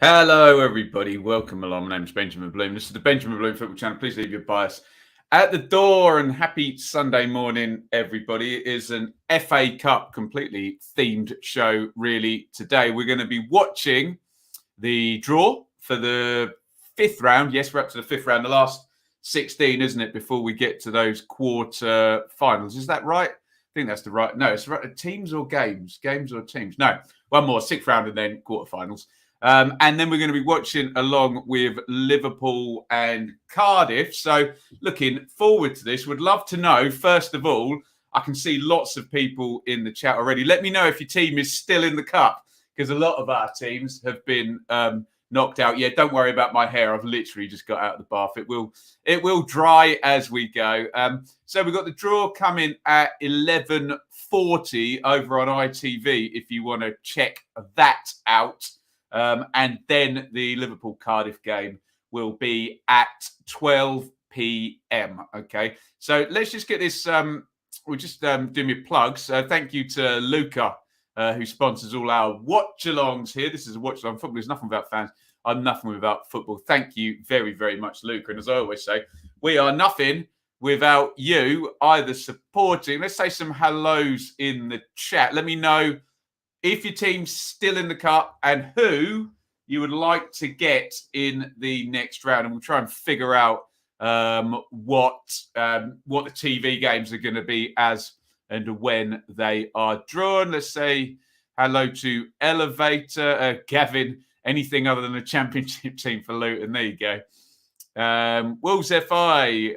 Hello, everybody. Welcome along. My name is Benjamin Bloom. This is the Benjamin Bloom Football Channel. Please leave your bias at the door and happy Sunday morning, everybody. It is an FA Cup completely themed show, really, today. We're going to be watching the draw for the fifth round. Yes, we're up to the fifth round, the last 16, isn't it, before we get to those quarter finals. Is that right? I think that's the right. No, it's right. Teams or games? Games or teams? No, one more, sixth round and then quarterfinals. And then we're going to be watching along with Liverpool and Cardiff. So looking forward to this. Would love to know, first of all, I can see lots of people in the chat already. Let me know if your team is still in the cup, because a lot of our teams have been knocked out. Yeah, don't worry about my hair. I've literally just got out of the bath. It will dry as we go. So we've got the draw coming at 11:40 over on ITV if you want to check that out. And then the Liverpool-Cardiff game will be at 12 p.m. Okay, so let's just get this. We'll just do me plugs. Thank you to Luca, who sponsors all our watch-alongs here. This is a watch-along. Football is nothing without fans. I'm nothing without football. Thank you very, very much, Luca. And as I always say, we are nothing without you either supporting. Let's say some hellos in the chat. Let me know if your team's still in the cup and who you would like to get in the next round. And we'll try and figure out what the TV games are going to be as and when they are drawn. Let's say hello to Elevator, Gavin, anything other than a championship team for Luton. There you go. Wolves FI,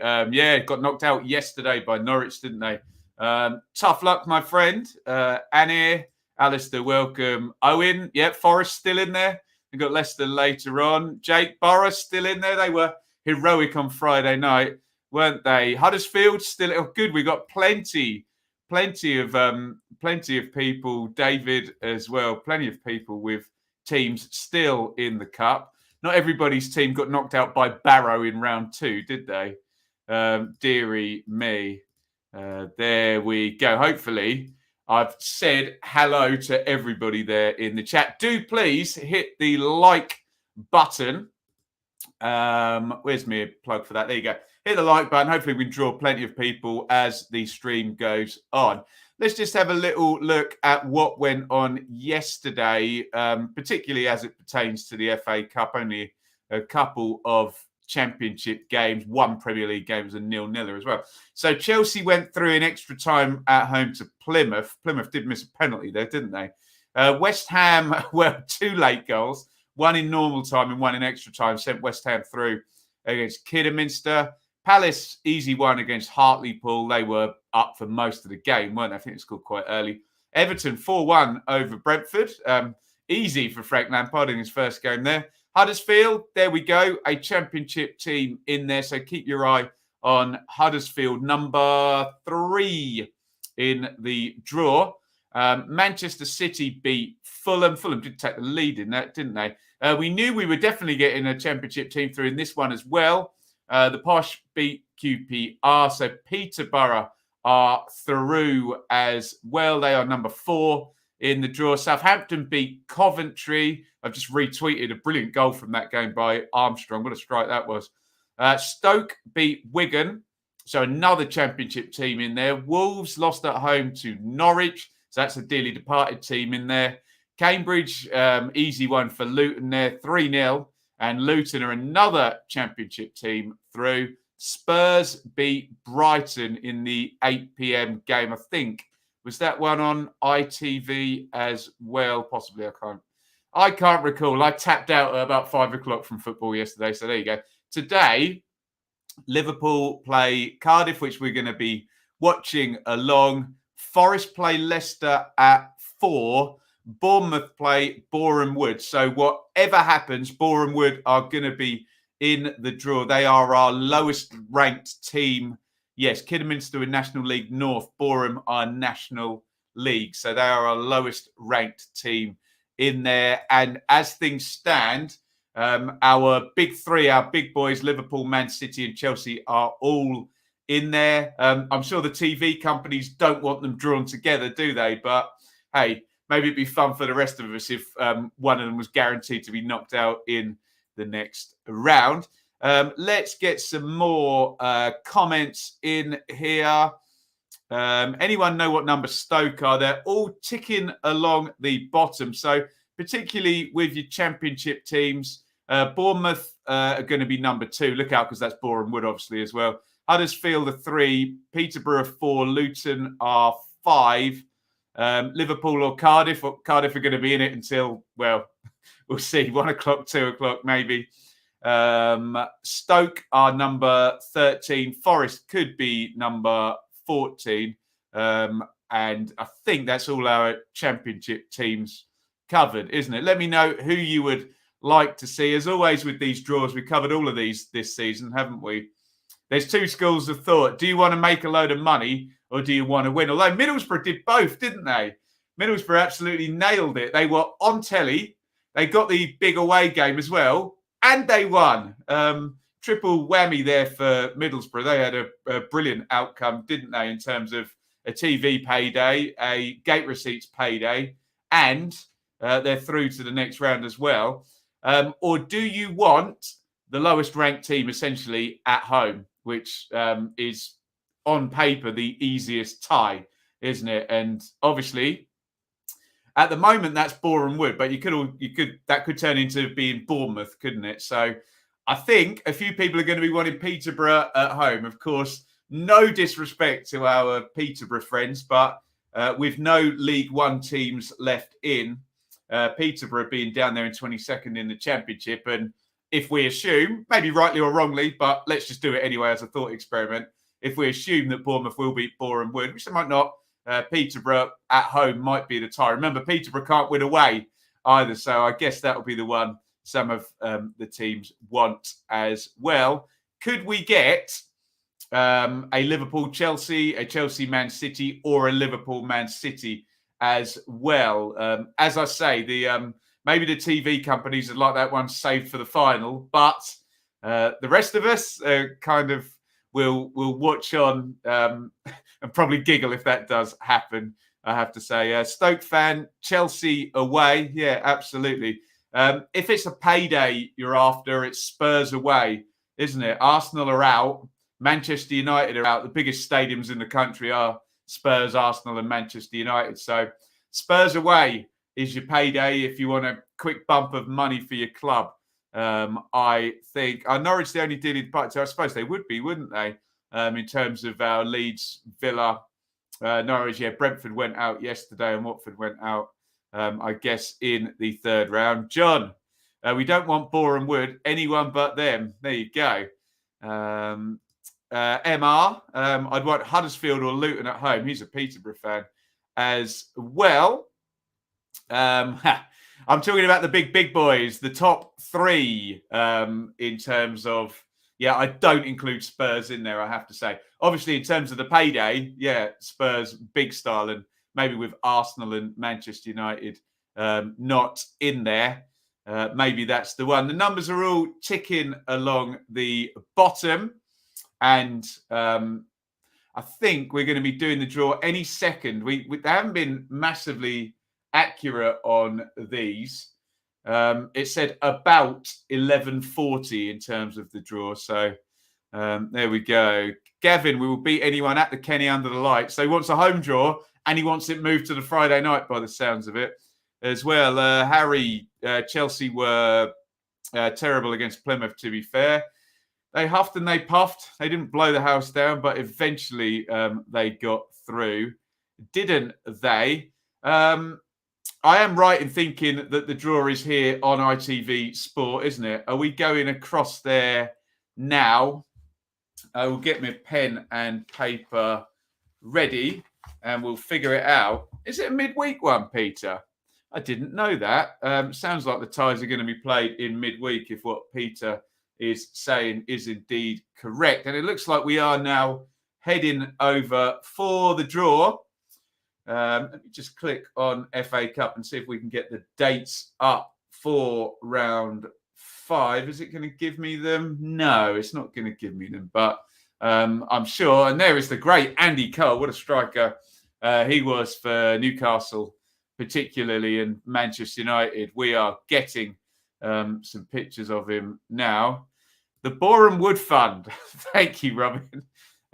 got knocked out yesterday by Norwich, didn't they? Tough luck, my friend. Anir, Alistair, welcome. Owen, Forest still in there. We've got Leicester later on. Jake Borough still in there. They were heroic on Friday night, weren't they? Huddersfield still. Oh, good. We got plenty of people. David as well. Plenty of people with teams still in the cup. Not everybody's team got knocked out by Barrow in round 2, did they? Deary me. There we go. Hopefully, I've said hello to everybody there in the chat. Do please hit the like button. Where's my plug for that? There you go. Hit the like button. Hopefully we can draw plenty of people as the stream goes on. Let's just have a little look at what went on yesterday, particularly as it pertains to the FA Cup. Only a couple of championship games, one Premier League game was a 0-0 as well. So Chelsea went through in extra time at home to Plymouth. Plymouth did miss a penalty there, didn't they? West Ham, well, 2 late goals, one in normal time and one in extra time, sent West Ham through against Kidderminster. Palace, easy one against Hartlepool. They were up for most of the game, weren't they? I think it scored quite early. Everton, 4-1 over Brentford. Easy for Frank Lampard in his first game there. Huddersfield, there we go, a championship team in there. So keep your eye on Huddersfield, number 3 in the draw. Manchester City beat Fulham. Fulham did take the lead in that, didn't they? We knew we were definitely getting a championship team through in this one as well. The Posh beat QPR. So Peterborough are through as well. They are number 4 in the draw. Southampton beat Coventry. I've just retweeted a brilliant goal from that game by Armstrong. What a strike that was. Stoke beat Wigan. So another championship team in there. Wolves lost at home to Norwich. So that's a dearly departed team in there. Cambridge, easy one for Luton there, 3-0. And Luton are another championship team through. Spurs beat Brighton in the 8 p.m. game, I think. Was that one on ITV as well? Possibly, I can't recall. I tapped out at about 5 o'clock from football yesterday. So there you go. Today, Liverpool play Cardiff, which we're going to be watching along. Forest play Leicester at 4. Bournemouth play Boreham Wood. So whatever happens, Boreham Wood are going to be in the draw. They are our lowest ranked team. Yes, Kidderminster in National League North. Boreham are National League. So they are our lowest ranked team in there. And as things stand, our big 3, our big boys, Liverpool, Man City and Chelsea are all in there. I'm sure the TV companies don't want them drawn together, do they? But hey, maybe it'd be fun for the rest of us if one of them was guaranteed to be knocked out in the next round. Let's get some more comments in here. Anyone know what number Stoke are? They're all ticking along the bottom. So particularly with your championship teams, Bournemouth are going to be number 2. Look out, because that's Boreham Wood, obviously, as well. Huddersfield are 3, Peterborough 4, Luton are 5, Liverpool or Cardiff. Cardiff are going to be in it until, well, we'll see, 1 o'clock, 2 o'clock, maybe. Stoke are number 13. Forest could be number 14. And I think that's all our championship teams covered, isn't it? Let me know who you would like to see. As always with these draws, we've covered all of these this season, haven't we? There's 2 schools of thought. Do you want to make a load of money or do you want to win? Although Middlesbrough did both, didn't they? Middlesbrough absolutely nailed it. They were on telly. They got the big away game as well, and they won. Triple whammy there for Middlesbrough. They had a brilliant outcome, didn't they, in terms of a TV payday, a gate receipts payday, and they're through to the next round as well. Or do you want the lowest ranked team essentially at home, which is on paper the easiest tie, isn't it? And obviously, at the moment that's Boreham Wood, but that could turn into being Bournemouth, couldn't it? So I think a few people are going to be wanting Peterborough at home. Of course, no disrespect to our Peterborough friends, but with no League One teams left in, Peterborough being down there in 22nd in the Championship, and if we assume, maybe rightly or wrongly, but let's just do it anyway as a thought experiment, if we assume that Bournemouth will beat Boreham Wood, which they might not, Peterborough at home might be the tie. Remember, Peterborough can't win away either, so I guess that will be the one some of the teams want as well. Could we get a Liverpool-Chelsea, a Chelsea-Man City, or a Liverpool-Man City as well? As I say, maybe the TV companies would like that one saved for the final, but the rest of us kind of will watch on and probably giggle if that does happen, I have to say. Stoke fan, Chelsea away. Yeah, absolutely. If it's a payday you're after, it's Spurs away, isn't it? Arsenal are out. Manchester United are out. The biggest stadiums in the country are Spurs, Arsenal and Manchester United. So Spurs away is your payday if you want a quick bump of money for your club. I think Norwich, they only did it, but I suppose they would be, wouldn't they? In terms of our Leeds, Villa, Norwich. Yeah, Brentford went out yesterday and Watford went out, I guess, in the third round. John, we don't want Boreham Wood, anyone but them. There you go. MR, I'd want Huddersfield or Luton at home. He's a Peterborough fan as well. I'm talking about the big boys, the top 3 in terms of, yeah, I don't include Spurs in there, I have to say. Obviously, in terms of the payday, yeah, Spurs, big style, and maybe with Arsenal and Manchester United not in there. Maybe that's the one. The numbers are all ticking along the bottom, and I think we're going to be doing the draw any second. They haven't been massively accurate on these. It said about 11:40 in terms of the draw. So there we go. Gavin, we will beat anyone at the Kenny under the lights. So he wants a home draw and he wants it moved to the Friday night by the sounds of it as well. Harry, Chelsea were terrible against Plymouth, to be fair. They huffed and they puffed. They didn't blow the house down, but eventually they got through. Didn't they? I am right in thinking that the draw is here on ITV Sport, isn't it? Are we going across there now? I will get my pen and paper ready and we'll figure it out. Is it a midweek one, Peter? I didn't know that. Sounds like the ties are going to be played in midweek if what Peter is saying is indeed correct. And it looks like we are now heading over for the draw. Let me just click on FA Cup and see if we can get the dates up for round 5. Is it going to give me them? No, it's not going to give me them, but I'm sure. And there is the great Andy Cole. What a striker he was for Newcastle particularly in Manchester United. We are getting some pictures of him now. The Boreham Wood Fund. Thank you, Robin.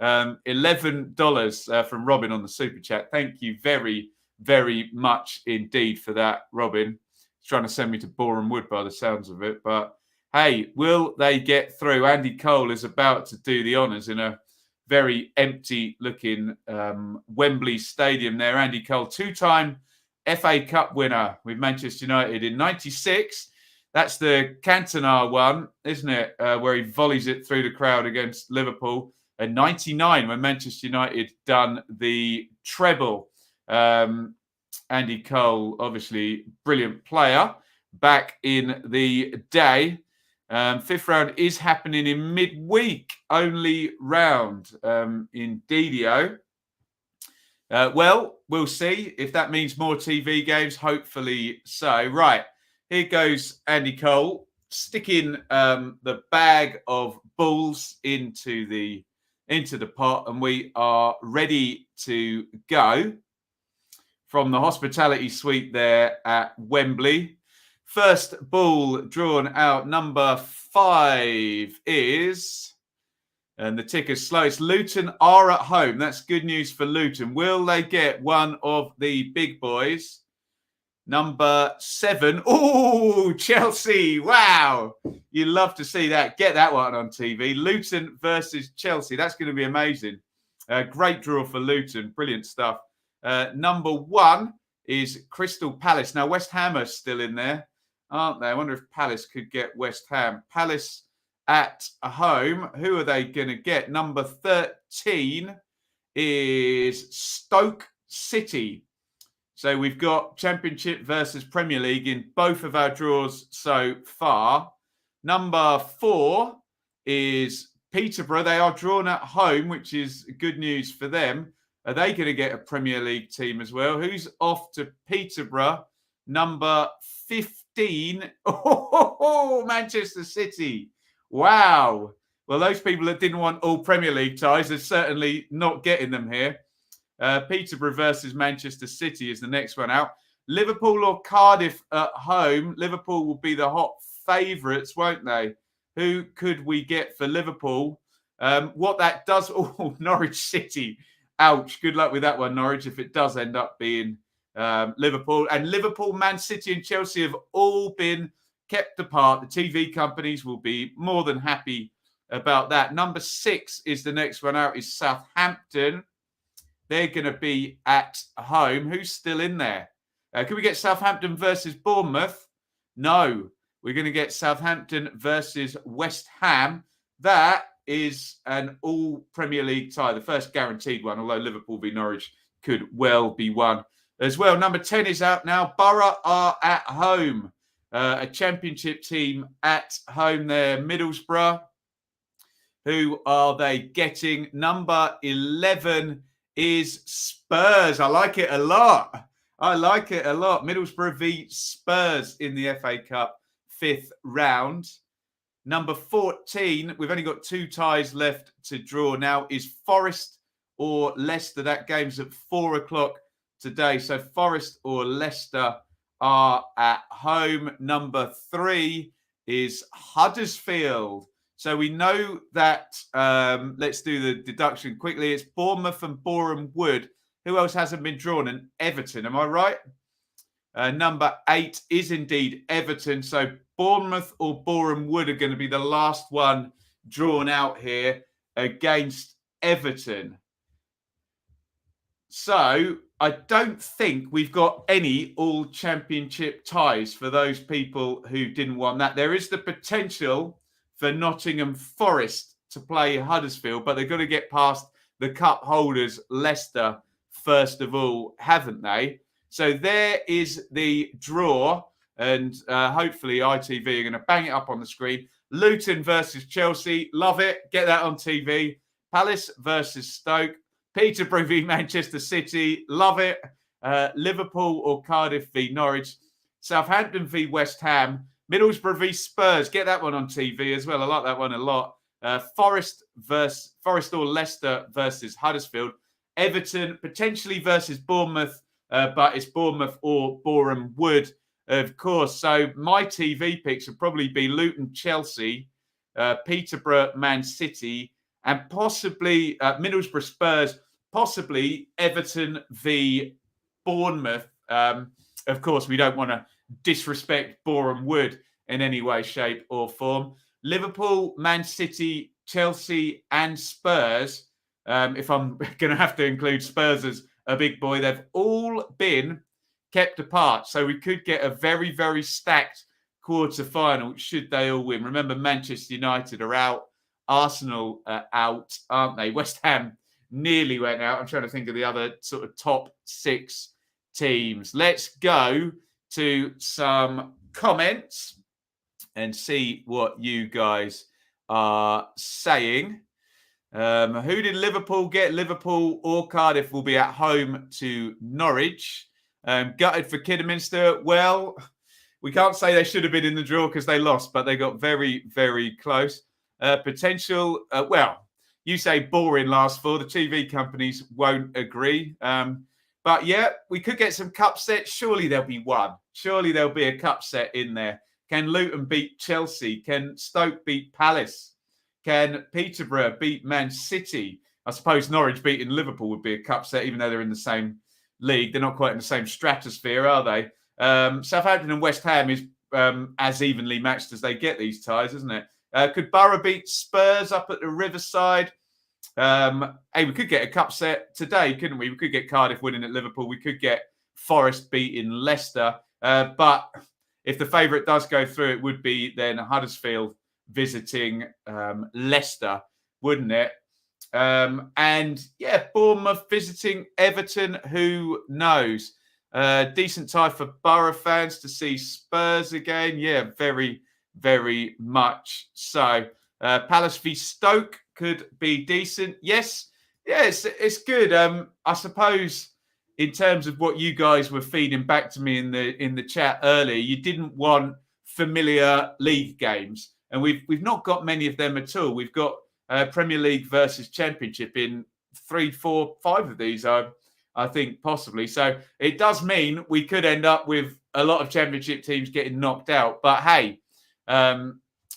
$11 from Robin on the Super Chat. Thank you very, very much indeed for that, Robin. He's trying to send me to Boreham Wood by the sounds of it. But hey, will they get through? Andy Coyle is about to do the honours in a very empty-looking Wembley Stadium there. Andy Coyle, two-time FA Cup winner with Manchester United in '96. That's the Cantona one, isn't it? Where he volleys it through the crowd against Liverpool. And '99, when Manchester United done the treble. Andy Coyle, obviously brilliant player back in the day. Fifth round is happening in midweek only round in DDO. Well, we'll see if that means more TV games. Hopefully so. Right, here goes Andy Coyle sticking the bag of balls into the pot, and we are ready to go from the hospitality suite there at Wembley. First ball drawn out, number 5 is, and the ticker's slow, it's Luton are at home. That's good news for Luton. Will they get one of the big boys? Number 7. Oh, Chelsea. Wow. You love to see that. Get that one on TV. Luton versus Chelsea. That's going to be amazing. Great draw for Luton. Brilliant stuff. Number 1 is Crystal Palace. Now, West Ham are still in there, aren't they? I wonder if Palace could get West Ham. Palace at home. Who are they going to get? Number 13 is Stoke City. So we've got Championship versus Premier League in both of our draws so far. Number 4 is Peterborough. They are drawn at home, which is good news for them. Are they going to get a Premier League team as well? Who's off to Peterborough? Number 15. Oh, Manchester City. Wow. Well, those people that didn't want all Premier League ties are certainly not getting them here. Peterborough versus Manchester City is the next one out. Liverpool or Cardiff at home. Liverpool will be the hot favourites, won't they? Who could we get for Liverpool? What that does... Oh, Norwich City. Ouch. Good luck with that one, Norwich, if it does end up being Liverpool. And Liverpool, Man City and Chelsea have all been kept apart. The TV companies will be more than happy about that. Number 6 is the next one out, is Southampton. They're going to be at home. Who's still in there? Can we get Southampton versus Bournemouth? No. We're going to get Southampton versus West Ham. That is an all-Premier League tie, the first guaranteed one, although Liverpool v Norwich could well be one as well. Number 10 is out now. Borough are at home. A Championship team at home there. Middlesbrough. Who are they getting? Number 11 is Spurs. I like it a lot. Middlesbrough v Spurs in the FA Cup 5th round. Number 14, we've only got 2 ties left to draw now, is Forest or Leicester. That game's at 4 o'clock today. So Forest or Leicester are at home. Number 3 is Huddersfield. So we know that, let's do the deduction quickly. It's Bournemouth and Boreham Wood. Who else hasn't been drawn? And Everton, am I right? Number 8 is indeed Everton. So Bournemouth or Boreham Wood are going to be the last one drawn out here against Everton. So I don't think we've got any all-championship ties for those people who didn't want that. There is the potential for Nottingham Forest to play Huddersfield, but they've got to get past the cup holders, Leicester, first of all, haven't they? So there is the draw, and hopefully ITV are going to bang it up on the screen. Luton versus Chelsea, love it. Get that on TV. Palace versus Stoke. Peterborough v Manchester City, love it. Liverpool or Cardiff v Norwich. Southampton v West Ham. Middlesbrough v Spurs. Get that one on TV as well. I like that one a lot. Forest or Leicester versus Huddersfield. Everton potentially versus Bournemouth but it's Bournemouth or Boreham Wood, of course. So my TV picks would probably be Luton, Chelsea, Peterborough, Man City, and possibly Middlesbrough, Spurs, possibly Everton v Bournemouth. Of course, we don't want to disrespect Boreham Wood in any way, shape, or form. Liverpool, Man City, Chelsea, and Spurs. If I'm going to have to include Spurs as a big boy, they've all been kept apart. So we could get a very, very stacked quarter-final should they all win. Remember, Manchester United are out. Arsenal are out, aren't they? West Ham nearly went out. I'm trying to think of the other sort of top 6 teams. Let's go to some comments and see what you guys are saying. Who did Liverpool get? Liverpool or Cardiff will be at home to Norwich. Gutted for Kidderminster. Well, we can't say they should have been in the draw because they lost, but they got very, very close. Potential, well, you say boring last 4. The TV companies won't agree. But yeah, we could get some cup sets. Surely there'll be one. Surely there'll be a cup set in there. Can Luton beat Chelsea? Can Stoke beat Palace? Can Peterborough beat Man City? I suppose Norwich beating Liverpool would be a cup set, even though they're in the same league. They're not quite in the same stratosphere, are they? Southampton and West Ham is as evenly matched as they get these ties, isn't it? Could Borough beat Spurs up at the Riverside? Hey, we could get a cup set today, couldn't we? We could get Cardiff winning at Liverpool. We could get Forest beating Leicester. But if the favourite does go through, it would be then Huddersfield visiting Leicester, wouldn't it? And yeah, Bournemouth visiting Everton. Who knows? Decent tie for Borough fans to see Spurs again. Yeah, very, very much so. Palace v Stoke could be decent. Yes, it's good. I suppose in terms of what you guys were feeding back to me in the chat earlier, you didn't want familiar league games, and we've not got many of them at all. We've got Premier League versus Championship in 3, 4, 5 of these, I think possibly. So it does mean we could end up with a lot of Championship teams getting knocked out. But hey,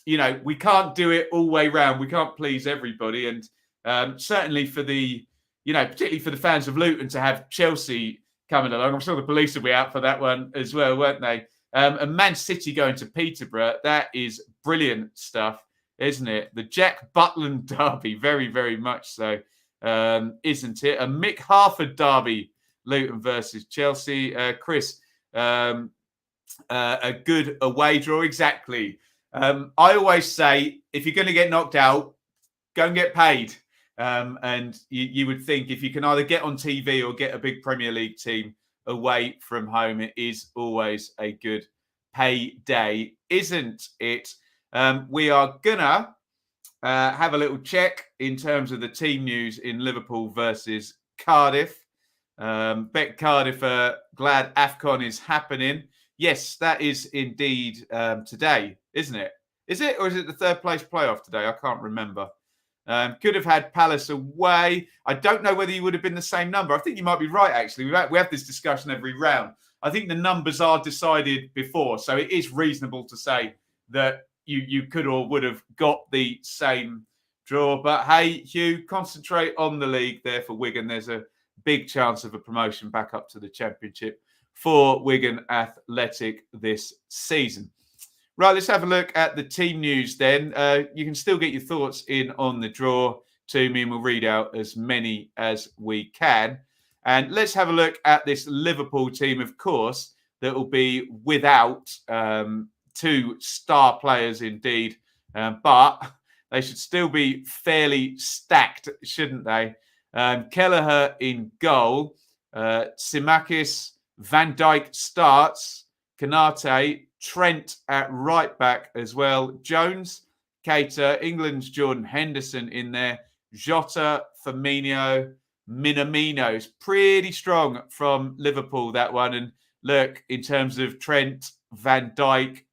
we can't do it all the way round. We can't please everybody. And certainly for the, particularly for the fans of Luton to have Chelsea coming along. I'm sure the police will be out for that one as well, won't they? And Man City going to Peterborough, that is brilliant stuff, isn't it? The Jack Butland derby, very, very much so, isn't it? A Mick Harford derby, Luton versus Chelsea. Chris, a good away draw, exactly. I always say, if you're going to get knocked out, go and get paid. And you would think if you can either get on TV or get a big Premier League team away from home, it is always a good payday, isn't it? We are going to have a little check in terms of the team news in Liverpool versus Cardiff. Bet Cardiff are glad AFCON is happening. Yes, that is indeed today, isn't it? Is it? Or is it the third place playoff today? I can't remember. Could have had Palace away. I don't know whether you would have been the same number. I think you might be right, actually. We have this discussion every round. I think the numbers are decided before. So it is reasonable to say that you could or would have got the same draw. But hey, Hugh, concentrate on the league there for Wigan. There's a big chance of a promotion back up to the Championship for Wigan Athletic this season. Right, let's have a look at the team news then. You can still get your thoughts in on the draw to me, and we'll read out as many as we can. And let's have a look at this Liverpool team, of course, that will be without 2 star players indeed. But they should still be fairly stacked, shouldn't they? Kelleher in goal. Simakis, Van Dijk starts. Konate, Trent at right back as well. Jones, Keita, England's Jordan Henderson in there. Jota, Firmino, Minamino's pretty strong from Liverpool, that one. And look, in terms of Trent, Van Dijk,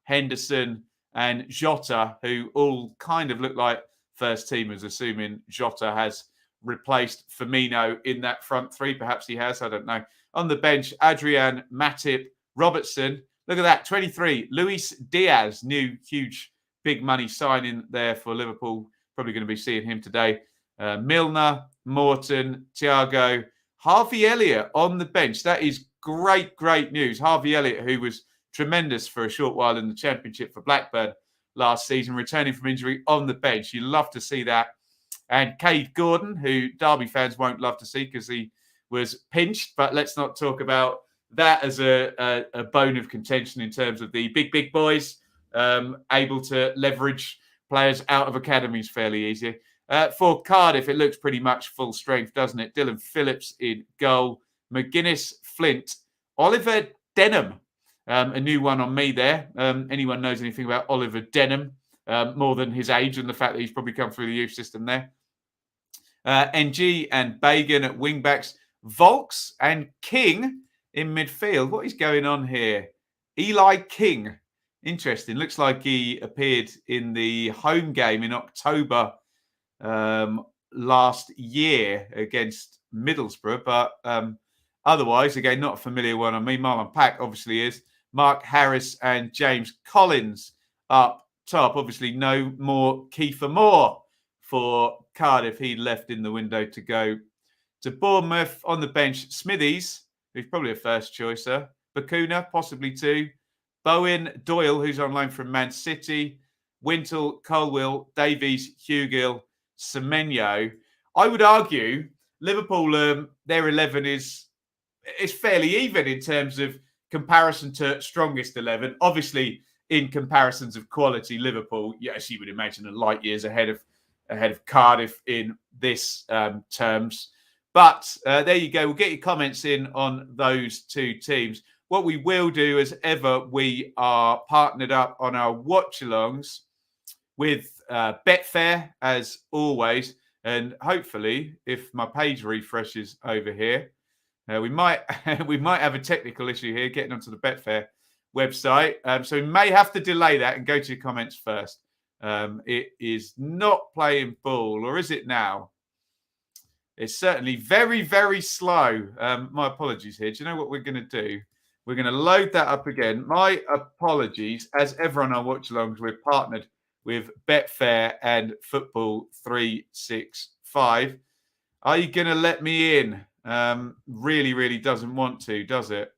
Henderson and Jota, who all kind of look like first teamers, assuming Jota has replaced Firmino in that front three. Perhaps he has, I don't know. On the bench, Adrian, Matip, Robertson. Look at that, 23. Luis Diaz, new huge big money signing there for Liverpool. Probably going to be seeing him today. Milner, Morton, Thiago, Harvey Elliott on the bench. That is great, great news. Harvey Elliott, who was tremendous for a short while in the Championship for Blackburn last season, returning from injury on the bench. You love to see that. And Cade Gordon, who Derby fans won't love to see because he was pinched, but let's not talk about that as a bone of contention in terms of the big boys able to leverage players out of academies fairly easy. For Cardiff, it looks pretty much full strength, doesn't it? Dylan Phillips in goal, McGuinness, Flint, Oliver Denham, a new one on me there. Anyone knows anything about Oliver Denham, more than his age and the fact that he's probably come through the youth system there. NG and Bagan at wing-backs, Volks and King in midfield. What is going on here? Eli King. Interesting. Looks like he appeared in the home game in October last year against Middlesbrough. But otherwise, again, not a familiar one on me. Marlon Pack obviously is. Mark Harris and James Collins up top. Obviously, no more Kiefer Moore for Cardiff. He left in the window to go to Bournemouth. On the bench, Smithies, who's probably a first choicer. Bakuna, possibly two. Bowen, Doyle, who's on loan from Man City. Wintle, Coyle, Davies, Hugill, Semenyo. I would argue Liverpool, their 11 is fairly even in terms of comparison to strongest 11. Obviously, in comparisons of quality, Liverpool, yes, you would imagine, are light years ahead of Cardiff in this terms. But there you go. We'll get your comments in on those two teams. What we will do, as ever, we are partnered up on our watch-alongs with Betfair, as always. And hopefully, if my page refreshes over here, we might have a technical issue here getting onto the Betfair website. So we may have to delay that and go to your comments first. It is not playing ball, or is it now? It's certainly very, very slow. My apologies here. Do you know what we're going to do? We're going to load that up again. My apologies. As ever on our watch-alongs, we're partnered with Betfair and Football 365. Are you going to let me in? Really, really doesn't want to, does it?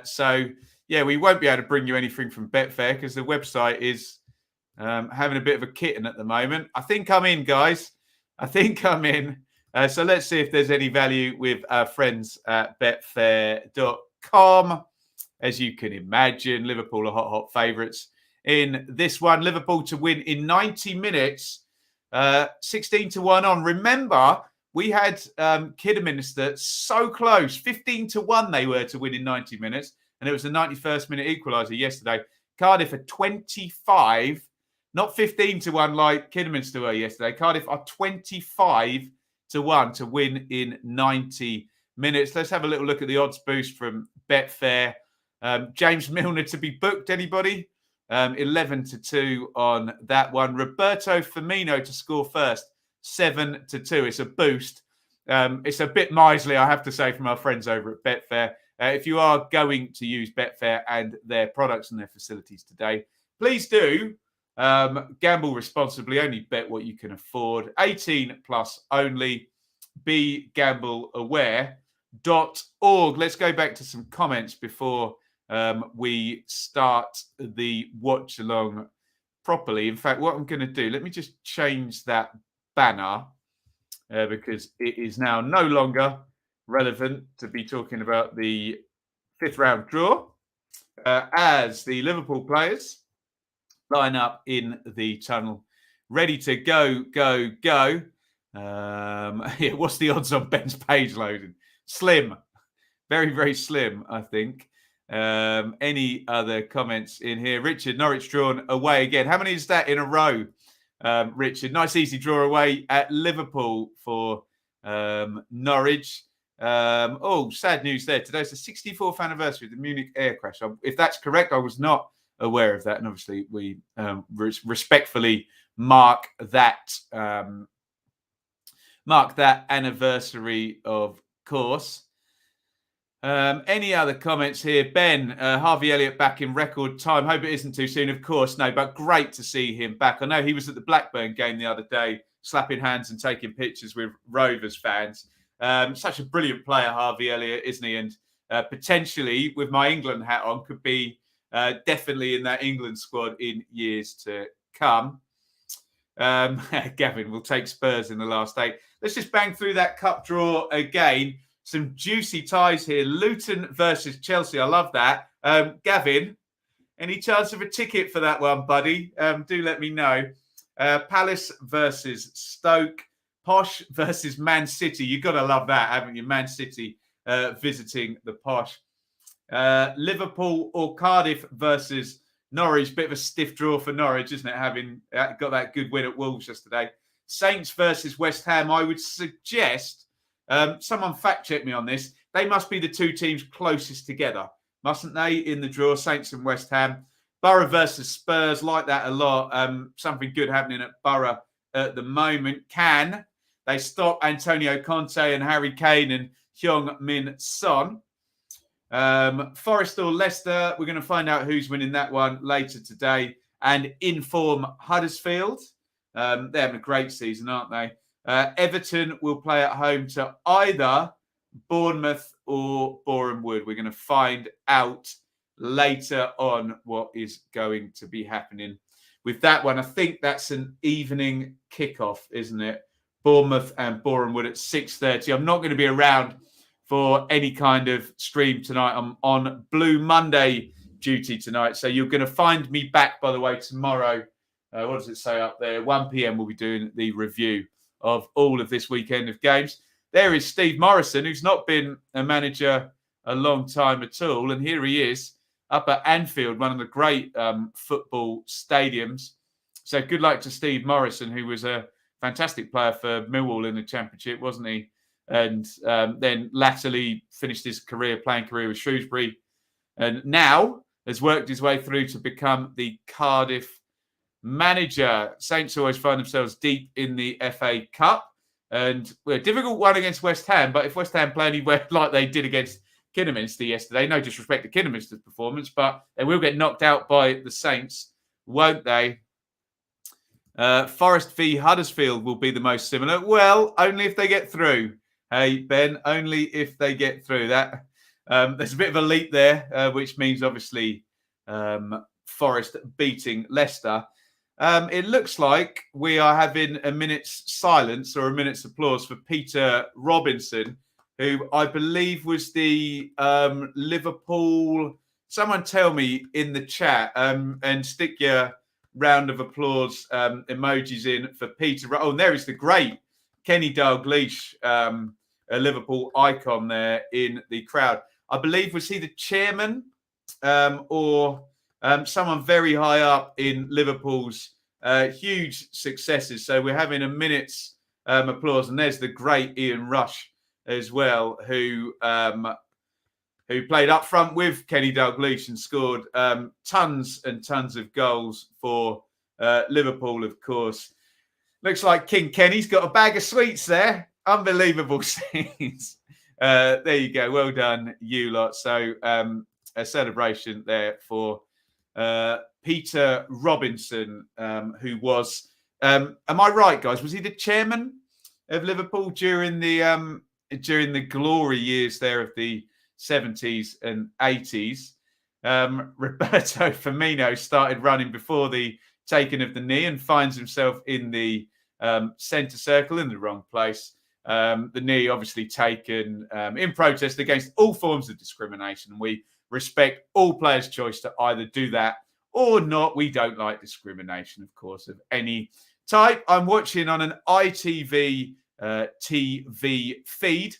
So, yeah, we won't be able to bring you anything from Betfair because the website is having a bit of a kitten at the moment. I think I'm in, guys. I think I'm in. So let's see if there's any value with our friends at betfair.com. As you can imagine, Liverpool are hot favourites in this one. Liverpool to win in 90 minutes, 16-1 on. Remember, we had Kidderminster so close, 15-1 they were to win in 90 minutes. And it was the 91st minute equaliser yesterday. Cardiff are 25, not 15-1 like Kidderminster were yesterday. Cardiff are 25-1 to win in 90 minutes. Let's have a little look at the odds boost from Betfair. James Milner to be booked, anybody? 11-2 on that one. Roberto Firmino to score first, 7-2. It's a boost. It's a bit miserly, I have to say, from our friends over at Betfair. If you are going to use Betfair and their products and their facilities today, please do gamble responsibly. Only bet what you can afford. 18 plus only. BeGambleAware.org. Let's go back to some comments before we start the watch along properly. In fact, what I'm going to do, let me just change that banner because it is now no longer relevant to be talking about the fifth round draw as the Liverpool players line up in the tunnel, ready to go. Yeah, what's the odds on Ben's page loading? Slim. Very, very slim, I think. Any other comments in here? Richard, Norwich drawn away again. How many is that in a row, Richard? Nice, easy draw away at Liverpool for Norwich. Sad news there. Today's the 64th anniversary of the Munich air crash. If that's correct, I was not aware of that. And obviously, we respectfully mark that anniversary, of course. Any other comments here? Ben, Harvey Elliott back in record time. Hope it isn't too soon. Of course, no, but great to see him back. I know he was at the Blackburn game the other day, slapping hands and taking pictures with Rovers fans. Such a brilliant player, Harvey Elliott, isn't he? And potentially, with my England hat on, could be definitely in that England squad in years to come. Gavin will take Spurs in the last 8. Let's just bang through that cup draw again. Some juicy ties here. Luton versus Chelsea. I love that. Gavin, any chance of a ticket for that one, buddy? Do let me know. Palace versus Stoke. Posh versus Man City. You've got to love that, haven't you? Man City visiting the Posh. Liverpool or Cardiff versus Norwich. Bit of a stiff draw for Norwich, isn't it? Having got that good win at Wolves yesterday. Saints versus West Ham. I would suggest... someone fact check me on this. They must be the 2 teams closest together, mustn't they, in the draw? Saints and West Ham. Borough versus Spurs, like that a lot. Something good happening at Borough at the moment. Can they stop Antonio Conte and Harry Kane and Heung-min Son? Forest or Leicester? We're going to find out who's winning that one later today. And Inform Huddersfield. They're having a great season, aren't they? Everton will play at home to either Bournemouth or Boreham Wood. We're going to find out later on what is going to be happening with that one. I think that's an evening kickoff, isn't it? Bournemouth and Boreham Wood at 6:30. I'm not going to be around for any kind of stream tonight. I'm on Blue Monday duty tonight. So you're going to find me back, by the way, tomorrow. What does it say up there? 1 p.m. we'll be doing the review of all of this weekend of games. There is Steve Morrison, who's not been a manager a long time at all. And here he is up at Anfield, one of the great football stadiums. So good luck to Steve Morrison, who was a fantastic player for Millwall in the Championship, wasn't he? And then latterly finished his playing career with Shrewsbury. And now has worked his way through to become the Cardiff manager. Saints always find themselves deep in the FA Cup, and a difficult one against West Ham. But if West Ham play anywhere like they did against Kidderminster yesterday, no disrespect to Kidderminster's performance, but they will get knocked out by the Saints, won't they? Forest v Huddersfield will be the most similar. Well, only if they get through. Hey, Ben, only if they get through. That there's a bit of a leap there, which means obviously Forest beating Leicester. It looks like we are having a minute's silence or a minute's applause for Peter Robinson, who I believe was the Liverpool. Someone tell me in the chat and stick your round of applause emojis in for Peter. Oh, and there is the great Kenny Dalglish, a Liverpool icon there in the crowd. I believe, was he the chairman or someone very high up in Liverpool's huge successes? So we're having a minute's applause. And there's the great Ian Rush as well, who played up front with Kenny Dalglish and scored tons and tons of goals for Liverpool, of course. Looks like King Kenny's got a bag of sweets there. Unbelievable scenes. There you go. Well done, you lot. So a celebration there for Peter Robinson, who was, am I right, guys? Was he the chairman of Liverpool during the glory years there of the 70s and 80s? Roberto Firmino started running before the taking of the knee and finds himself in the centre circle in the wrong place. The knee obviously taken in protest against all forms of discrimination. And we respect all players' choice to either do that or not. We don't like discrimination, of course, of any type. I'm watching on an ITV TV feed.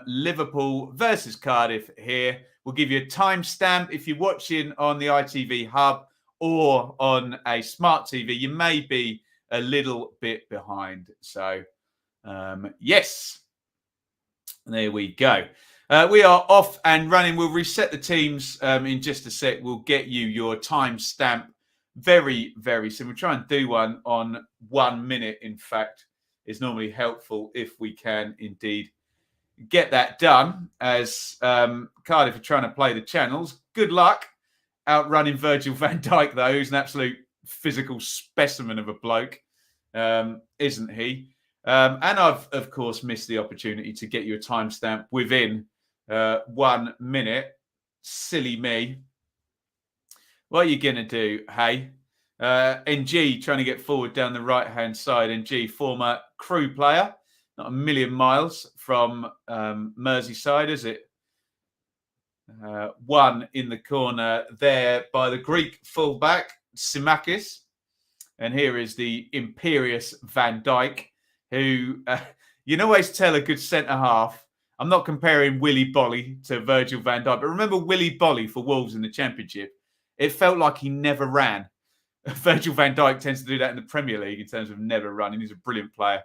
Liverpool versus Cardiff here. We'll give you a timestamp. If you're watching on the ITV hub or on a smart TV, you may be a little bit behind. So, yes, there we go. We are off and running. We'll reset the teams in just a sec. We'll get you your timestamp very, very soon. We'll try and do one on 1 minute, in fact. It's normally helpful if we can indeed get that done as Cardiff are trying to play the channels. Good luck outrunning Virgil van Dijk, though, who's an absolute physical specimen of a bloke, isn't he? And I've, of course, missed the opportunity to get you a timestamp within 1 minute. Silly me. What are you going to do, hey? NG trying to get forward down the right-hand side. NG, former Crew player. Not a million miles from Merseyside, is it? One in the corner there by the Greek fullback, Simakis. And here is the imperious Van Dijk, who you can always tell a good centre-half. I'm not comparing Willy Bolly to Virgil van Dijk, but remember Willy Bolly for Wolves in the Championship? It felt like he never ran. Virgil van Dijk tends to do that in the Premier League in terms of never running. He's a brilliant player,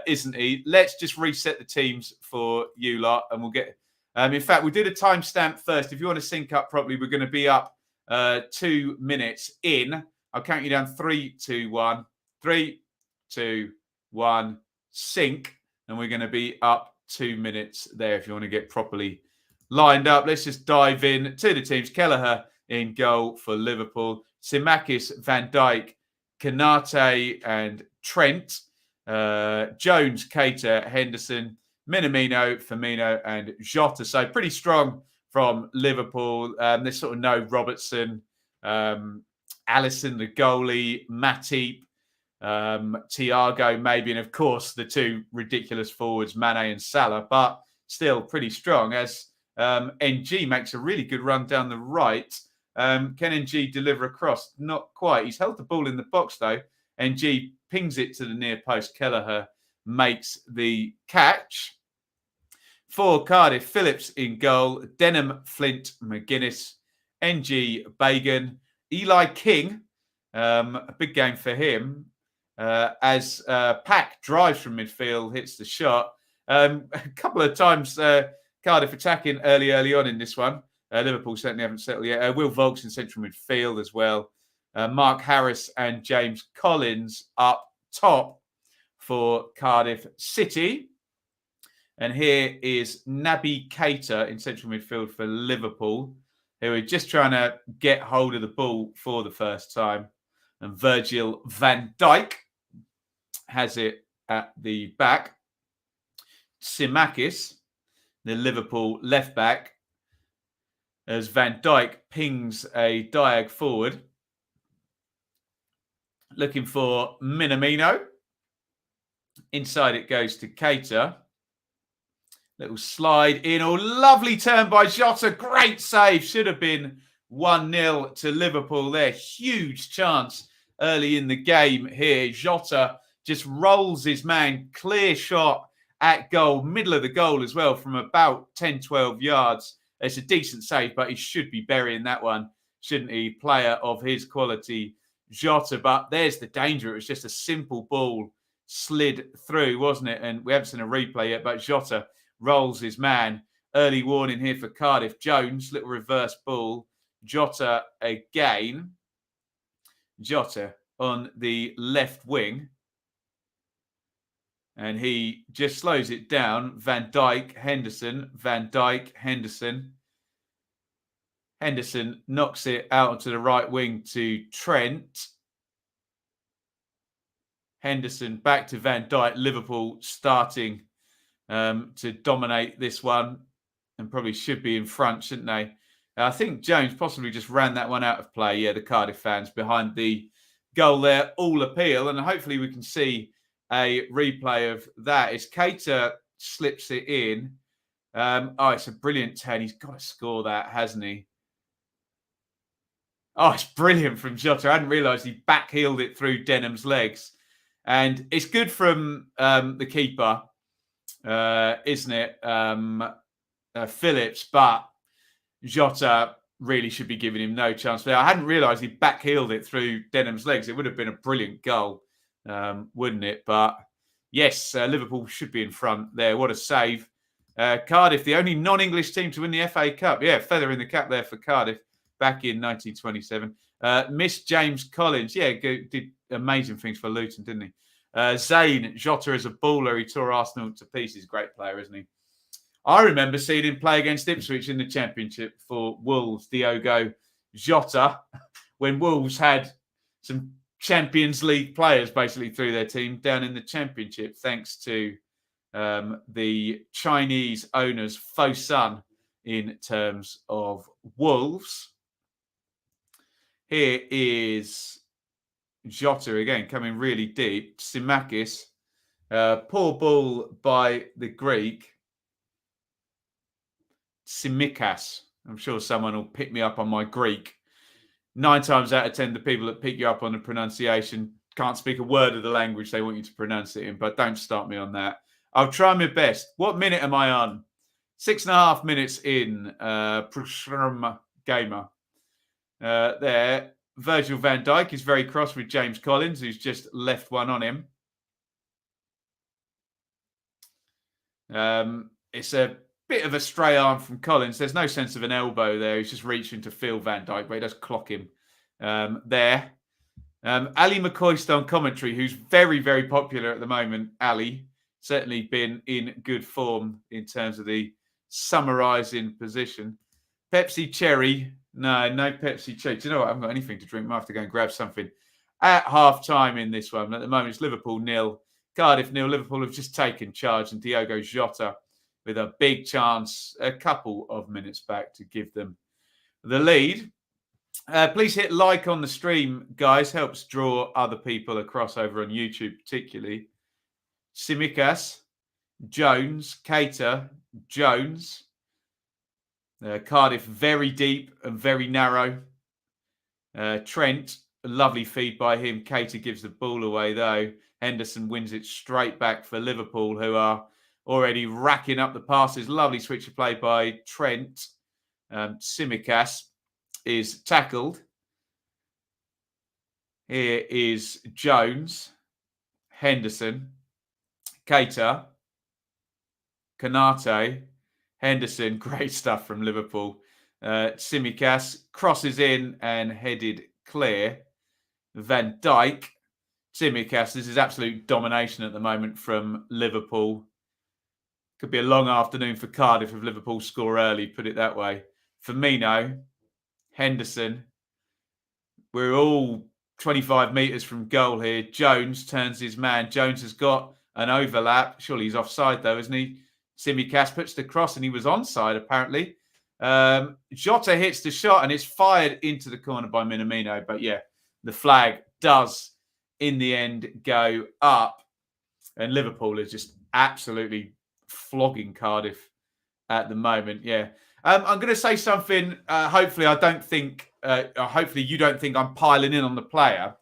isn't he? Let's just reset the teams for you lot, and we'll get... in fact, we'll do the timestamp first. If you want to sync up properly, we're going to be up 2 minutes in. I'll count you down. 3, 2, 1. 3, 2, 1. Sync. And we're going to be up 2 minutes there if you want to get properly lined up. Let's just dive in to the teams. Kelleher in goal for Liverpool. Simakis, Van Dijk, Kanate and Trent. Jones, Keita, Henderson, Minamino, Firmino and Jota. So pretty strong from Liverpool. There's sort of no Robertson, Alisson, the goalie, Matip, Thiago maybe, and of course the two ridiculous forwards, Mane and Salah, but still pretty strong as NG makes a really good run down the right. Can NG deliver across? Not quite. He's held the ball in the box though. NG pings it to the near post. Kelleher makes the catch. For Cardiff, Phillips in goal, Denham, Flint, McGuinness, NG, Bagan, Eli King, a big game for him, as Pack drives from midfield, hits the shot. A couple of times Cardiff attacking early on in this one. Liverpool certainly haven't settled yet. Will Vaulks in central midfield as well. Mark Harris and James Collins up top for Cardiff City. And here is Naby Keita in central midfield for Liverpool, who are just trying to get hold of the ball for the first time. And Virgil van Dijk has it at the back. Simakis, the Liverpool left back, as Van Dijk pings a diag forward. Looking for Minamino. Inside it goes to Keita. Little slide in. Oh, lovely turn by Jota. Great save. Should have been 1-0 to Liverpool there. Huge chance early in the game here. Jota just rolls his man. Clear shot at goal. Middle of the goal as well from about 10, 12 yards. It's a decent save, but he should be burying that one, shouldn't he? Player of his quality, Jota. But there's the danger. It was just a simple ball slid through, wasn't it? And we haven't seen a replay yet, but Jota rolls his man. Early warning here for Cardiff. Jones, little reverse ball. Jota again. Jota on the left wing. And he just slows it down. Van Dijk, Henderson. Van Dijk, Henderson. Henderson knocks it out onto the right wing to Trent. Henderson back to Van Dijk. Liverpool starting to dominate this one and probably should be in front, shouldn't they? I think Jones possibly just ran that one out of play. Yeah, the Cardiff fans behind the goal there all appeal, and hopefully we can see a replay of that. As Keita slips it in. Oh, it's a brilliant turn. He's got to score that, hasn't he? Oh, it's brilliant from Jota. I hadn't realised he backheeled it through Denham's legs. And it's good from the keeper, isn't it? Phillips, but Jota really should be giving him no chance there. I hadn't realised he backheeled it through Denham's legs. It would have been a brilliant goal, wouldn't it? But yes, Liverpool should be in front there. What a save. Cardiff, the only non-English team to win the FA Cup. Yeah, feather in the cap there for Cardiff back in 1927. Miss James Collins. Yeah, did amazing things for Luton, didn't he? Zayn, Jota as a baller. He tore Arsenal to pieces. Great player, isn't he? I remember seeing him play against Ipswich in the Championship for Wolves, Diogo Jota, when Wolves had some Champions League players basically through their team down in the Championship, thanks to the Chinese owner's faux son in terms of Wolves. Here is Jota again, coming really deep. Simakis, poor ball by the Greek. Simikas. I'm sure someone will pick me up on my Greek. 9 times out of 10, the people that pick you up on the pronunciation can't speak a word of the language they want you to pronounce it in, but don't start me on that. I'll try my best. What minute am I on? 6.5 minutes in. Gamer. There. Virgil van Dijk is very cross with James Collins, who's just left one on him. It's a bit of a stray arm from Collins. There's no sense of an elbow there. He's just reaching to feel Van Dijk, but he does clock him there. Ali McCoist on commentary, who's very, very popular at the moment. Ali, certainly been in good form in terms of the summarising position. Pepsi Cherry. No Pepsi Cherry. Do you know what? I haven't got anything to drink. I might have to go and grab something at half-time in this one. At the moment, it's Liverpool 0, Cardiff 0. Liverpool have just taken charge, and Diogo Jota with a big chance a couple of minutes back to give them the lead. Please hit like on the stream, guys. Helps draw other people across over on YouTube, particularly. Simikas, Jones, Cater, Jones. Cardiff very deep and very narrow. Trent, a lovely feed by him. Cater gives the ball away, though. Henderson wins it straight back for Liverpool, who are already racking up the passes. Lovely switch of play by Trent. Simikas is tackled. Here is Jones, Henderson, Cater, Kanate, Henderson. Great stuff from Liverpool. Simikas crosses in and headed clear. Van Dijk, Simikas. This is absolute domination at the moment from Liverpool. Could be a long afternoon for Cardiff if Liverpool score early, put it that way. Firmino, Henderson. We're all 25 metres from goal here. Jones turns his man. Jones has got an overlap. Surely he's offside though, isn't he? Simikas puts the cross and he was onside apparently. Jota hits the shot and it's fired into the corner by Minamino. But yeah, the flag does in the end go up. And Liverpool is just absolutely flogging Cardiff at the moment. Yeah. I'm going to say something. Hopefully you don't think I'm piling in on the player.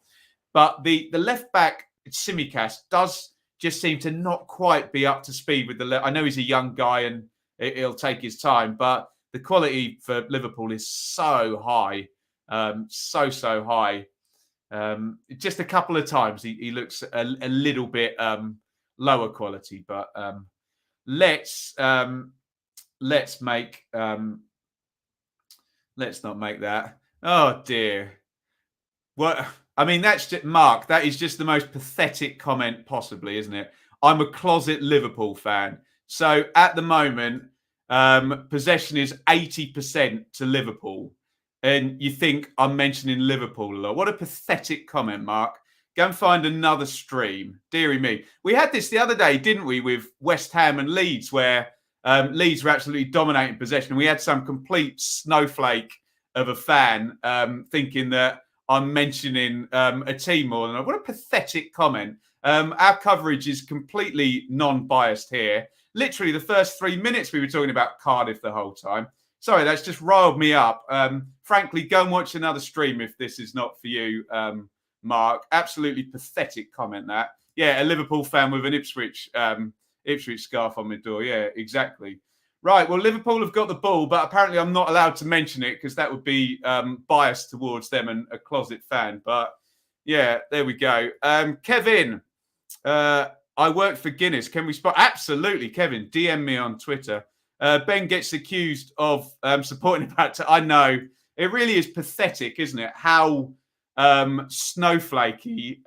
But the left back, Simikas, does just seem to not quite be up to speed with the... I know he's a young guy and it'll take his time, but the quality for Liverpool is so high. So high. Just a couple of times he looks a little bit lower quality, but let's not make that. Oh dear. What? I mean, that's just, Mark, that is just the most pathetic comment possibly, isn't it? I'm a closet Liverpool fan. So at the moment, possession is 80% to Liverpool. And you think I'm mentioning Liverpool a lot. What a pathetic comment, Mark. Go and find another stream. Deary me. We had this the other day, didn't we, with West Ham and Leeds, where Leeds were absolutely dominating possession. We had some complete snowflake of a fan thinking that I'm mentioning a team more than... What a pathetic comment. Our coverage is completely non-biased here. Literally, the first 3 minutes we were talking about Cardiff the whole time. Sorry, that's just riled me up. Frankly, go and watch another stream if this is not for you, Mark. Absolutely pathetic comment, that. Yeah, a Liverpool fan with an Ipswich scarf on my door. Yeah, exactly. Right, well, Liverpool have got the ball, but apparently I'm not allowed to mention it because that would be biased towards them and a closet fan. But, yeah, there we go. Kevin, I work for Guinness. Can we spot? Absolutely, Kevin. DM me on Twitter. Ben gets accused of supporting about... I know. It really is pathetic, isn't it? How snowflakey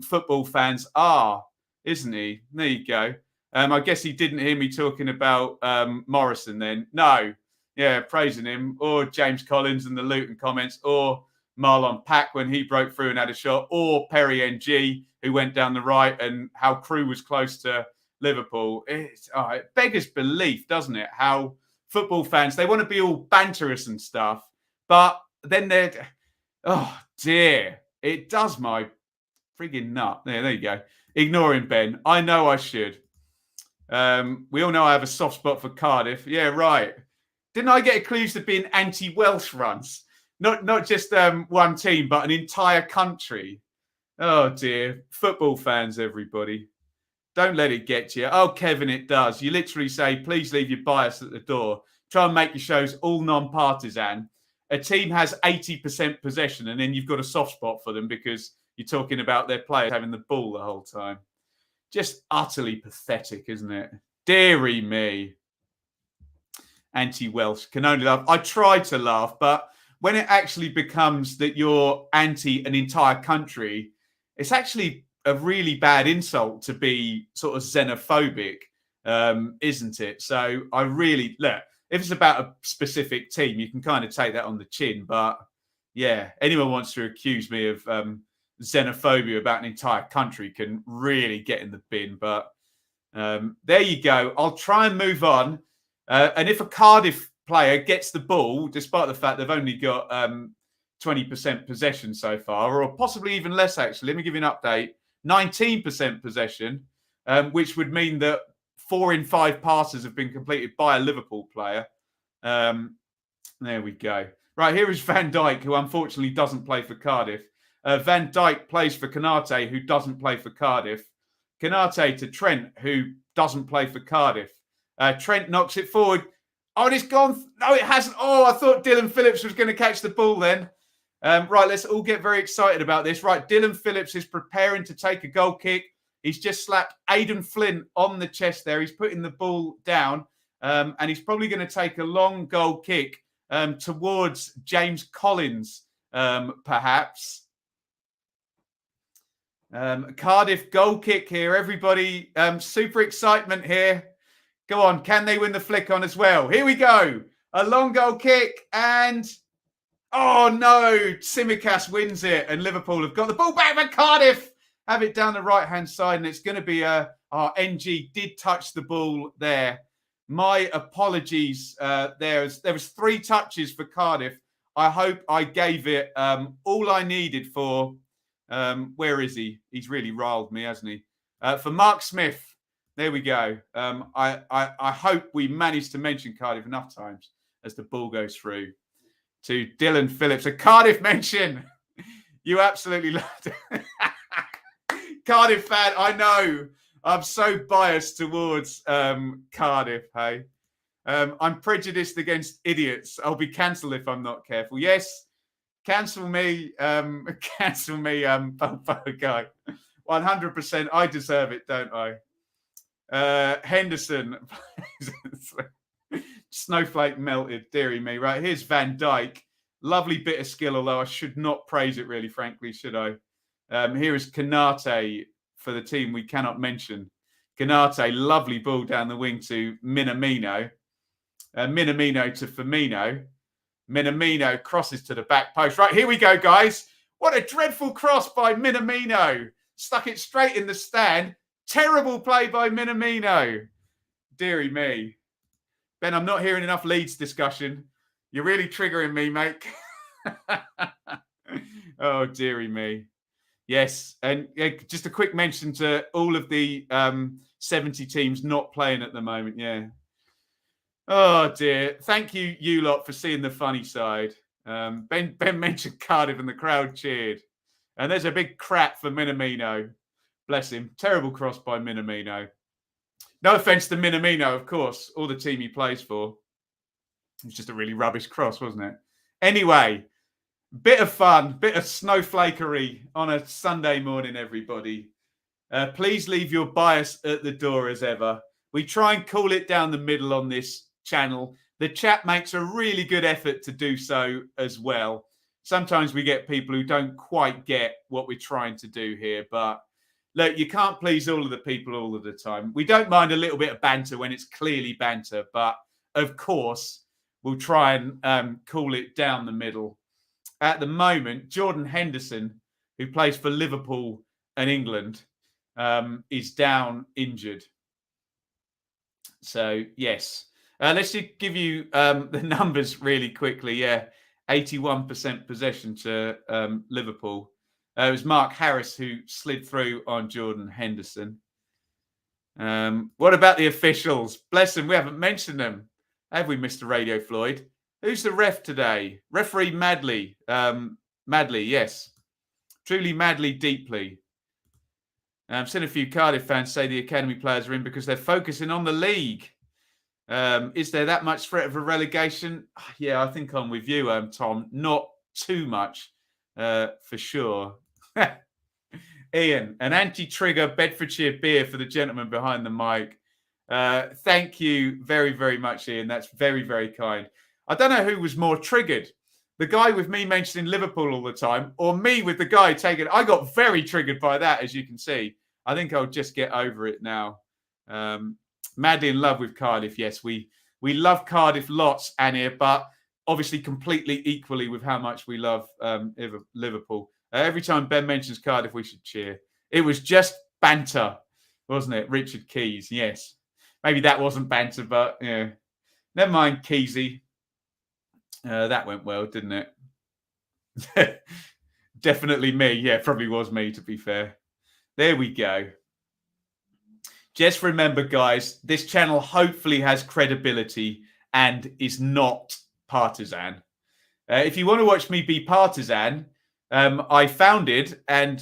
football fans are, isn't he? There you go. I guess he didn't hear me talking about Morrison then. No. Yeah, praising him. Or James Collins in the Luton comments. Or Marlon Pack when he broke through and had a shot. Or Perry NG, who went down the right, and how Crew was close to Liverpool. It beggars belief, doesn't it? How football fans, they want to be all banterous and stuff. But then they're... Oh, dear. It does my frigging nut. There you go. Ignoring Ben. I know I should. We all know I have a soft spot for Cardiff. Yeah, right. Didn't I get accused of being anti-Welsh runs? Not just one team, but an entire country. Oh, dear. Football fans, everybody. Don't let it get you. Oh, Kevin, it does. You literally say, please leave your bias at the door. Try and make your shows all non-partisan. A team has 80% possession, and then you've got a soft spot for them because you're talking about their players having the ball the whole time. Just utterly pathetic, isn't it? Deary me. Anti-Welsh. Can only laugh. I try to laugh, but when it actually becomes that you're anti an entire country, it's actually a really bad insult to be sort of xenophobic, isn't it? So I really... Look, if it's about a specific team, you can kind of take that on the chin. But yeah, anyone wants to accuse me of xenophobia about an entire country can really get in the bin. But there you go. I'll try and move on. And if a Cardiff player gets the ball, despite the fact they've only got 20% possession so far, or possibly even less, actually. Let me give you an update. 19% possession, which would mean that 4 in 5 passes have been completed by a Liverpool player. There we go. Right, here is Van Dijk, who unfortunately doesn't play for Cardiff. Van Dijk plays for Konate, who doesn't play for Cardiff. Konate to Trent, who doesn't play for Cardiff. Trent knocks it forward. Oh, and it's gone. No, it hasn't. Oh, I thought Dylan Phillips was going to catch the ball then. Right, let's all get very excited about this. Right, Dylan Phillips is preparing to take a goal kick. He's just slapped Aidan Flint on the chest there. He's putting the ball down, and he's probably going to take a long goal kick towards James Collins, perhaps. Cardiff goal kick here, everybody. Super excitement here. Go on, can they win the flick on as well? Here we go. A long goal kick, and oh no, Tsimikas wins it, and Liverpool have got the ball back, but Cardiff have it down the right-hand side, and it's going to be our NG did touch the ball there. My apologies there. There was 3 touches for Cardiff. I hope I gave it all I needed for... where is he? He's really riled me, hasn't he? For Mark Smith. There we go. I hope we managed to mention Cardiff enough times as the ball goes through to Dylan Phillips. A Cardiff mention. You absolutely loved it. Cardiff fan, I know. I'm so biased towards Cardiff, hey. I'm prejudiced against idiots. I'll be cancelled if I'm not careful. Yes, cancel me. Cancel me, guy. 100%. I deserve it, don't I? Henderson. Snowflake melted, dearie me. Right, here's Van Dijk. Lovely bit of skill, although I should not praise it really, frankly, should I? Here is Konate for the team we cannot mention. Konate, lovely ball down the wing to Minamino. Minamino to Firmino. Minamino crosses to the back post. Right, here we go, guys. What a dreadful cross by Minamino. Stuck it straight in the stand. Terrible play by Minamino. Deary me. Ben, I'm not hearing enough Leeds discussion. You're really triggering me, mate. Oh, dearie me. Yes, and just a quick mention to all of the 70 teams not playing at the moment, yeah. Oh, dear. Thank you, you lot, for seeing the funny side. Ben mentioned Cardiff and the crowd cheered. And there's a big crap for Minamino. Bless him. Terrible cross by Minamino. No offence to Minamino, of course, or the team he plays for. It was just a really rubbish cross, wasn't it? Anyway, bit of fun, bit of snowflakery on a Sunday morning, everybody. Please leave your bias at the door as ever. We try and cool it down the middle on this channel. The chat makes a really good effort to do so as well. Sometimes we get people who don't quite get what we're trying to do here, but look, you can't please all of the people all of the time. We don't mind a little bit of banter when it's clearly banter, but of course, we'll try and cool it down the middle. At the moment, Jordan Henderson, who plays for Liverpool and England, is down injured. So, yes. Let's just give you the numbers really quickly. Yeah, 81% possession to Liverpool. It was Mark Harris who slid through on Jordan Henderson. What about the officials? Bless them, we haven't mentioned them. Have we, Mr. Radio Floyd? Who's the ref today? Referee Madley. Madley, yes. Truly madly, deeply. I've seen a few Cardiff fans say the academy players are in because they're focusing on the league. Is there that much threat of a relegation? Yeah, I think I'm with you, Tom. Not too much, for sure. Iain, an anti-trigger Bedfordshire beer for the gentleman behind the mic. Thank you very, very much, Iain. That's very, very kind. I don't know who was more triggered. The guy with me mentioning Liverpool all the time, or me with the guy taking... I got very triggered by that, as you can see. I think I'll just get over it now. Madly in love with Cardiff, yes. We love Cardiff lots, Anir, but obviously completely equally with how much we love Liverpool. Every time Ben mentions Cardiff, we should cheer. It was just banter, wasn't it? Richard Keys, yes. Maybe that wasn't banter, but yeah. Never mind, Keysy. That went well, didn't it? Definitely me. Yeah, probably was me, to be fair. There we go. Just remember, guys, this channel hopefully has credibility and is not partisan. If you want to watch me be partisan, I founded and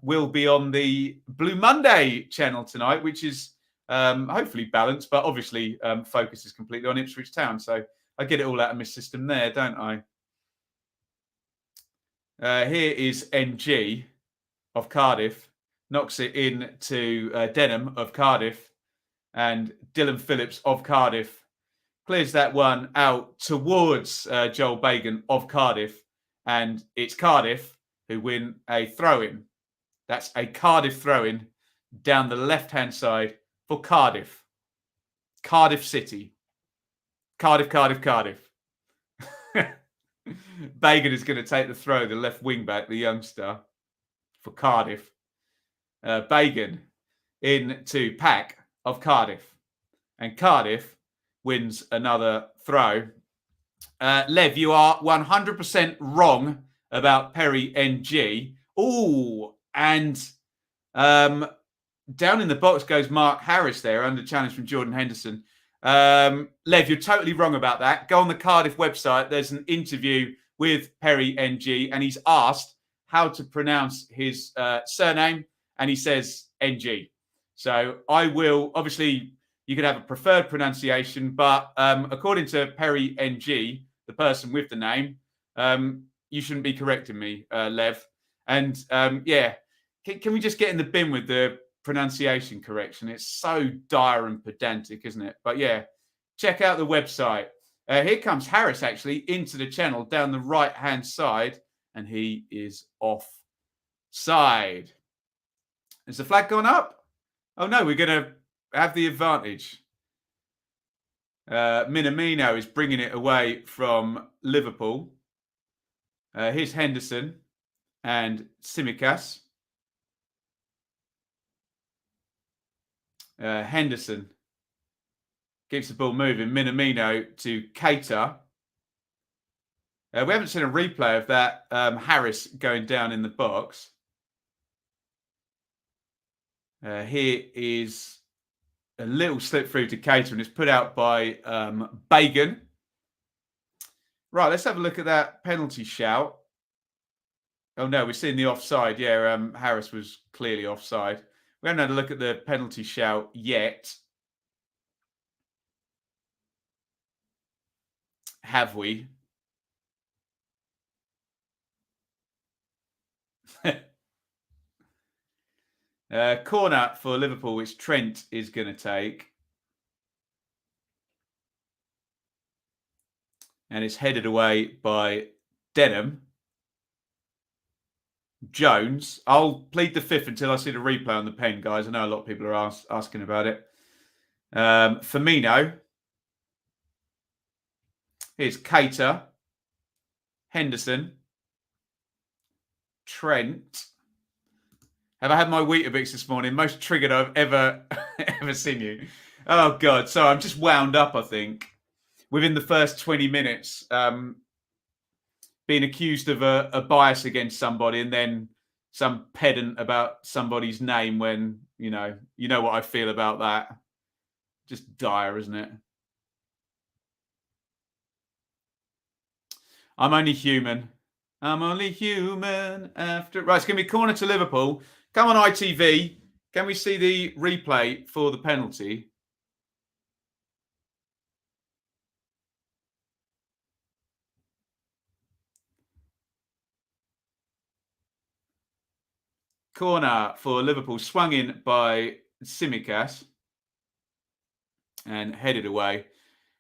will be on the Blue Monday channel tonight, which is hopefully balanced, but obviously focuses completely on Ipswich Town. So I get it all out of my system there, don't I? Here is NG of Cardiff. Knocks it in to Denham of Cardiff. And Dylan Phillips of Cardiff clears that one out towards Joel Bagan of Cardiff. And it's Cardiff who win a throw-in. That's a Cardiff throw-in down the left-hand side for Cardiff. Cardiff City. Cardiff. Bagan is going to take the throw, the left wing-back, the youngster, for Cardiff. Bagan into Pack of Cardiff. And Cardiff wins another throw. Lev, you are 100% wrong about Perry NG. Oh, and down in the box goes Mark Harris there under challenge from Jordan Henderson. Lev, you're totally wrong about that. Go on the Cardiff website. There's an interview with Perry NG, and he's asked how to pronounce his surname, and he says NG. So I will, obviously, you could have a preferred pronunciation, but according to Perry NG, the person with the name, you shouldn't be correcting me, Lev. And yeah, can we just get in the bin with the pronunciation correction? It's so dire and pedantic, isn't it? But yeah, check out the website. Here comes Harris actually into the channel down the right-hand side, and he is offside. Has the flag gone up? Oh no, we're going to have the advantage. Minamino is bringing it away from Liverpool. Here's Henderson and Tsimikas. Henderson keeps the ball moving. Minamino to Keita. We haven't seen a replay of that Harris going down in the box. Here is a little slip through to Keita, and it's put out by Bagan. Right, let's have a look at that penalty shout. Oh, no, we're seeing the offside. Yeah, Harris was clearly offside. We haven't had a look at the penalty shout yet. Have we? Corner for Liverpool, which Trent is going to take. And it's headed away by Denham. Jones. I'll plead the fifth until I see the replay on the pen, guys. I know a lot of people are asking about it. Firmino. Here's Keita. Henderson. Trent. Have I had my Weetabix this morning? Most triggered I've ever seen you. Oh, God. So I'm just wound up, I think, within the first 20 minutes, being accused of a bias against somebody and then some pedant about somebody's name when, you know what I feel about that. Just dire, isn't it? I'm only human. I'm only human after... Right, it's going to be corner to Liverpool. Come on, ITV. Can we see the replay for the penalty? Corner for Liverpool, swung in by Tsimikas and headed away.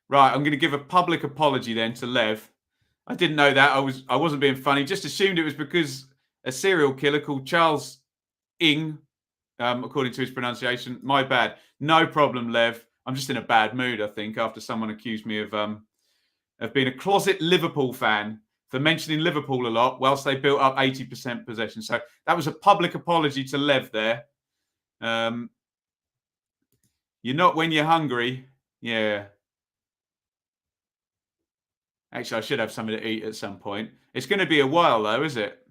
Right, I'm going to give a public apology then to Lev. I didn't know that. I wasn't being funny. Just assumed it was because a serial killer called Charles Ing, according to his pronunciation. My bad. No problem, Lev. I'm just in a bad mood, I think, after someone accused me of being a closet Liverpool fan for mentioning Liverpool a lot whilst they built up 80% possession. So that was a public apology to Lev there. You're not when you're hungry. Yeah. Actually, I should have something to eat at some point. It's going to be a while, though, is it?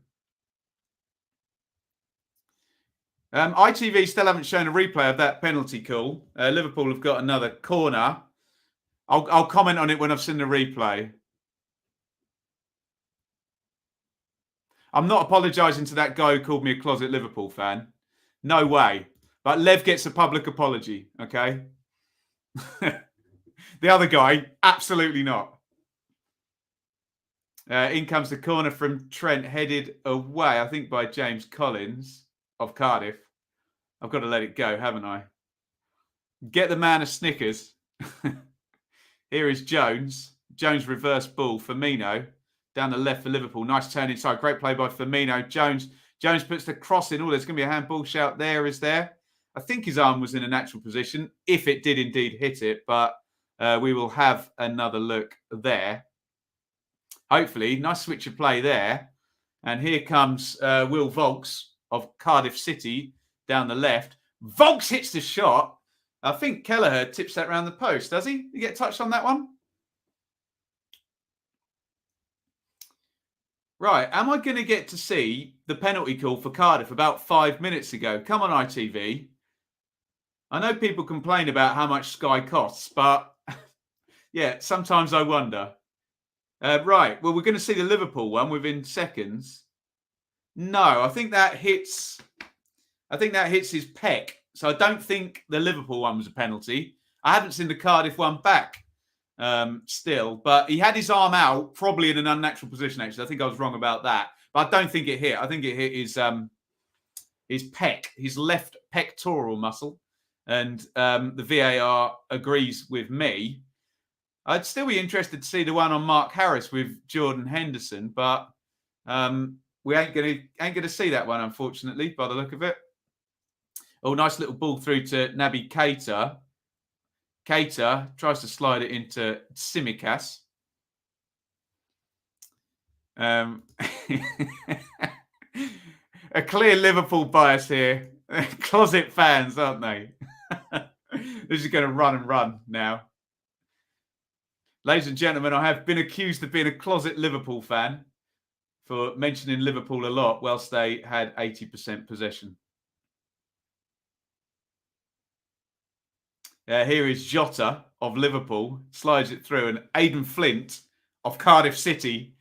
ITV still haven't shown a replay of that penalty call. Liverpool have got another corner. I'll comment on it when I've seen the replay. I'm not apologising to that guy who called me a closet Liverpool fan. No way. But Lev gets a public apology, okay? The other guy, absolutely not. In comes the corner from Trent, headed away, I think, by James Collins of Cardiff. I've got to let it go, haven't I? Get the man a Snickers. Here is Jones. Jones reverse ball. Firmino down the left for Liverpool. Nice turn inside. Great play by Firmino. Jones puts the cross in. Oh, there's going to be a handball shout there, is there? I think his arm was in a natural position, if it did indeed hit it. But we will have another look there. Hopefully, nice switch of play there. And here comes Will Volks of Cardiff City down the left. Volks hits the shot. I think Kelleher tips that round the post, does he? You get touched on that one? Right, am I going to get to see the penalty call for Cardiff about 5 minutes ago? Come on, ITV. I know people complain about how much Sky costs, but yeah, sometimes I wonder. Right, well, we're going to see the Liverpool one within seconds. No, I think that hits his pec. So I don't think the Liverpool one was a penalty. I haven't seen the Cardiff one back still, but he had his arm out, probably in an unnatural position, actually. I think I was wrong about that. But I don't think it hit. I think it hit his pec, his left pectoral muscle. And the VAR agrees with me. I'd still be interested to see the one on Mark Harris with Jordan Henderson, but we ain't gonna see that one, unfortunately, by the look of it. Oh, nice little ball through to Naby Keita. Keita tries to slide it into Tsimikas. A clear Liverpool bias here. Closet fans, aren't they? They're just going to run and run now. Ladies and gentlemen, I have been accused of being a closet Liverpool fan for mentioning Liverpool a lot whilst they had 80% possession. Here is Tjelta of Liverpool, slides it through, and Aidan Flint of Cardiff City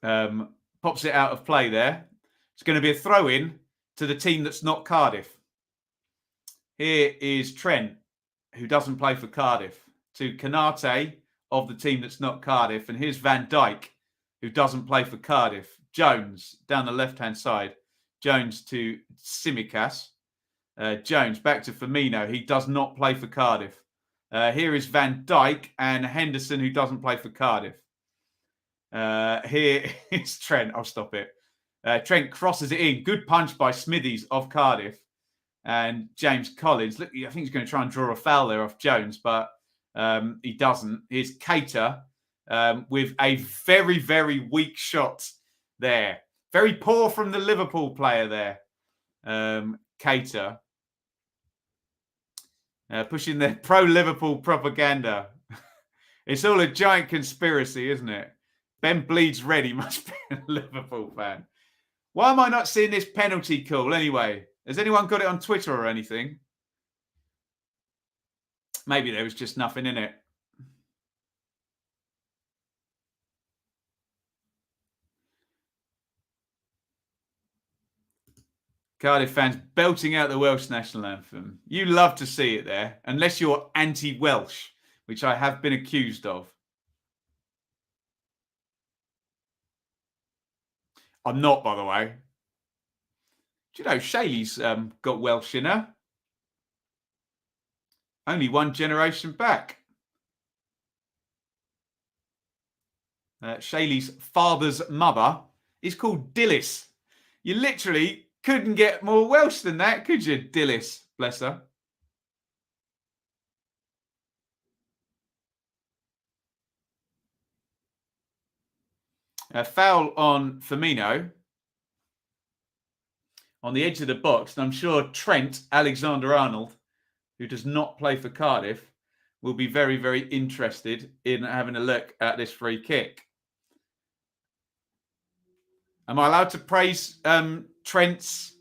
pops it out of play there. It's going to be a throw-in to the team that's not Cardiff. Here is Trent, who doesn't play for Cardiff, to Kanate of the team that's not Cardiff. And here's Van Dijk, who doesn't play for Cardiff. Jones down the left-hand side. Jones to Tsimikas. Jones back to Firmino. He does not play for Cardiff. Here is Van Dijk and Henderson, who doesn't play for Cardiff. Here is Trent. I'll stop it. Trent crosses it in. Good punch by Smithies of Cardiff. And James Collins, look, I think he's going to try and draw a foul there off Jones, but he doesn't. Here's Cater with a very, very weak shot there. Very poor from the Liverpool player there. Cater. Pushing their pro-Liverpool propaganda. It's all a giant conspiracy, isn't it? Ben bleeds red. He must be a Liverpool fan. Why am I not seeing this penalty call anyway? Has anyone got it on Twitter or anything? Maybe there was just nothing in it. Cardiff fans belting out the Welsh national anthem. You love to see it there, unless you're anti-Welsh, which I have been accused of. I'm not, by the way. Do you know, Shaylee's got Welsh in her? Only one generation back. Shaylee's father's mother is called Dillis. You literally couldn't get more Welsh than that, could you, Dillis? Bless her. A foul on Firmino on the edge of the box. And I'm sure Trent Alexander-Arnold, who does not play for Cardiff, will be very, very interested in having a look at this free kick. Am I allowed to praise Trent's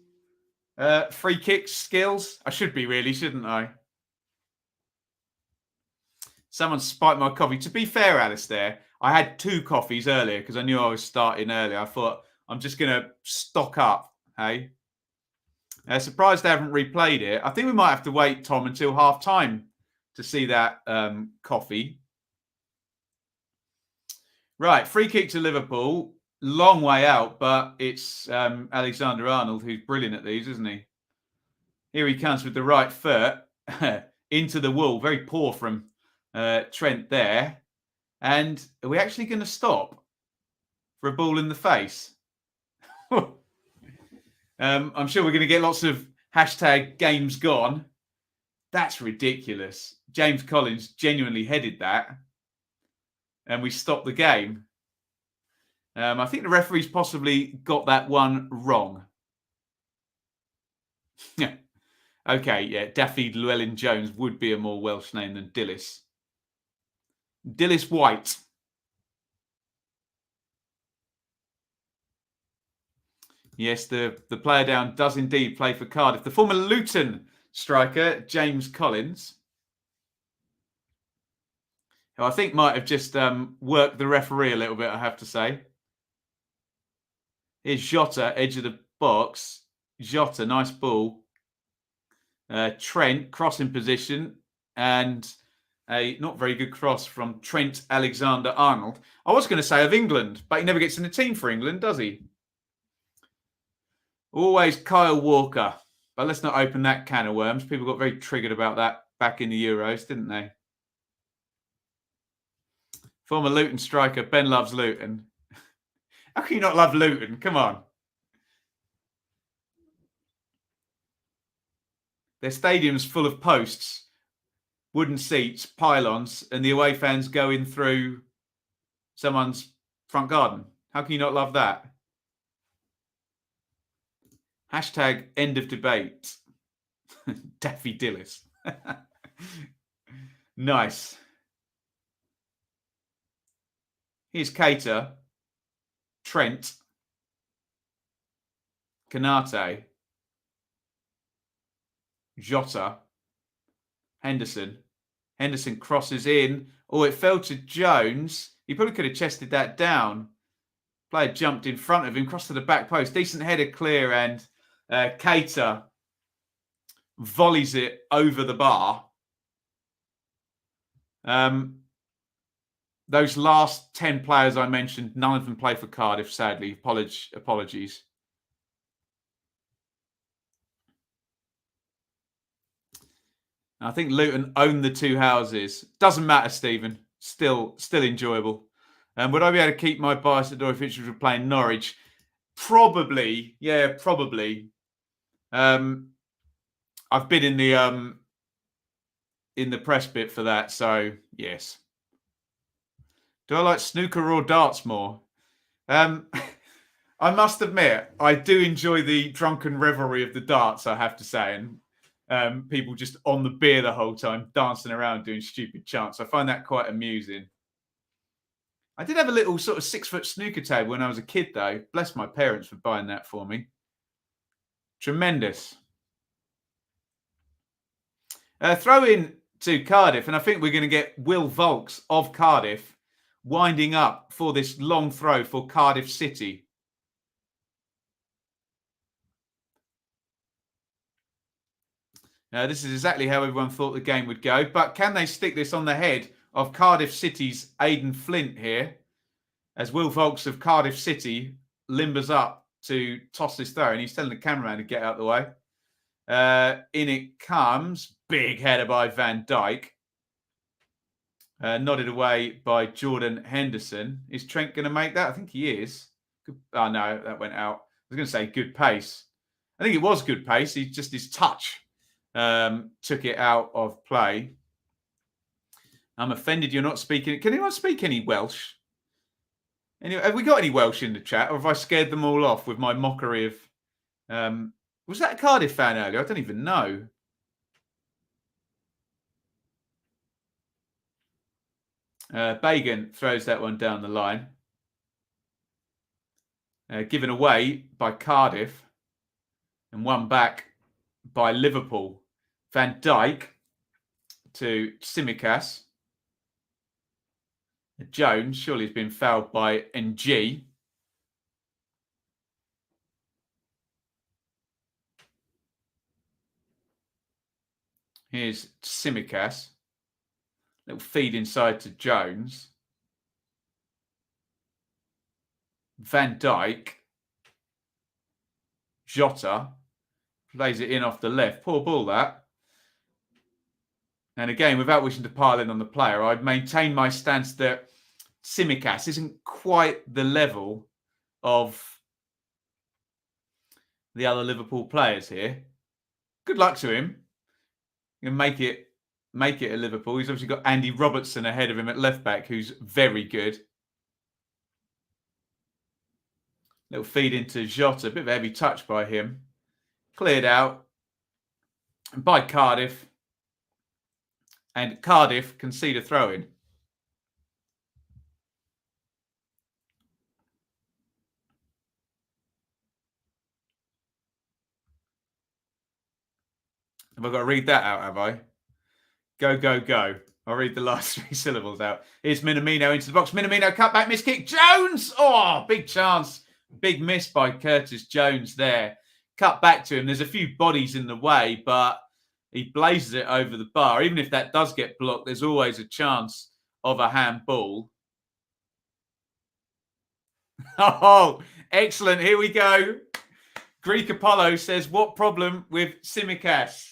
free kick skills? I should be, really, shouldn't I? Someone spiked my coffee. To be fair, Alistair, I had 2 coffees earlier because I knew I was starting early. I thought, I'm just going to stock up, hey? Surprised they haven't replayed it. I think we might have to wait, Tom, until half-time to see that coffee. Right, free kick to Liverpool. Long way out, but it's Alexander-Arnold who's brilliant at these, isn't he? Here he comes with the right foot into the wall. Very poor from Trent there. And are we actually going to stop for a ball in the face? I'm sure we're going to get lots of hashtag games gone. That's ridiculous. James Collins genuinely headed that. And we stopped the game. I think the referee's possibly got that one wrong. Yeah. Okay, yeah. Daffy Llewellyn-Jones would be a more Welsh name than Dillis. Dillis White. Yes, the player down does indeed play for Cardiff. The former Luton striker, James Collins, who I think might have just worked the referee a little bit, I have to say. Here's Tjelta, edge of the box. Tjelta, nice ball. Trent, crossing position. And a not very good cross from Trent Alexander-Arnold. I was going to say of England, but he never gets in the team for England, does he? Always Kyle Walker. But let's not open that can of worms. People got very triggered about that back in the Euros, didn't they? Former Luton striker, Ben loves Luton. How can you not love Luton? Come on. Their stadium's full of posts, wooden seats, pylons, and the away fans going through someone's front garden. How can you not love that? Hashtag end of debate. Daffy Dillis. Nice. Here's Cater, Trent, Kanate, Tjelta, Henderson. Henderson crosses in. Oh, it fell to Jones. He probably could have chested that down. Player jumped in front of him, crossed to the back post. Decent header clear, and Cater volleys it over the bar. Those last 10 players I mentioned, none of them play for Cardiff, sadly. Apologies. I think Luton own the 2 houses. Doesn't matter, Stephen. Still enjoyable. Would I be able to keep my bias at Dory Fitchers for playing Norwich? Probably. Yeah, probably. I've been in the press bit for that, so yes. Do I like snooker or darts more? I must admit, I do enjoy the drunken revelry of the darts, I have to say, and people just on the beer the whole time, dancing around doing stupid chants. I find that quite amusing. I did have a little sort of 6-foot snooker table when I was a kid, though. Bless my parents for buying that for me. Tremendous. Throw in to Cardiff, and I think we're going to get Will Volks of Cardiff winding up for this long throw for Cardiff City. This is exactly how everyone thought the game would go, but can they stick this on the head of Cardiff City's Aidan Flint here, as Will Volks of Cardiff City limbers up to toss this throw, and he's telling the cameraman to get out of the way. In it comes, big header by Van Dijk. Nodded away by Jordan Henderson. Is Trent going to make that? I think he is. Oh, no, that went out. I was going to say good pace. I think it was good pace. His touch took it out of play. I'm offended you're not speaking. Can anyone speak any Welsh? Anyway, have we got any Welsh in the chat, or have I scared them all off with my mockery of... was that a Cardiff fan earlier? I don't even know. Bagan throws that one down the line. Given away by Cardiff and won back by Liverpool. Van Dijk to Tsimikas. Jones, surely has been fouled by NG. Here's Tsimikas. Little feed inside to Jones. Van Dijk. Tjelta plays it in off the left. Poor ball, that. And again, without wishing to pile in on the player, I'd maintain my stance that Tsimikas isn't quite the level of the other Liverpool players here. Good luck to him. You can make it at Liverpool. He's obviously got Andy Robertson ahead of him at left back, who's very good. Little feed into Tjelta, a bit of a heavy touch by him. Cleared out by Cardiff. And Cardiff concede a throw-in. Have I got to read that out, have I? Go, go, go. I'll read the last 3 syllables out. Here's Minamino into the box. Minamino, cutback, miss kick. Jones! Oh, big chance. Big miss by Curtis Jones there. Cut back to him. There's a few bodies in the way, but he blazes it over the bar. Even if that does get blocked, there's always a chance of a handball. Oh, excellent. Here we go. Greek Apollo says, what problem with Tsimikas?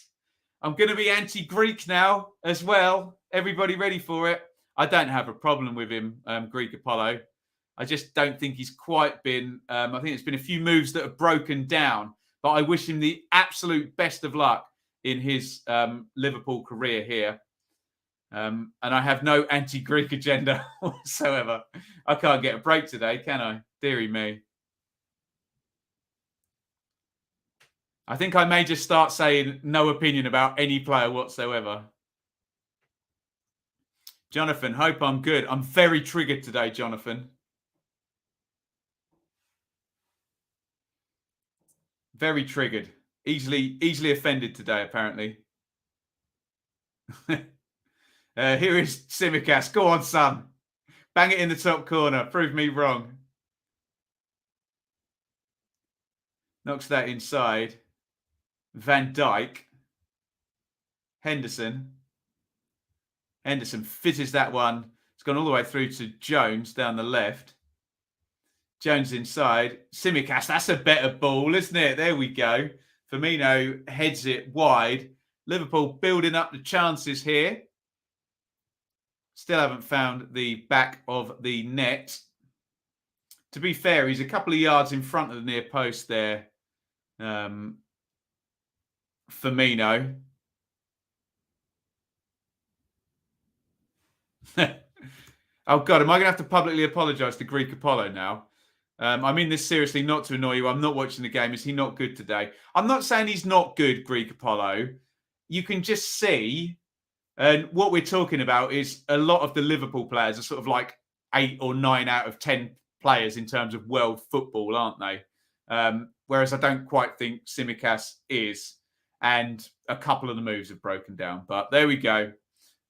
I'm going to be anti-Greek now as well. Everybody ready for it? I don't have a problem with him, Greek Apollo. I just don't think he's quite been... I think it's been a few moves that have broken down. But I wish him the absolute best of luck in his Liverpool career here. And I have no anti-Greek agenda whatsoever. I can't get a break today, can I? Deary me. I think I may just start saying no opinion about any player whatsoever. Jonathan, hope I'm good. I'm very triggered today, Jonathan. Very triggered. Easily offended today, apparently. Here is Tsimikas. Go on, son. Bang it in the top corner. Prove me wrong. Knocks that inside. Van Dijk. Henderson. Henderson fizzes that one. It's gone all the way through to Jones down the left. Jones inside. Tsimikas, that's a better ball, isn't it? There we go. Firmino heads it wide. Liverpool building up the chances here. Still haven't found the back of the net. To be fair, he's a couple of yards in front of the near post there. Firmino. Oh, God, am I going to have to publicly apologise to Greek Apollo now? I mean this seriously, not to annoy you. I'm not watching the game. Is he not good today? I'm not saying he's not good, Greek Apollo. You can just see, and what we're talking about is a lot of the Liverpool players are sort of like 8 or 9 out of 10 players in terms of world football, aren't they? Whereas I don't quite think Tsimikas is. And a couple of the moves have broken down. But there we go.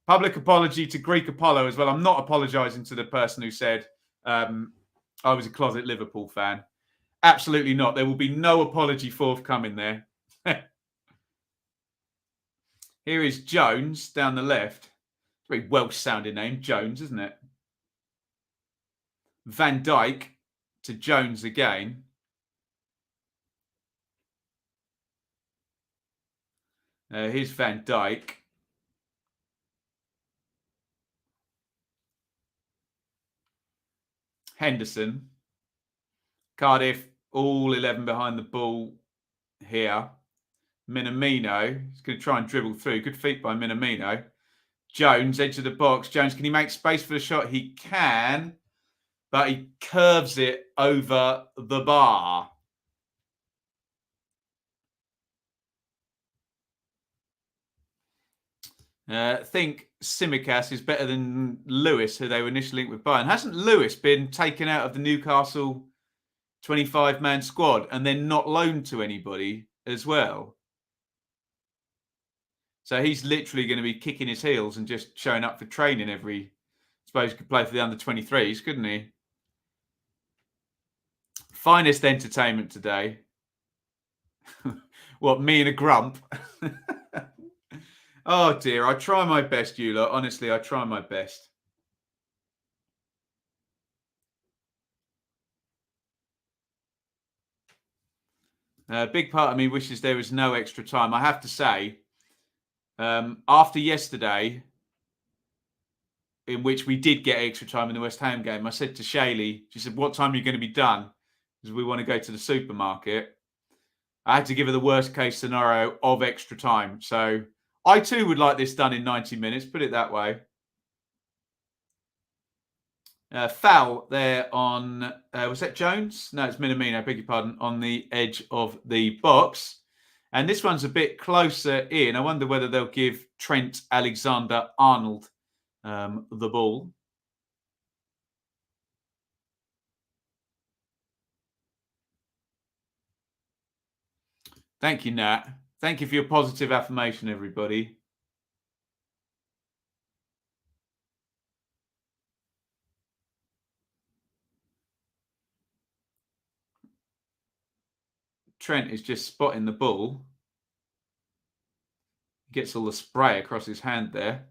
Public apology to Greek Apollo as well. I'm not apologising to the person who said I was a closet Liverpool fan. Absolutely not. There will be no apology forthcoming there. Here is Jones down the left. It's a very Welsh-sounding name, Jones, isn't it? Van Dijk to Jones again. Here's Van Dijk. Henderson. Cardiff, all 11 behind the ball here. Minamino. He's going to try and dribble through. Good feet by Minamino. Jones, edge of the box. Jones, can he make space for the shot? He can, but he curves it over the bar. Think Tsimikas is better than Lewis, who they were initially linked with Bayern. Hasn't Lewis been taken out of the Newcastle 25-man squad and then not loaned to anybody as well? So he's literally going to be kicking his heels and just showing up for training every... I suppose he could play for the under-23s, couldn't he? Finest entertainment today. What, me and a grump? Oh, dear. I try my best, you lot. Honestly, I try my best. A big part of me wishes there was no extra time. I have to say, after yesterday, in which we did get extra time in the West Ham game, I said to Shaylee, she said, what time are you going to be done? Because we want to go to the supermarket. I had to give her the worst case scenario of extra time. So I too would like this done in 90 minutes, put it that way. Foul there on, was that Jones? No, it's Minamino, I beg your pardon, on the edge of the box. And this one's a bit closer in. I wonder whether they'll give Trent Alexander-Arnold the ball. Thank you, Nat. Thank you for your positive affirmation, everybody. Trent is just spotting the ball. He gets all the spray across his hand there.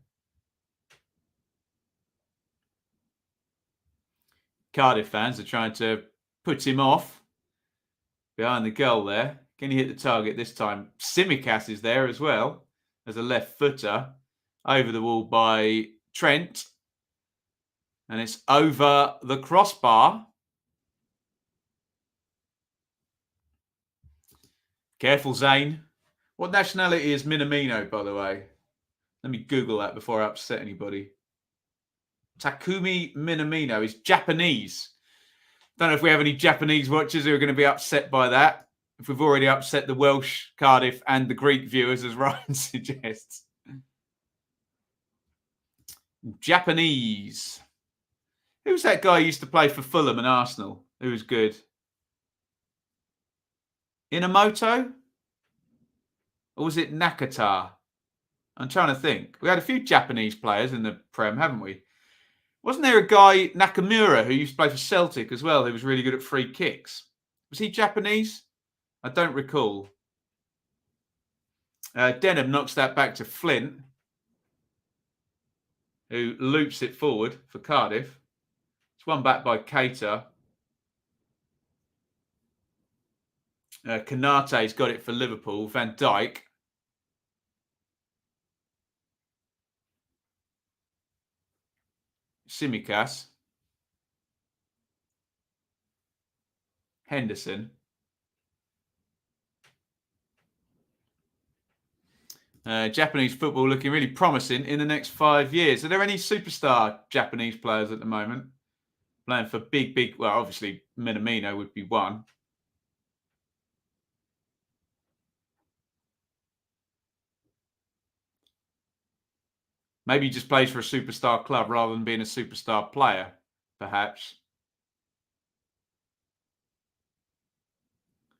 Cardiff fans are trying to put him off behind the goal there. Can he hit the target this time? Tsimikas is there as well as a left footer. Over the wall by Trent. And it's over the crossbar. Careful, Zane. What nationality is Minamino, by the way? Let me Google that before I upset anybody. Takumi Minamino is Japanese. Don't know if we have any Japanese watchers who are going to be upset by that. If we've already upset the Welsh, Cardiff and the Greek viewers, as Ryan suggests. Japanese. Who was that guy who used to play for Fulham and Arsenal? Who was good? Inamoto? Or was it Nakata? I'm trying to think. We had a few Japanese players in the Prem, haven't we? Wasn't there a guy, Nakamura, who used to play for Celtic as well, who was really good at free kicks? Was he Japanese? I don't recall. Denham knocks that back to Flint, who loops it forward for Cardiff. It's one back by Keita. Kanate's got it for Liverpool. Van Dijk. Tsimikas. Henderson. Japanese football looking really promising in the next 5 years. Are there any superstar Japanese players at the moment playing for big? Well, obviously Minamino would be one. Maybe he just plays for a superstar club rather than being a superstar player, perhaps.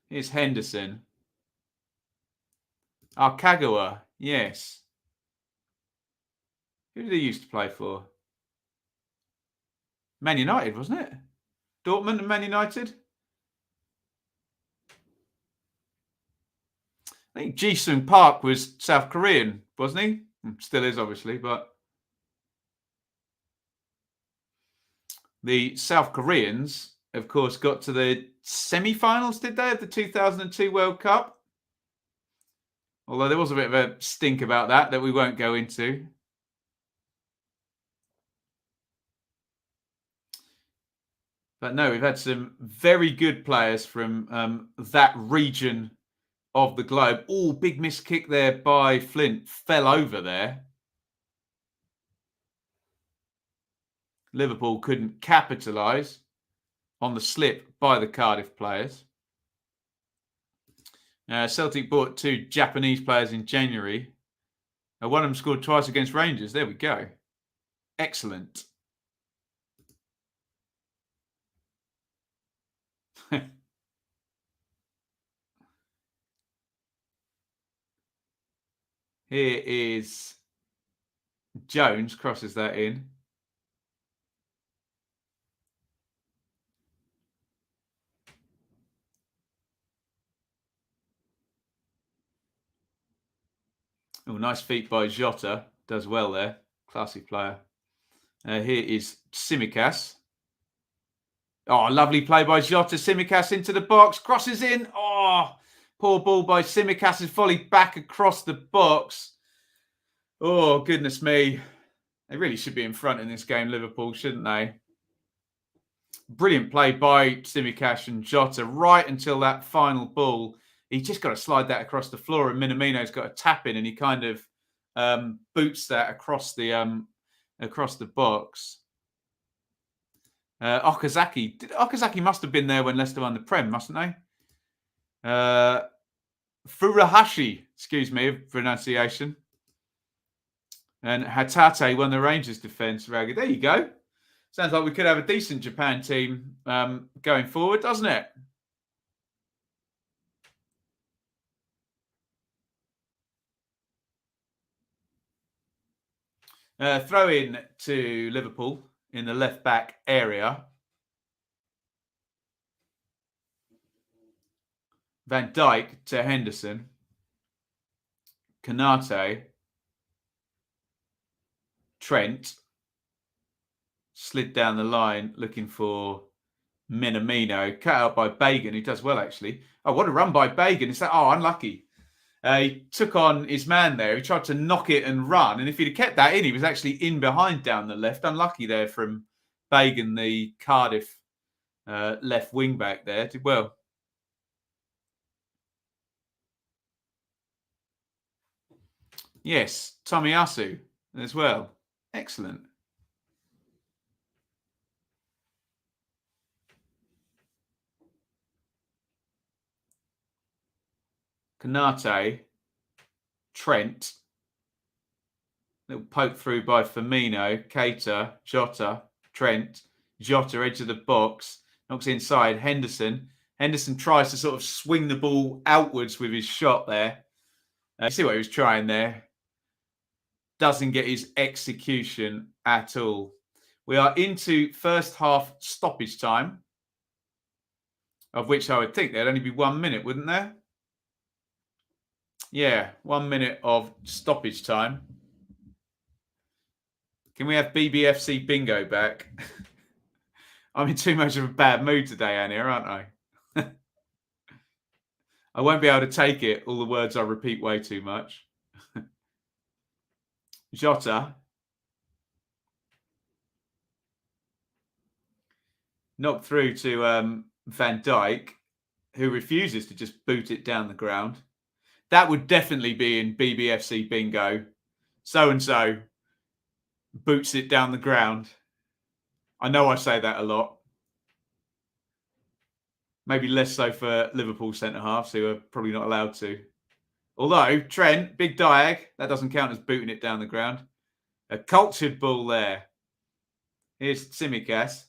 Here's Henderson. Kagawa, yes. Who did he used to play for? Man United, wasn't it? Dortmund and Man United? I think Ji-sung Park was South Korean, wasn't he? Still is, obviously, but the South Koreans, of course, got to the semi-finals, did they, of the 2002 World Cup? Although there was a bit of a stink about that we won't go into. But no, we've had some very good players from that region of the globe. Oh, big miss kick there by Flint. Fell over there. Liverpool couldn't capitalise on the slip by the Cardiff players. Celtic bought 2 Japanese players in January. One of them scored twice against Rangers. There we go. Excellent. Here is Jones, crosses that in. Oh, nice feet by Tjelta. Does well there. Classy player. Here is Tsimikas. Oh, lovely play by Tjelta. Tsimikas into the box. Crosses in. Oh, poor ball by Tsimikas. Is volleyed back across the box. Oh, goodness me. They really should be in front in this game, Liverpool, shouldn't they? Brilliant play by Tsimikas and Tjelta right until that final ball. He's just got to slide that across the floor, and Minamino's got to tap in, and he kind of boots that across the box. Okazaki must have been there when Leicester won the Prem, mustn't they? Furuhashi, excuse me, pronunciation. And Hatate won the Rangers defence. There you go. Sounds like we could have a decent Japan team going forward, doesn't it? Throw in to Liverpool in the left back area. Van Dijk to Henderson. Kanate. Trent. Slid down the line looking for Minamino. Cut out by Bagan, who does well, actually. Oh, what a run by Bagan. Is that? Oh, unlucky. He took on his man there. He tried to knock it and run. And if he'd have kept that in, he was actually in behind down the left. Unlucky there from Bagan, the Cardiff left wing back there. Did well. Yes, Tomiyasu as well. Excellent. Kanate, Trent, little poke through by Firmino, Keita, Jota, Trent, Jota edge of the box, knocks inside Henderson. Henderson tries to sort of swing the ball outwards with his shot there. You see what he was trying there. Doesn't get his execution at all. We are into first half stoppage time, of which I would think there'd only be 1 minute, wouldn't there? Yeah, 1 minute of stoppage time. Can we have BBFC bingo back? I'm in too much of a bad mood today, Annie, aren't I? I won't be able to take it, all the words I repeat way too much. Jota. Knocked through to Van Dijk. who refuses to just boot it down the ground. That would definitely be in BBFC bingo. So-and-so boots it down the ground. I know I say that a lot. Maybe less so for Liverpool centre-halves who are probably not allowed to. Although, Trent, big diag, that doesn't count as booting it down the ground. A cultured ball there. Here's Tsimikas.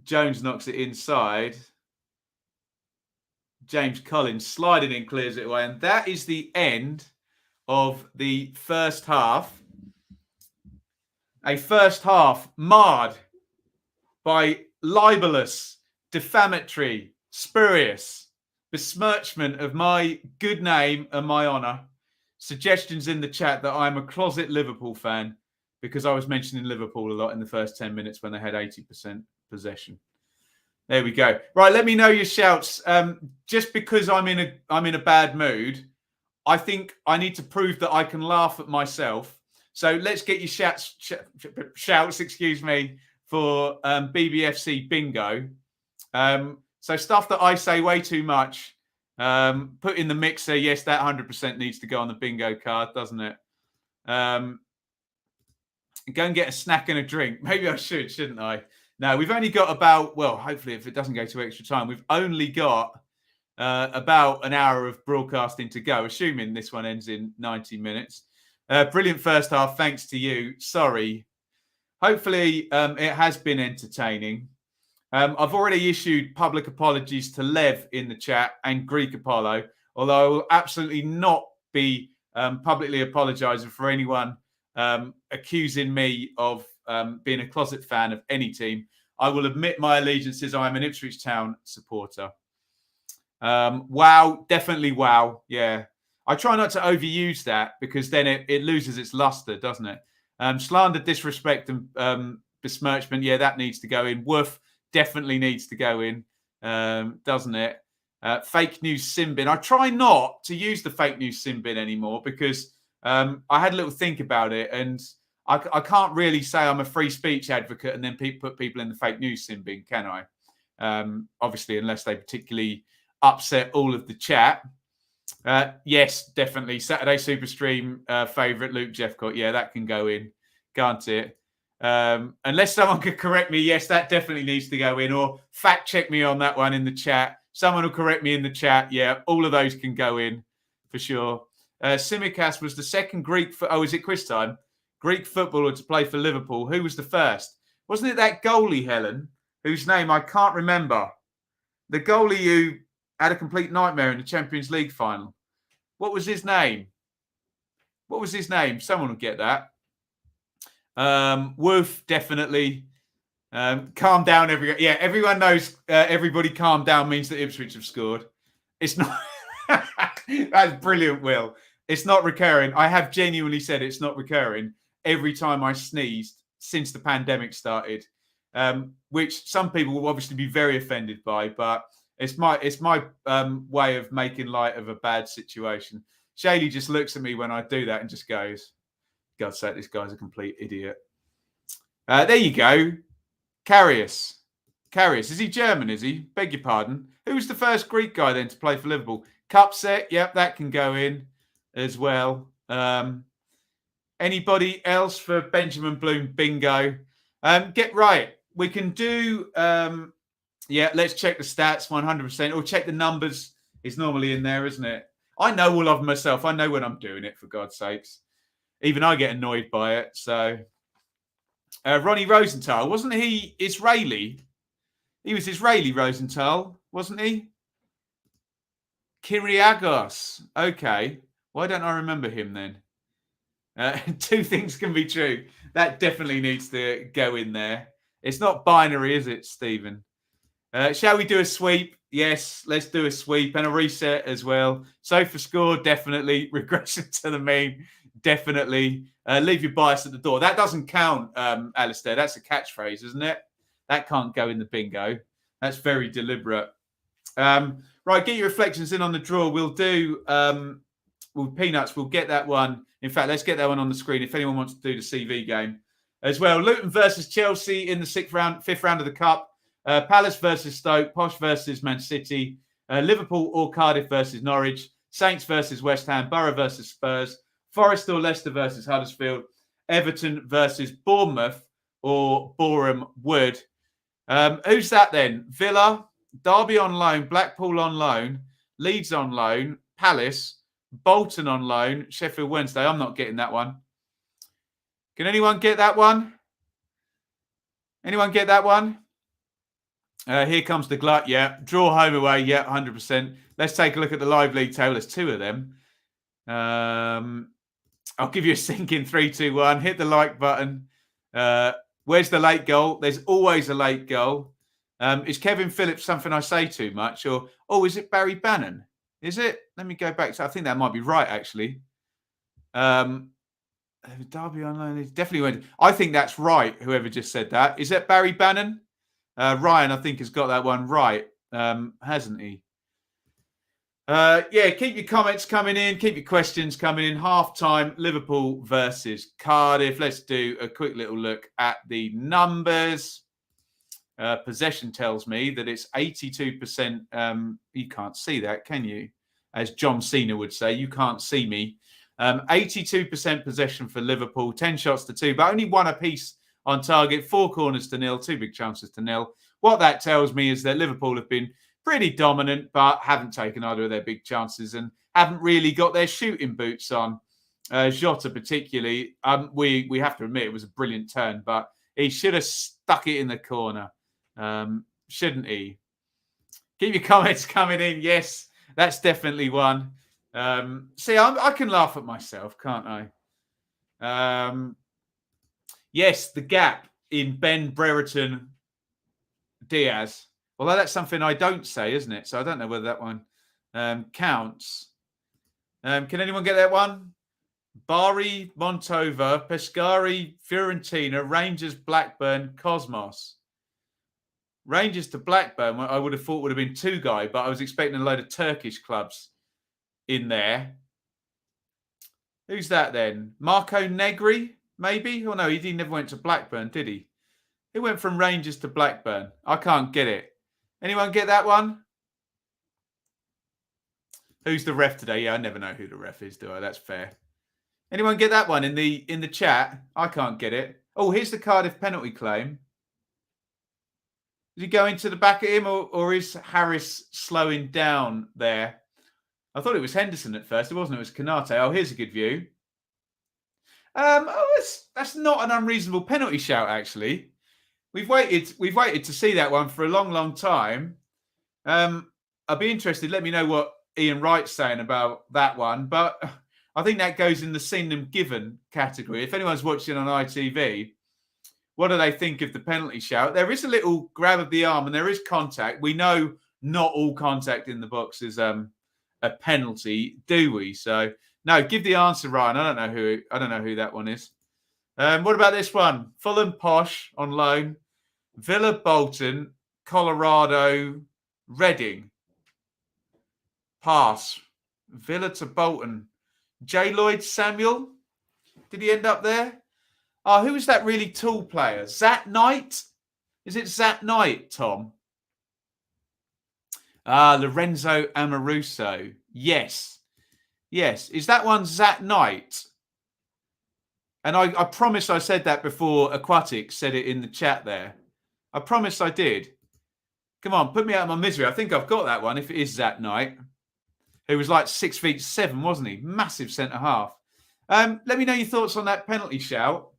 Jones knocks it inside. James Collins sliding in, clears it away. And that is the end of the first half. A first half marred by libelous, defamatory, spurious besmirchment of my good name and my honour. Suggestions in the chat that I'm a closet Liverpool fan because I was mentioning Liverpool a lot in the first 10 minutes when they had 80% possession. There we go. Right, let me know your shouts. Just because I'm in a bad mood, I think I need to prove that I can laugh at myself. So let's get your shouts, excuse me, for BBFC bingo. So stuff that I say way too much, put in the mixer. Yes, that 100% needs to go on the bingo card, doesn't it? Go and get a snack and a drink. Maybe I should, shouldn't I? No, we've only got about, well, hopefully if it doesn't go to extra time, we've only got about an hour of broadcasting to go, assuming this one ends in 90 minutes. Brilliant first half. Thanks to you. Sorry. Hopefully it has been entertaining. I've already issued public apologies to Lev in the chat and Greek Apollo, although I will absolutely not be publicly apologising for anyone accusing me of being a closet fan of any team. I will admit my allegiances. I'm an Ipswich Town supporter. Wow, definitely wow. Yeah. I try not to overuse that because then it loses its luster, doesn't it? Slander, disrespect, and besmirchment. Yeah, that needs to go in. Woof definitely needs to go in, doesn't it? Fake news sin bin. I try not to use the fake news sin bin anymore because I had a little think about it and I can't really say I'm a free speech advocate and then put people in the fake news sin bin, can I? Obviously, unless they particularly upset all of the chat. Yes, definitely. Saturday Superstream favourite, Luke Jeffcott. Yeah, that can go in, can't it? Unless someone could correct me, yes, that definitely needs to go in. Or fact check me on that one in the chat. Someone will correct me in the chat. Yeah, all of those can go in for sure. Tsimikas was the second Greek. Is it quiz time? Greek footballer to play for Liverpool. Who was the first? Wasn't it that goalie, Helen, whose name I can't remember? The goalie who had a complete nightmare in the Champions League final. What was his name? What was his name? Someone will get that. Wolf, definitely. Calm down, everyone. Yeah, everyone knows everybody calm down means that Ipswich have scored. It's not. That's brilliant, Will. It's not recurring. I have genuinely said it's not recurring every time I sneezed since the pandemic started, which some people will obviously be very offended by, but it's my way of making light of a bad situation. Shaylee just looks at me when I do that and just goes, God's sake, this guy's a complete idiot. There you go. Karius. Is he German, is he? Beg your pardon. Who was the first Greek guy then to play for Liverpool? Cup set. Yep, that can go in as well. Anybody else for Benjamin Bloom bingo? Get right. We can do... yeah, let's check the stats 100%. Or check the numbers. It's normally in there, isn't it? I know all of myself. I know when I'm doing it, for God's sakes. Even I get annoyed by it. So, Ronnie Rosenthal, wasn't he Israeli? He was Israeli, Rosenthal, wasn't he? Kyriagos. Okay. Why don't I remember him then? Two things can be true. That definitely needs to go in there. It's not binary, is it, Stephen? Shall we do a sweep? Yes, let's do a sweep and a reset as well. Sofa score, definitely. Regression to the mean, definitely. Leave your bias at the door. That doesn't count, Alistair. That's a catchphrase, isn't it? That can't go in the bingo. That's very deliberate. Right, get your reflections in on the draw. We'll do Peanuts. We'll get that one. In fact, let's get that one on the screen if anyone wants to do the CV game as well. Luton versus Chelsea in the fifth round of the Cup. Palace versus Stoke, Posh versus Man City, Liverpool or Cardiff versus Norwich, Saints versus West Ham, Borough versus Spurs, Forest or Leicester versus Huddersfield, Everton versus Bournemouth or Boreham Wood. Who's that then? Villa, Derby on loan, Blackpool on loan, Leeds on loan, Palace, Bolton on loan, Sheffield Wednesday. I'm not getting that one. Can anyone get that one? Anyone get that one? Here comes the glut. Yeah. Draw home away. Yeah, 100%. Let's take a look at the live league table. There's two of them. I'll give you a sinking 3, 2, 1. Hit the like button. Where's the late goal? There's always a late goal. Is Kevin Phillips something I say too much? Or, is it Barry Bannon? Is it? Let me go back. I think that might be right, actually. Derby online definitely went. I think that's right. Whoever just said that. Is that Barry Bannon? Ryan, I think, has got that one right. Hasn't he? Yeah, keep your comments coming in. Keep your questions coming in. Half-time, Liverpool versus Cardiff. Let's do a quick little look at the numbers. Possession tells me that it's 82%. You can't see that, can you? As John Cena would say, you can't see me. 82% possession for Liverpool, 10 shots to 2, but only 1 apiece on target, 4 corners to 0, 2 big chances to 0. What that tells me is that Liverpool have been pretty dominant, but haven't taken either of their big chances and haven't really got their shooting boots on. Jota particularly, we have to admit it was a brilliant turn, but he should have stuck it in the corner, shouldn't he? Keep your comments coming in. Yes, that's definitely one. See, I can laugh at myself, can't I? Yes, the gap in Ben Brereton Diaz. Although that's something I don't say, isn't it? So I don't know whether that one counts. Can anyone get that one? Bari, Montova, Pescari, Fiorentina, Rangers, Blackburn, Cosmos. Rangers to Blackburn, I would have thought would have been 2 guy, but I was expecting a load of Turkish clubs in there. Who's that then? Marco Negri, maybe? Oh no, he never went to Blackburn, did he? He went from Rangers to Blackburn. I can't get it. Anyone get that one? Who's the ref today? Yeah, I never know who the ref is, do I? That's fair. Anyone get that one in the chat? I can't get it. Oh, here's the Cardiff penalty claim. Is he going to the back of him or is Harris slowing down there? I thought it was Henderson at first. It wasn't. It was Kanate. Oh, here's a good view. That's not an unreasonable penalty shout, actually. We've waited to see that one for a long, long time. I'll be interested. Let me know what Ian Wright's saying about that one. But I think that goes in the seen them given category. If anyone's watching on ITV, what do they think of the penalty shout? There is a little grab of the arm and there is contact. We know not all contact in the box is a penalty, do we? So no, give the answer, Ryan. I don't know who that one is. What about this one? Fulham Posh on loan, Villa Bolton, Colorado Reading. Pass. Villa to Bolton. J. Lloyd Samuel. Did he end up there? Oh, who was that really tall player? Zat Knight? Is it Zat Knight, Tom? Lorenzo Amoruso. Yes. Yes. Is that one Zat Knight? And I promise I said that before Aquatic said it in the chat there. I promise I did. Come on, put me out of my misery. I think I've got that one, if it is Zat Knight. Who was like 6'7", wasn't he? Massive centre-half. Let me know your thoughts on that penalty shout.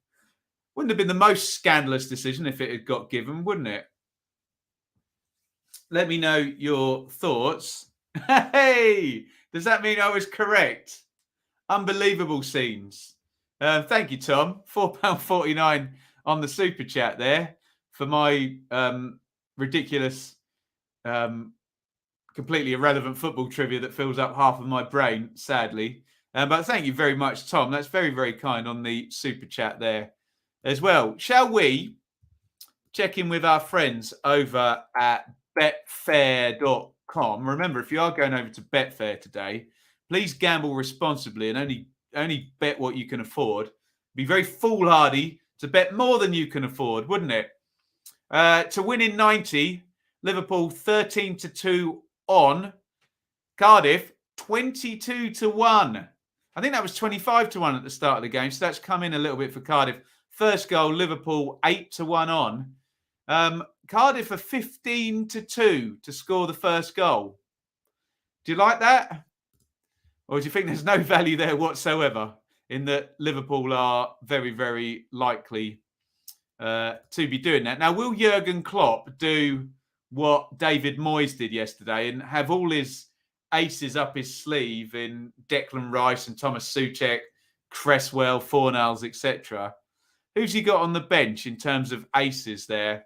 Wouldn't have been the most scandalous decision if it had got given, wouldn't it? Let me know your thoughts. Hey! Does that mean I was correct? Unbelievable scenes. Thank you, Tom. £4.49 on the super chat there for my ridiculous, completely irrelevant football trivia that fills up half of my brain, sadly. But thank you very much, Tom. That's very, very kind on the super chat there as well. Shall we check in with our friends over at betfair.com? Remember, if you are going over to Betfair today, please gamble responsibly and only bet what you can afford. Be very foolhardy to bet more than you can afford, wouldn't it? To win in 90, Liverpool 13-2 on. Cardiff 22-1. I think that was 25-1 at the start of the game, so that's come in a little bit for Cardiff. First goal, Liverpool 8-1 on. Cardiff are 15-2 to score the first goal. Do you like that? Or do you think there's no value there whatsoever in that Liverpool are very, very likely to be doing that? Now, will Jurgen Klopp do what David Moyes did yesterday and have all his aces up his sleeve in Declan Rice and Thomas Souček, Cresswell, Fornals, etc.? Who's he got on the bench in terms of aces there?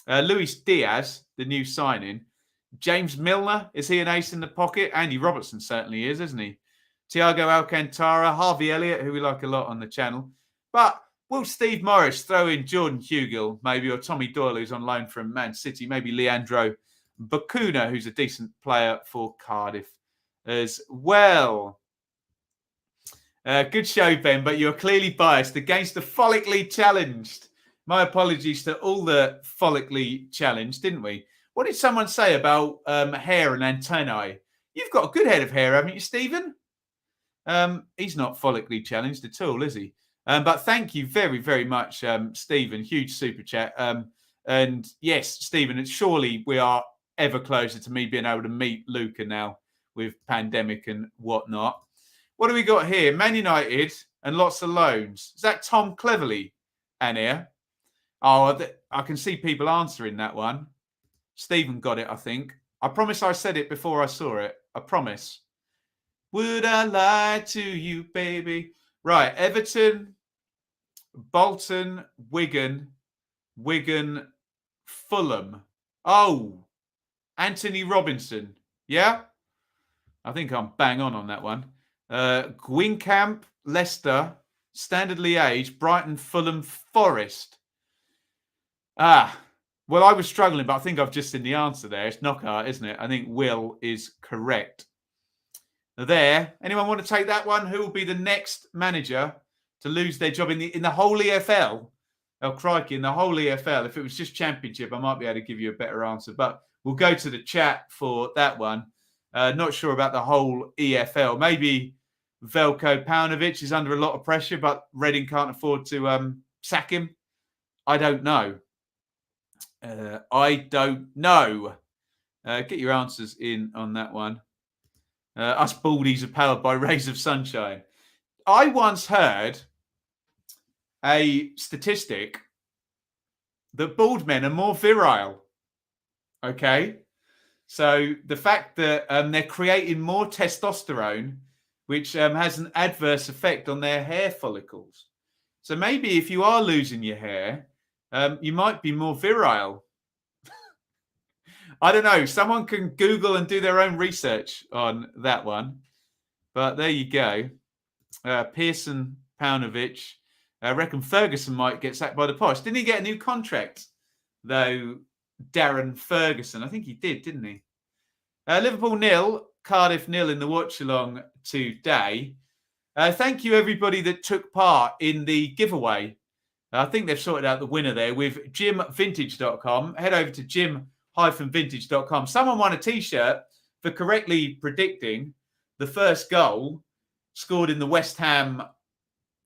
Luis Diaz, the new signing. James Milner, is he an ace in the pocket? Andy Robertson certainly is, isn't he? Thiago Alcantara, Harvey Elliott, who we like a lot on the channel. But will Steve Morris throw in Jordan Hugill, maybe, or Tommy Doyle, who's on loan from Man City, maybe Leandro Bacuna, who's a decent player for Cardiff as well. Good show, Ben, but you're clearly biased against the follically challenged. My apologies to all the follically challenged, didn't we? What did someone say about hair and antennae? You've got a good head of hair, haven't you, Stephen? He's not follically challenged at all, is he? But thank you very, very much, Stephen. Huge super chat. And yes, Stephen, surely we are ever closer to me being able to meet Luca now with pandemic and whatnot. What do we got here? Man United and lots of loans. Is that Tom Cleverley, Anir? Oh, I can see people answering that one. Stephen got it, I think. I promise I said it before I saw it. I promise. Would I lie to you, baby? Right, Everton, Bolton, Wigan, Fulham. Oh, Anthony Robinson. Yeah? I think I'm bang on that one. Gwynkamp, Leicester, Standard Liège, Brighton, Fulham, Forest. Well, I was struggling, but I think I've just seen the answer there. It's Knockout, isn't it? I think Will is correct. There. Anyone want to take that one? Who will be the next manager to lose their job in the whole EFL? Oh, crikey, in the whole EFL. If it was just Championship, I might be able to give you a better answer. But we'll go to the chat for that one. Not sure about the whole EFL. Maybe Veljko Paunovic is under a lot of pressure, but Reading can't afford to sack him. I don't know. Get your answers in on that one. Us baldies are powered by rays of sunshine. I once heard a statistic that bald men are more virile. Okay? So the fact that they're creating more testosterone, which has an adverse effect on their hair follicles. So maybe if you are losing your hair, you might be more virile. I don't know. Someone can Google and do their own research on that one. But there you go. Pearson, Paunovic. I reckon Ferguson might get sacked by the Posh. Didn't he get a new contract, though, Darren Ferguson? I think he did, didn't he? Liverpool 0, Cardiff 0 in the watch-along today. Thank you, everybody that took part in the giveaway. I think they've sorted out the winner there with jimvintage.com. Head over to jim-vintage.com. Someone won a T-shirt for correctly predicting the first goal scored in the West Ham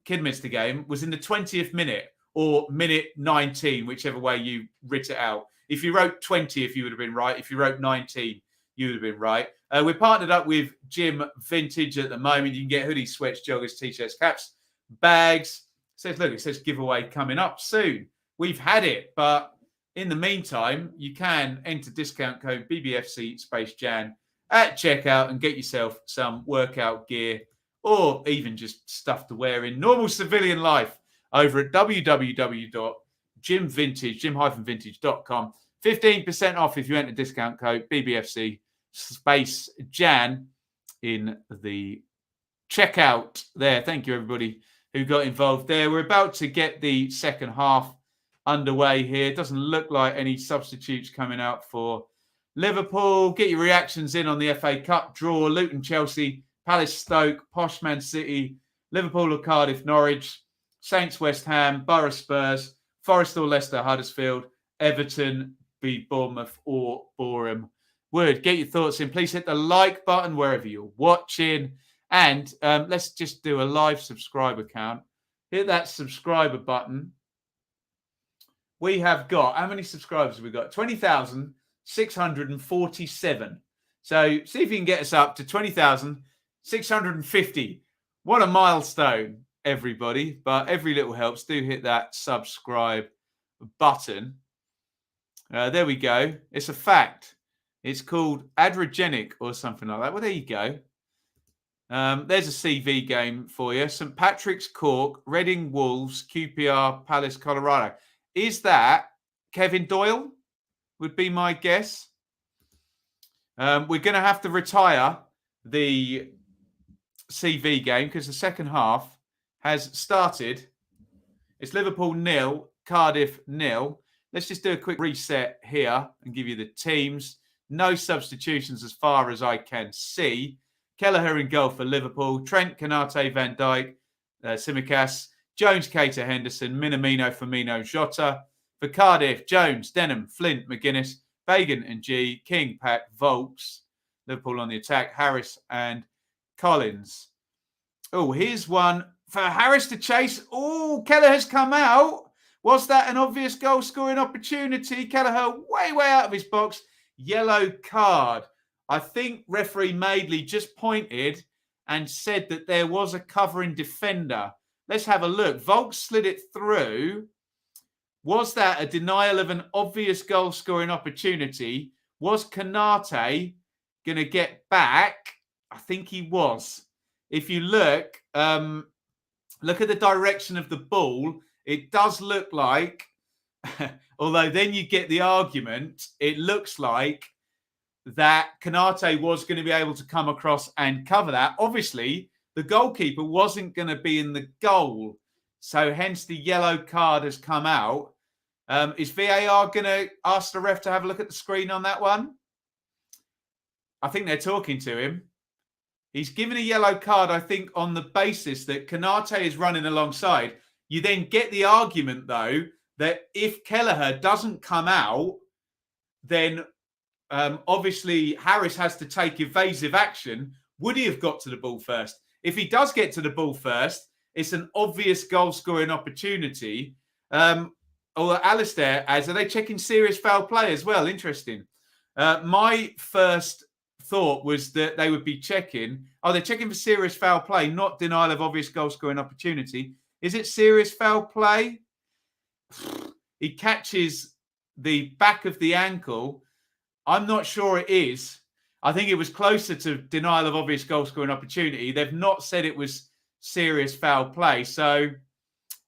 Kidminster game was in the 20th minute or minute 19, whichever way you writ it out. If you wrote 20th, you would have been right. If you wrote 19, you would have been right. We're partnered up with Jim Vintage at the moment. You can get hoodies, sweats, joggers, T-shirts, caps, bags. It says giveaway coming up soon. We've had it, but in the meantime, you can enter discount code BBFC Space Jan at checkout and get yourself some workout gear or even just stuff to wear in normal civilian life over at www.jim-vintage.com. 15% off if you enter discount code BBFC Space Jan in the checkout there. Thank you, everybody who got involved there. We're about to get the second half underway here. It doesn't look like any substitutes coming out for Liverpool. Get your reactions in on the FA Cup draw. Luton, Chelsea, Palace, Stoke, Posh, Man City, Liverpool or Cardiff, Norwich, Saints, West Ham, Borough, Spurs, Forest or Leicester, Huddersfield, Everton v Bournemouth or Boreham Wood. Get your thoughts in. Please hit the like button wherever you're watching. And let's just do a live subscriber count. Hit that subscriber button. We have got, how many subscribers have we got? 20,647. So see if you can get us up to 20,650. What a milestone, everybody. But every little helps. Do hit that subscribe button. There we go. It's a fact. It's called adrogenic or something like that. Well, there you go. There's a CV game for you. St. Patrick's, Cork, Reading, Wolves, QPR, Palace, Colorado. Is that Kevin Doyle? Would be my guess. We're going to have to retire the CV game because the second half has started. It's Liverpool 0, Cardiff 0. Let's just do a quick reset here and give you the teams. No substitutions as far as I can see. Kelleher in goal for Liverpool. Trent, Konate, Van Dijk, Tsimikas, Jones, Keita, Henderson, Minamino, Firmino, Jota. For Cardiff, Jones, Denham, Flint, McGuinness, Fagan and G, King, Pack, Volks. Liverpool on the attack, Harris and Collins. Oh, here's one for Harris to chase. Oh, Kelleher's come out. Was that an obvious goal-scoring opportunity? Kelleher way out of his box. Yellow card. I think referee Madeley just pointed and said that there was a covering defender. Let's have a look. Volks slid it through. Was that a denial of an obvious goal-scoring opportunity? Was Konate going to get back? I think he was. If you look at the direction of the ball, it does look like, although then you get the argument, it looks like that Konate was going to be able to come across and cover that. Obviously, the goalkeeper wasn't going to be in the goal. So hence the yellow card has come out. Is VAR going to ask the ref to have a look at the screen on that one? I think they're talking to him. He's given a yellow card, I think, on the basis that Konate is running alongside. You then get the argument, though, that if Kelleher doesn't come out, then obviously Harris has to take evasive action. Would he have got to the ball first? If he does get to the ball first, it's an obvious goal-scoring opportunity. Or Alistair, are they checking serious foul play as well? Interesting. My first thought was that they would be checking. Oh, they're checking for serious foul play, not denial of obvious goal-scoring opportunity. Is it serious foul play? He catches the back of the ankle. I'm not sure it is. I think it was closer to denial of obvious goal-scoring opportunity. They've not said it was serious foul play. So,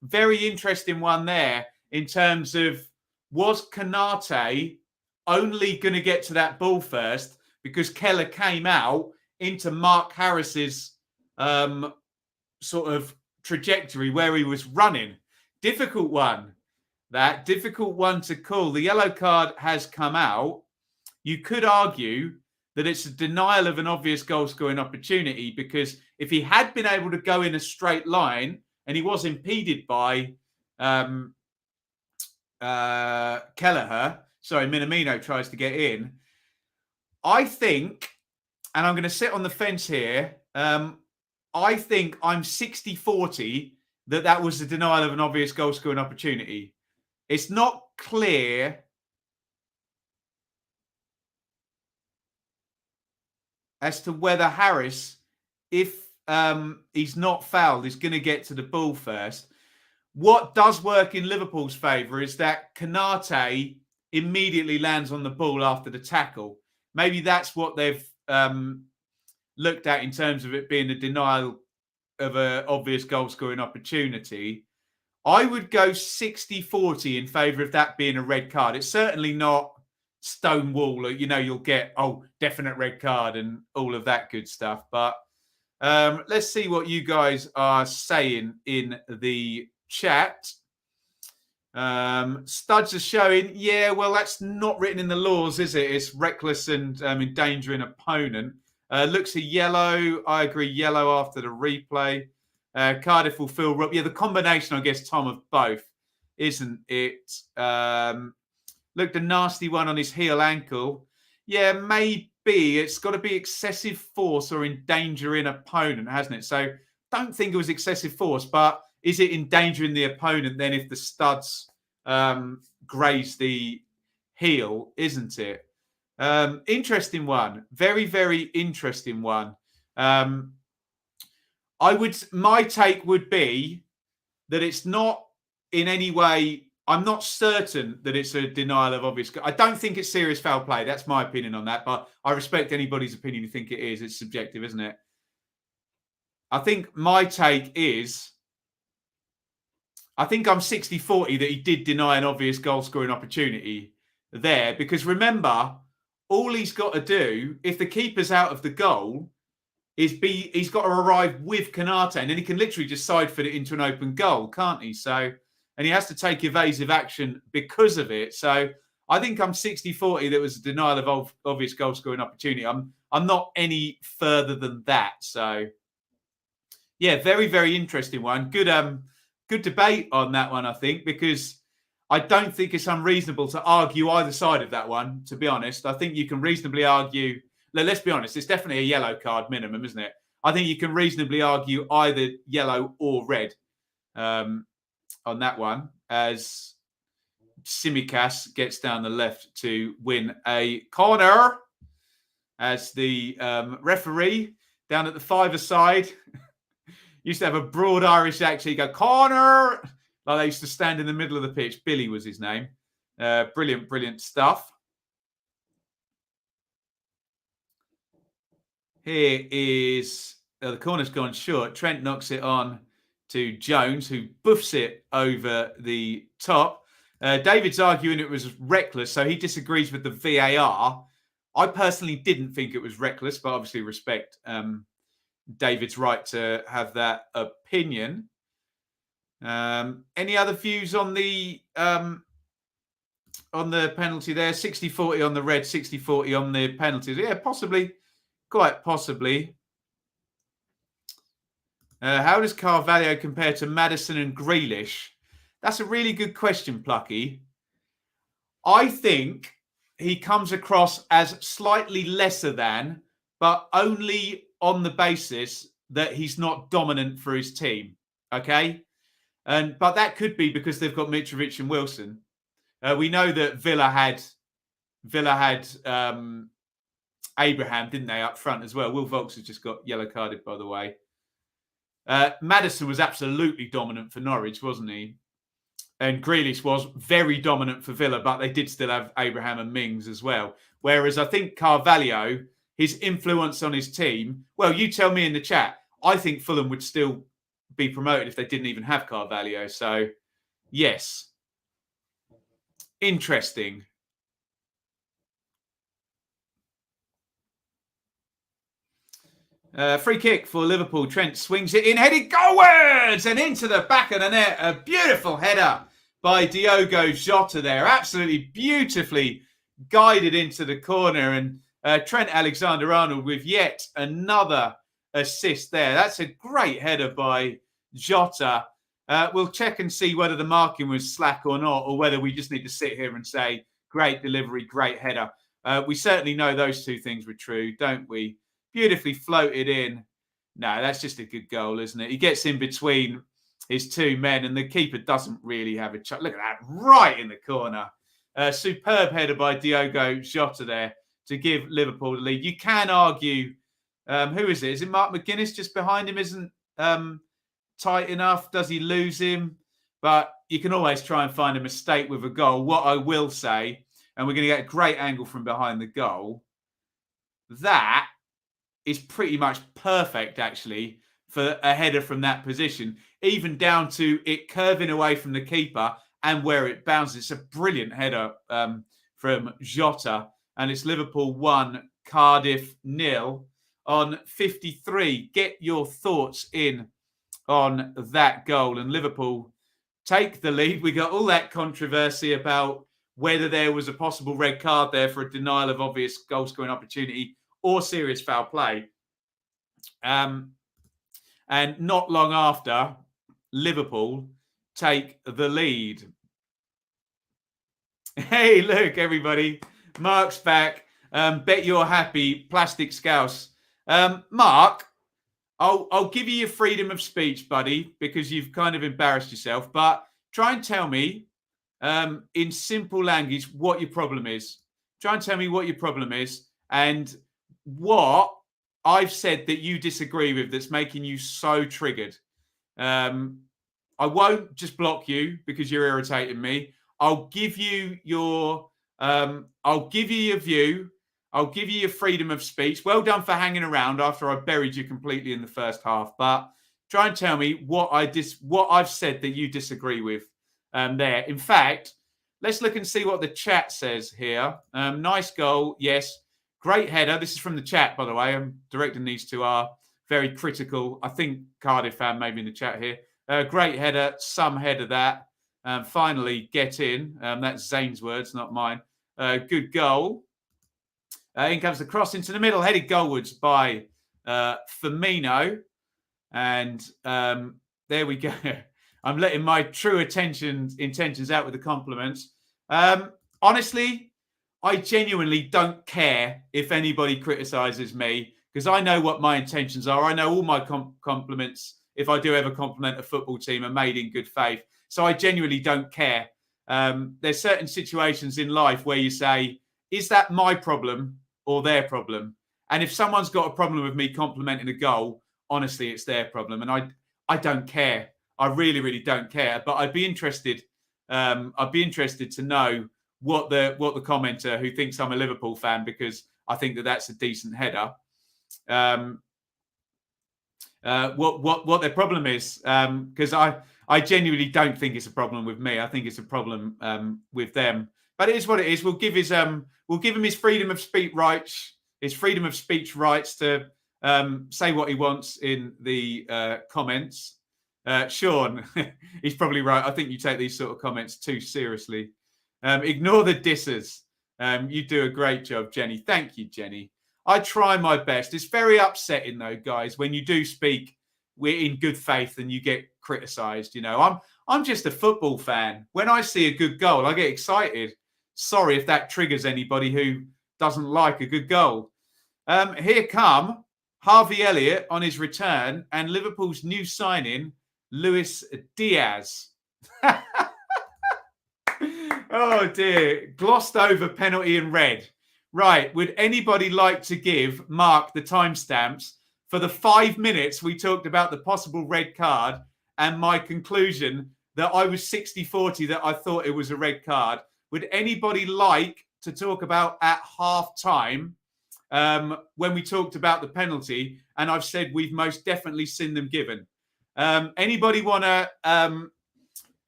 very interesting one there in terms of, was Konate only going to get to that ball first because Kelleher came out into Mark Harris's sort of trajectory where he was running? Difficult one. That difficult one to call. The yellow card has come out. You could argue that it's a denial of an obvious goal-scoring opportunity because if he had been able to go in a straight line and he was impeded by Kelleher, sorry, Minamino tries to get in. I think, and I'm going to sit on the fence here, I think I'm 60-40 that was a denial of an obvious goal-scoring opportunity. It's not clear as to whether Harris, if he's not fouled, is going to get to the ball first. What does work in Liverpool's favour is that Konate immediately lands on the ball after the tackle. Maybe that's what they've looked at in terms of it being a denial of an obvious goal-scoring opportunity. I would go 60-40 in favour of that being a red card. It's certainly not stonewall, you'll get, definite red card and all of that good stuff. But let's see what you guys are saying in the chat. Studs are showing, that's not written in the laws, is it? It's reckless and endangering opponent. Looks a yellow. I agree, yellow after the replay. Cardiff will feel... the combination, I guess, Tom, of both, isn't it? Looked a nasty one on his heel ankle. Yeah, maybe. It's got to be excessive force or endangering opponent, hasn't it? So don't think it was excessive force, but is it endangering the opponent then if the studs graze the heel, isn't it? Interesting one. Very, very interesting one. My take would be that it's not in any way, I'm not certain that it's a denial of obvious. I don't think it's serious foul play. That's my opinion on that, but I respect anybody's opinion who think it is. It's subjective, isn't it? I think my take is, I think I'm 60-40 that he did deny an obvious goal scoring opportunity there, because remember, all he's got to do, if the keeper's out of the goal, he's got to arrive with Konate, and then he can literally just side foot it into an open goal, can't he? So, and he has to take evasive action because of it. So I think I'm 60-40 that was a denial of obvious goal scoring opportunity. I'm not any further than that. So yeah, very, very interesting one. Good debate on that one, I think, because I don't think it's unreasonable to argue either side of that one, to be honest. I think you can reasonably argue, let's be honest, it's definitely a yellow card minimum, isn't it? I think you can reasonably argue either yellow or red on that one, as Tsimikas gets down the left to win a corner, as the referee down at the 5-a-side used to have a broad Irish accent. He'd go, corner! Like they used to stand in the middle of the pitch. Billy was his name. Brilliant, brilliant stuff. Here is, the corner's gone short. Trent knocks it on to Jones, who buffs it over the top. David's arguing it was reckless, so he disagrees with the VAR. I personally didn't think it was reckless, but obviously respect David's right to have that opinion. Any other views on the penalty there? 60-40 on the red, 60-40 on the penalties. Yeah, possibly. Quite possibly. How does Carvalho compare to Mattheson and Grealish? That's a really good question, Plucky. I think he comes across as slightly lesser than, but only on the basis that he's not dominant for his team. Okay? But that could be because they've got Mitrovic and Wilson. We know that Villa had Abraham, didn't they, up front as well? Will Vaulks has just got yellow carded, by the way. Maddison was absolutely dominant for Norwich, wasn't he? And Grealish was very dominant for Villa, but they did still have Abraham and Mings as well. Whereas I think Carvalho, his influence on his team, well, you tell me in the chat, I think Fulham would still be promoted if they didn't even have Carvalho. So, yes. Interesting. Free kick for Liverpool. Trent swings it in, headed goalwards and into the back of the net. A beautiful header by Diogo Jota there. Absolutely beautifully guided into the corner. And Trent Alexander-Arnold with yet another assist there. That's a great header by Jota. We'll check and see whether the marking was slack or not, or whether we just need to sit here and say, great delivery, great header. We certainly know those two things were true, don't we? Beautifully floated in. No, that's just a good goal, isn't it? He gets in between his two men, and the keeper doesn't really have a chance. Look at that, right in the corner. Superb header by Diogo Jota there to give Liverpool the lead. You can argue, who is it? Is it Mark McGuinness just behind him? Isn't tight enough? Does he lose him? But you can always try and find a mistake with a goal. What I will say, and we're going to get a great angle from behind the goal, that is pretty much perfect, actually, for a header from that position, even down to it curving away from the keeper and where it bounces. It's a brilliant header from Jota, and it's Liverpool 1, Cardiff 0 on 53. Get your thoughts in on that goal, and Liverpool take the lead. We got all that controversy about whether there was a possible red card there for a denial of obvious goal-scoring opportunity or serious foul play. And not long after, Liverpool take the lead. Hey, look, everybody. Mark's back. Bet you're happy, Plastic Scouse. Mark, I'll give you your freedom of speech, buddy, because you've kind of embarrassed yourself. But try and tell me, in simple language, what your problem is. Try and tell me what your problem is and what I've said that you disagree with that's making you so triggered. I won't just block you because you're irritating me. I'll give you your view. I'll give you your freedom of speech. Well done for hanging around after I buried you completely in the first half. But try and tell me what I've said that you disagree with there. In fact, let's look and see what the chat says here. Nice goal, yes. Great header. This is from the chat, by the way. I'm directing these to our very critical, I think, Cardiff fan maybe in the chat here. Great header, some header that. Finally, get in. That's Zane's words, not mine. Good goal. In comes the cross into the middle, headed goalwards by Firmino. And there we go. I'm letting my true intentions out with the compliments. Honestly, I genuinely don't care if anybody criticises me because I know what my intentions are. I know all my compliments, if I do ever compliment a football team, are made in good faith. So I genuinely don't care. There's certain situations in life where you say, is that my problem or their problem? And if someone's got a problem with me complimenting a goal, honestly, it's their problem. And I don't care. I really, really don't care. But I'd be interested. I'd be interested to know what the commenter who thinks I'm a Liverpool fan because I think that that's a decent header. What their problem is because I genuinely don't think it's a problem with me. I think it's a problem with them. But it is what it is. We'll give him his freedom of speech rights. His freedom of speech rights to say what he wants in the comments. Sean, he's probably right. I think you take these sort of comments too seriously. Ignore the dissers. You do a great job, Jenny. Thank you, Jenny. I try my best. It's very upsetting, though, guys, when you do speak in good faith and you get criticised. You know, I'm just a football fan. When I see a good goal, I get excited. Sorry if that triggers anybody who doesn't like a good goal. Here come Harvey Elliott on his return and Liverpool's new signing, Luis Diaz. Oh, dear. Glossed over penalty in red. Right. Would anybody like to give Mark the timestamps for the 5 minutes we talked about the possible red card and my conclusion that I was 60-40 that I thought it was a red card? Would anybody like to talk about at half time when we talked about the penalty and I've said we've most definitely seen them given? Anybody want to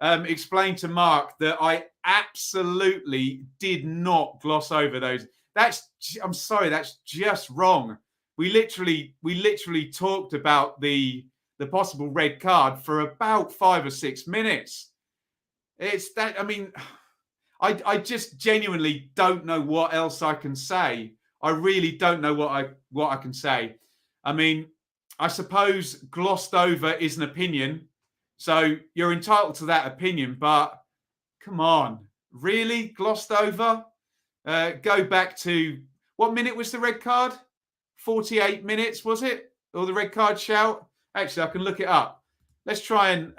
explain to Mark that I absolutely did not gloss over those? I'm sorry, that's just wrong. We literally talked about the possible red card for about 5 or 6 minutes. It's that, I mean, I just genuinely don't know what else I can say. I really don't know what I can say. I mean, I suppose glossed over is an opinion. So you're entitled to that opinion, but come on, really? Glossed over? Go back to, what minute was the red card? 48 minutes, was it? Or the red card shout? Actually, I can look it up. Let's try and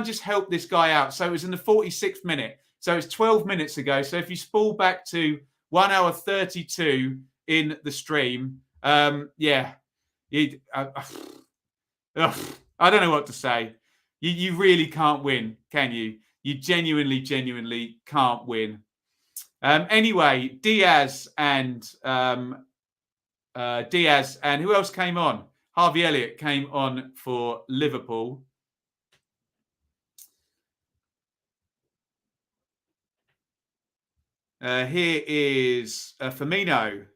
just help this guy out. So it was in the 46th minute. So it's 12 minutes ago. So if you spool back to 1 hour 32 in the stream, I don't know what to say. You really can't win, can you? You genuinely can't win. Anyway, Diaz and who else came on? Harvey Elliott came on for Liverpool. Here is Firmino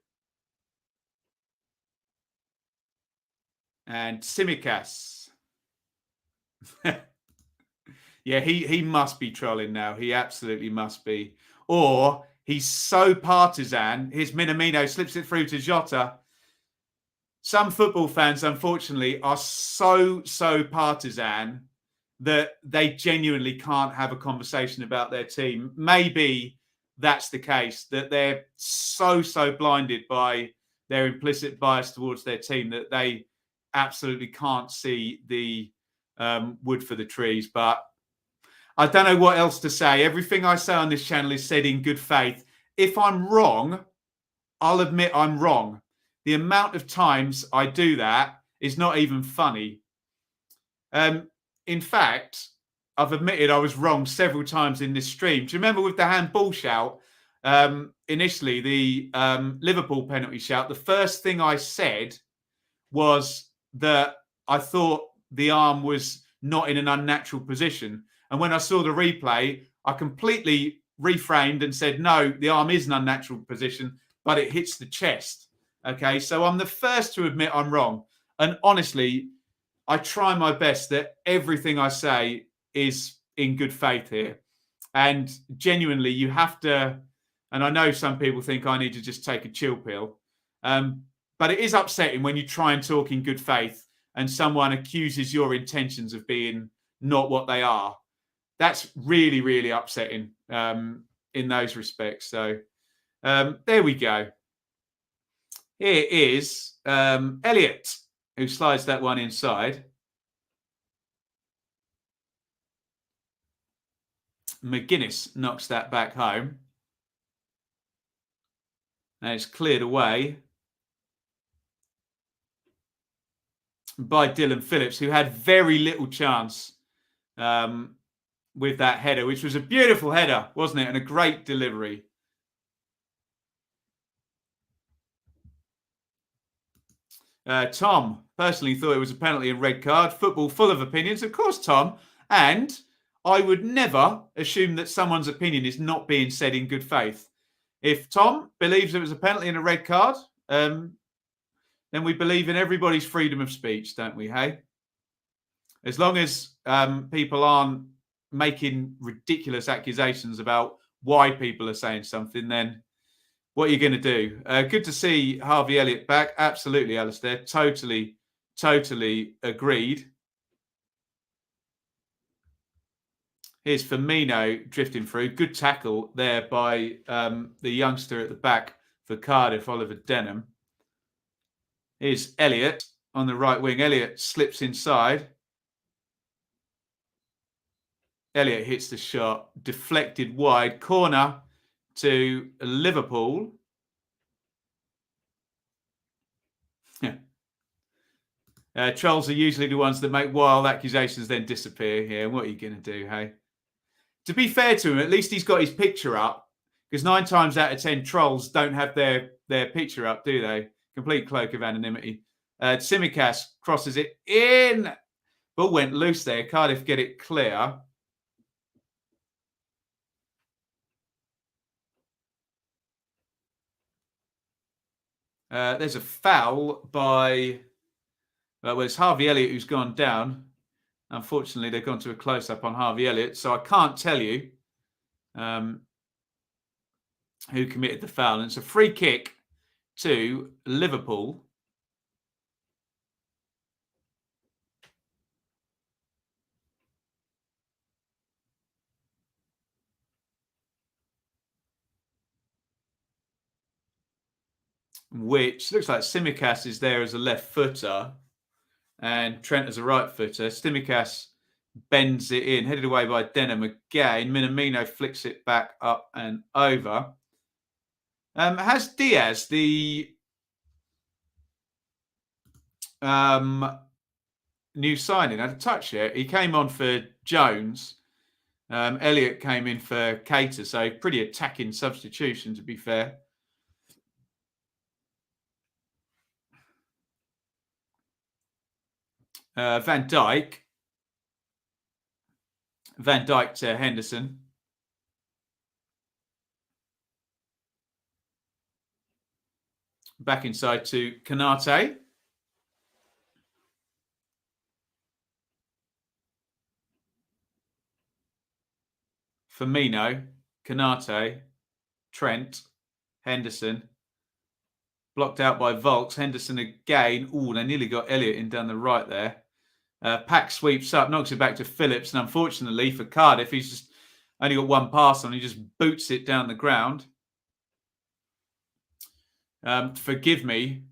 and Tsimikas. Yeah, he must be trolling now. He absolutely must be. Or he's so partisan, his Minamino slips it through to Tjelta. Some football fans, unfortunately, are so partisan that they genuinely can't have a conversation about their team. Maybe that's the case, that they're so blinded by their implicit bias towards their team that they absolutely can't see the wood for the trees. But I don't know what else to say. Everything I say on this channel is said in good faith. If I'm wrong, I'll admit I'm wrong. The amount of times I do that is not even funny. In fact, I've admitted I was wrong several times in this stream. Do you remember with the handball shout? Initially, the Liverpool penalty shout, the first thing I said was that I thought the arm was not in an unnatural position. And when I saw the replay, I completely reframed and said, no, the arm is an unnatural position, but it hits the chest. Okay, so I'm the first to admit I'm wrong. And honestly, I try my best that everything I say is in good faith here. And genuinely, you have to, and I know some people think I need to just take a chill pill, but it is upsetting when you try and talk in good faith and someone accuses your intentions of being not what they are. That's really, really upsetting in those respects. So there we go. Here is Elliot, who slides that one inside. McGuinness knocks that back home. And it's cleared away by Dylan Phillips, who had very little chance with that header, which was a beautiful header, wasn't it? And a great delivery. Tom personally thought it was a penalty and red card. Football full of opinions. Of course, Tom. And I would never assume that someone's opinion is not being said in good faith. If Tom believes it was a penalty and a red card, then we believe in everybody's freedom of speech, don't we, hey? As long as people aren't making ridiculous accusations about why people are saying something, then what are you going to do? Good to see Harvey Elliott back. Absolutely, Alistair. Totally agreed. Here's Firmino drifting through. Good tackle there by the youngster at the back for Cardiff, Oliver Denham. Here's Elliott on the right wing. Elliott slips inside. Elliott hits the shot. Deflected wide. Corner to Liverpool. Trolls are usually the ones that make wild accusations then disappear here. What are you going to do, hey? To be fair to him, at least he's got his picture up, because 9 times out of 10 trolls don't have their picture up, do they? Complete cloak of anonymity. Tsimikas crosses it in. Ball went loose there. Cardiff get it clear. There's a foul by... well, it's Harvey Elliott who's gone down. Unfortunately, they've gone to a close-up on Harvey Elliott, so I can't tell you who committed the foul. And it's a free kick to Liverpool. Which looks like Tsimikas is there as a left footer and Trent as a right footer. Tsimikas bends it in, headed away by Denham again. Minamino flicks it back up and over. Has Diaz, the new signing, had a touch yet? He came on for Jones. Elliott came in for Cater, so pretty attacking substitution, to be fair. Van Dijk to Henderson. Back inside to Konate. Firmino, Konate, Trent, Henderson. Blocked out by Volks. Henderson again. Oh, they nearly got Elliott in down the right there. Pack sweeps up, knocks it back to Phillips. And unfortunately for Cardiff, he's just Only got one pass on. He just boots it down the ground. Forgive me.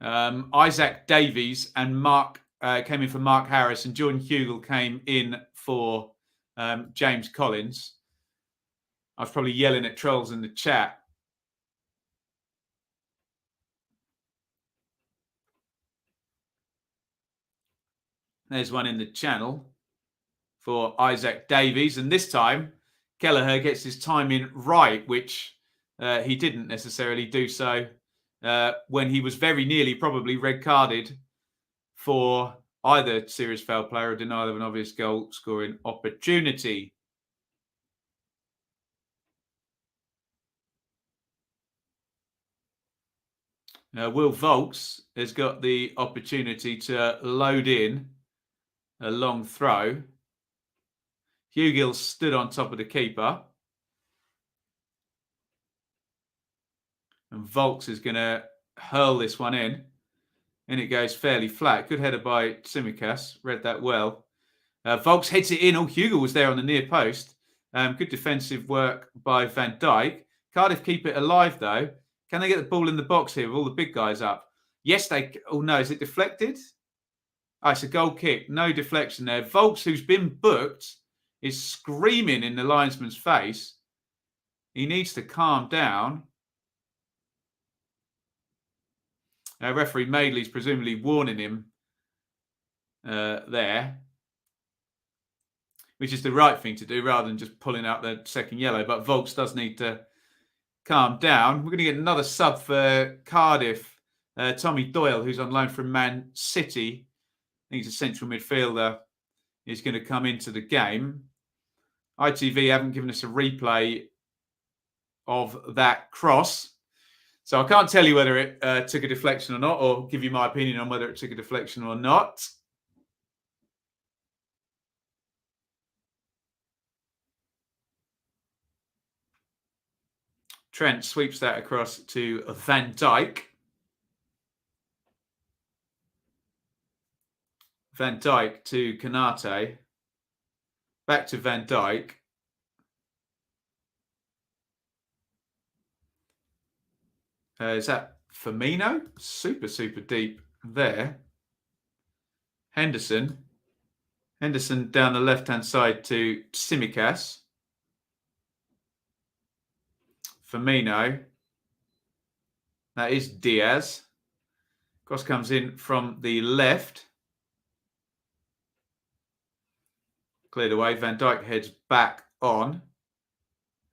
Isaac Davies and Mark came in for Mark Harris, and Jordan Hugel came in for James Collins. I was probably yelling at trolls in the chat. There's one in the channel for Isaac Davies. And this time, Kelleher gets his timing right, which he didn't necessarily do so when he was very nearly probably red-carded for either serious foul play or denial of an obvious goal-scoring opportunity. Will Volks has got the opportunity to load in a long throw. Hugill stood on top of the keeper. And Volks is going to hurl this one in. And it goes fairly flat. Good header by Tsimikas. Read that well. Volks heads it in. Oh, Hugill was there on the near post. Good defensive work by Van Dijk. Cardiff keep it alive, though. Can they get the ball in the box here with all the big guys up? Yes, they... Oh, no. Is it deflected? Oh, it's a goal kick. No deflection there. Volks, who's been booked, is screaming in the linesman's face. He needs to calm down. Referee Madeley's presumably warning him there, which is the right thing to do rather than just pulling out the second yellow. But Volks does need to calm down. We're going to get another sub for Cardiff. Tommy Doyle, who's on loan from Man City. I think he's a central midfielder. Is going to come into the game. ITV haven't given us a replay of that cross. So I can't tell you whether it took a deflection or not, or give you my opinion on whether it took a deflection or not. Trent sweeps that across to Van Dijk. Van Dijk to Kanate. Back to Van Dijk. Is that Firmino? Super deep there. Henderson. Henderson down the left-hand side to Tsimikas. Firmino. That is Diaz. Cross comes in from the left. Cleared away. Van Dijk heads back on.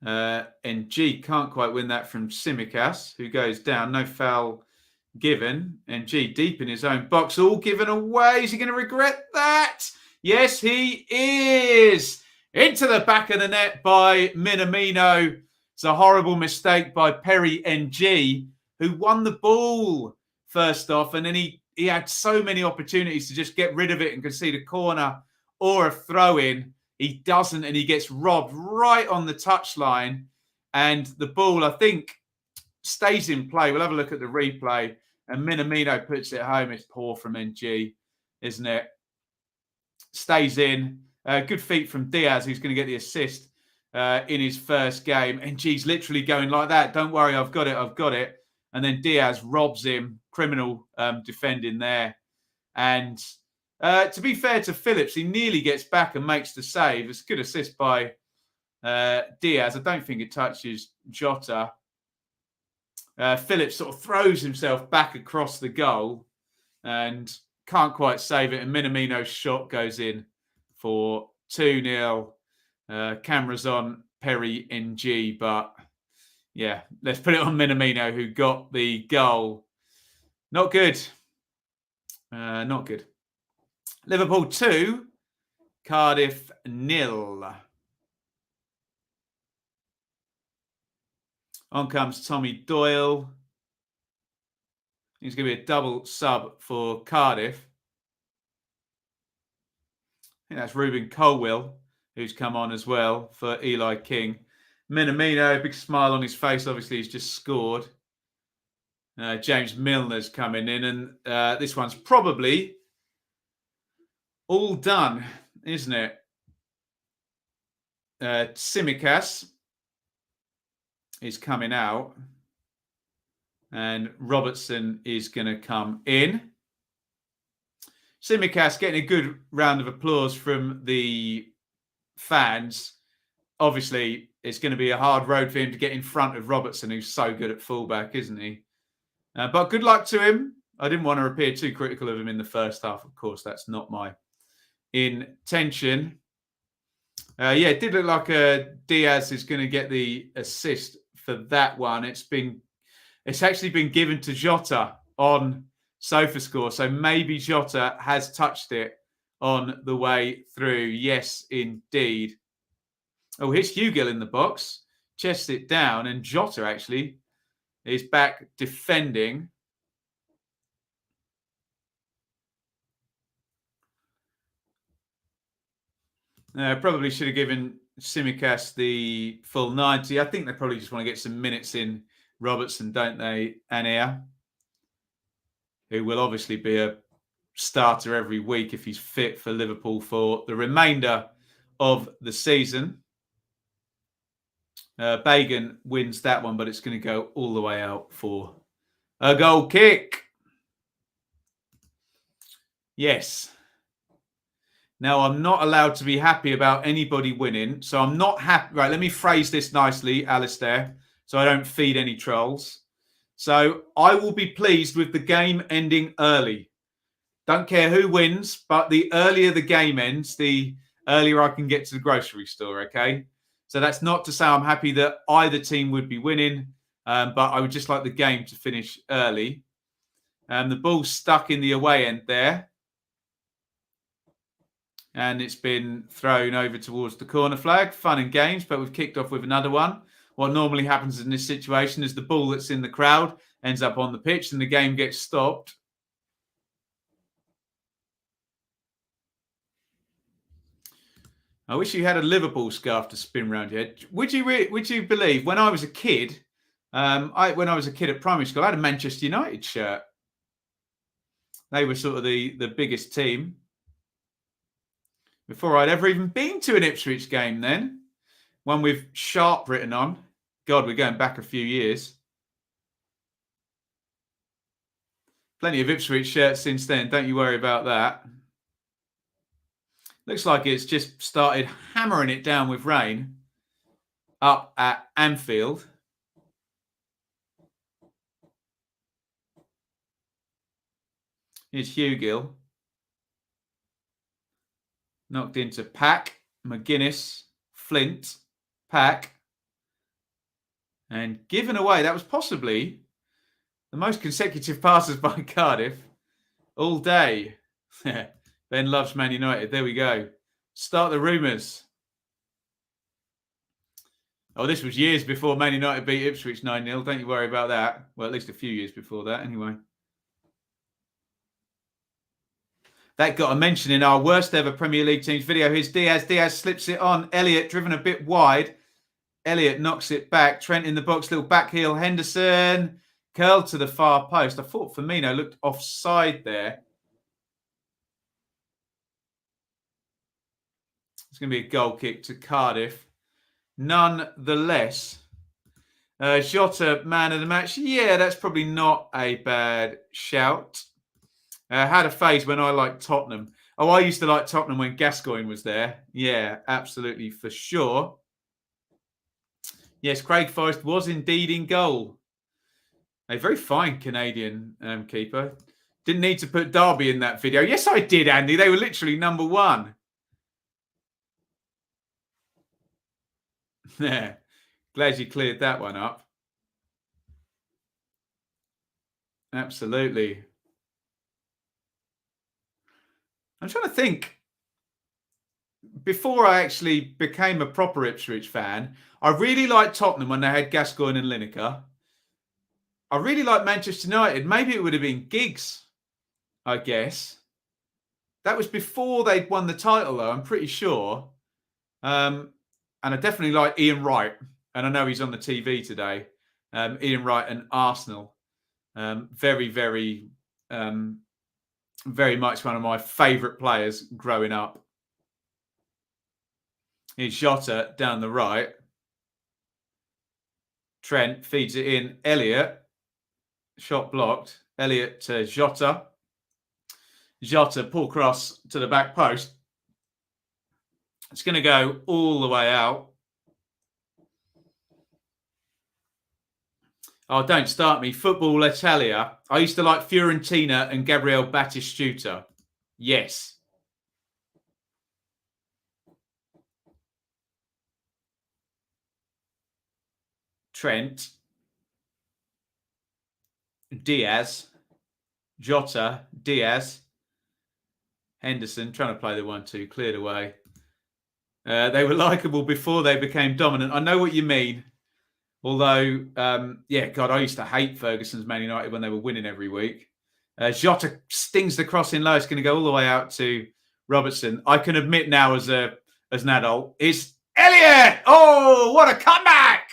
NG can't quite win that from Tsimikas, who goes down. No foul given. NG deep in his own box. All given away. Is he going to regret that? Yes, he is. Into the back of the net by Minamino. It's a horrible mistake by Perry NG, who won the ball first off. And then he had so many opportunities to just get rid of it and concede a corner or a throw-in. He doesn't, and he gets robbed right on the touchline. And the ball, I think, stays in play. We'll have a look at the replay. And Minamino puts it home. It's poor from NG, isn't it? Stays in. Good feet from Diaz, who's going to get the assist in his first game. NG's literally going like that. Don't worry, I've got it, I've got it. And then Diaz robs him. Criminal defending there. And to be fair to Phillips, he nearly gets back and makes the save. It's a good assist by Diaz. I don't think it touches Tjelta. Phillips sort of throws himself back across the goal and can't quite save it. And Minamino's shot goes in for 2-0. Cameras on Perry NG. But yeah, let's put it on Minamino, who got the goal. Not good. Not good. Liverpool 2, Cardiff 0. On comes Tommy Doyle. He's going to be a double sub for Cardiff. I think that's Ruben Coyle, who's come on as well for Eli King. Minamino, big smile on his face. Obviously, he's just scored. James Milner's coming in, and this one's probably all done, isn't it? Tsimikas is coming out. And Robertson is going to come in. Tsimikas getting a good round of applause from the fans. Obviously, it's going to be a hard road for him to get in front of Robertson, who's so good at fullback, isn't he? But good luck to him. I didn't want to appear too critical of him in the first half. Of course, that's not my intention. Yeah, it did look like Diaz is going to get the assist for that one. It's actually been given to Tjelta on SofaScore. So maybe Tjelta has touched it on the way through. Yes, indeed. Oh, here's Hugill in the box. Chests it down. And Tjelta actually is back defending. Probably should have given Tsimikas the full 90. I think they probably just want to get some minutes in Robertson, don't they, Ania? Who will obviously be a starter every week if he's fit for Liverpool for the remainder of the season. Bagan wins that one, but it's going to go all the way out for a goal kick. Yes. Now, I'm not allowed to be happy about anybody winning, so I'm not happy. Right, let me phrase this nicely, Alistair, so I don't feed any trolls. So I will be pleased with the game ending early. Don't care who wins, but the earlier the game ends, the earlier I can get to the grocery store, okay? So that's not to say I'm happy that either team would be winning, but I would just like the game to finish early. The ball's stuck in the away end there. And it's been thrown over towards the corner flag. Fun and games, but we've kicked off with another one. What normally happens in this situation is the ball that's in the crowd ends up on the pitch and the game gets stopped. I wish you had a Liverpool scarf to spin around your head. Would you believe when I was a kid, when I was a kid at primary school, I had a Manchester United shirt. They were sort of the biggest team. Before I'd ever even been to an Ipswich game then. One with Sharp written on. God, we're going back a few years. Plenty of Ipswich shirts since then. Don't you worry about that. Looks like it's just started hammering it down with rain up at Anfield. Here's Hugill. Knocked into Pack, McGuinness, Flint, Pack. And given away. That was possibly the most consecutive passes by Cardiff all day. Ben loves Man United. There we go. Start the rumours. Oh, this was years before Man United beat Ipswich 9-0. Don't you worry about that. Well, at least a few years before that, anyway. That got a mention in our worst ever Premier League teams video. Here's Diaz. Diaz slips it on. Elliott driven a bit wide. Elliott knocks it back. Trent in the box. Little back heel. Henderson curled to the far post. I thought Firmino looked offside there. It's going to be a goal kick to Cardiff. Nonetheless, Tjelta, man of the match. Yeah, that's probably not a bad shout. Had a phase when I liked Tottenham. Oh, I used to like Tottenham when Gascoigne was there. Yeah, absolutely, for sure. Yes, Craig Forrest was indeed in goal. A very fine Canadian keeper. Didn't need to put Darby in that video. Yes, I did, Andy. They were literally number one. Yeah, glad you cleared that one up. Absolutely. I'm trying to think. Before I actually became a proper Ipswich fan, I really liked Tottenham when they had Gascoigne and Lineker. I really liked Manchester United. Maybe it would have been Giggs, I guess. That was before they'd won the title, though, I'm pretty sure. And I definitely like Ian Wright. And I know he's on the TV today. Ian Wright and Arsenal. Very, very, very much one of my favourite players growing up. Here's Tjelta down the right. Trent feeds it in. Elliott. Shot blocked. Elliott to Tjelta. Tjelta, pull cross to the back post. It's going to go all the way out. Oh, don't start me. Football Italia. I used to like Fiorentina and Gabriele Battistuta. Yes. Trent. Diaz. Tjelta. Diaz. Henderson trying to play the 1-2. Cleared away. They were likeable before they became dominant. I know what you mean. Although, yeah, God, I used to hate Ferguson's Man United when they were winning every week. Tjelta stings the cross in low. It's going to go all the way out to Robertson. I can admit now as an adult, it's Elliott. Oh, what a comeback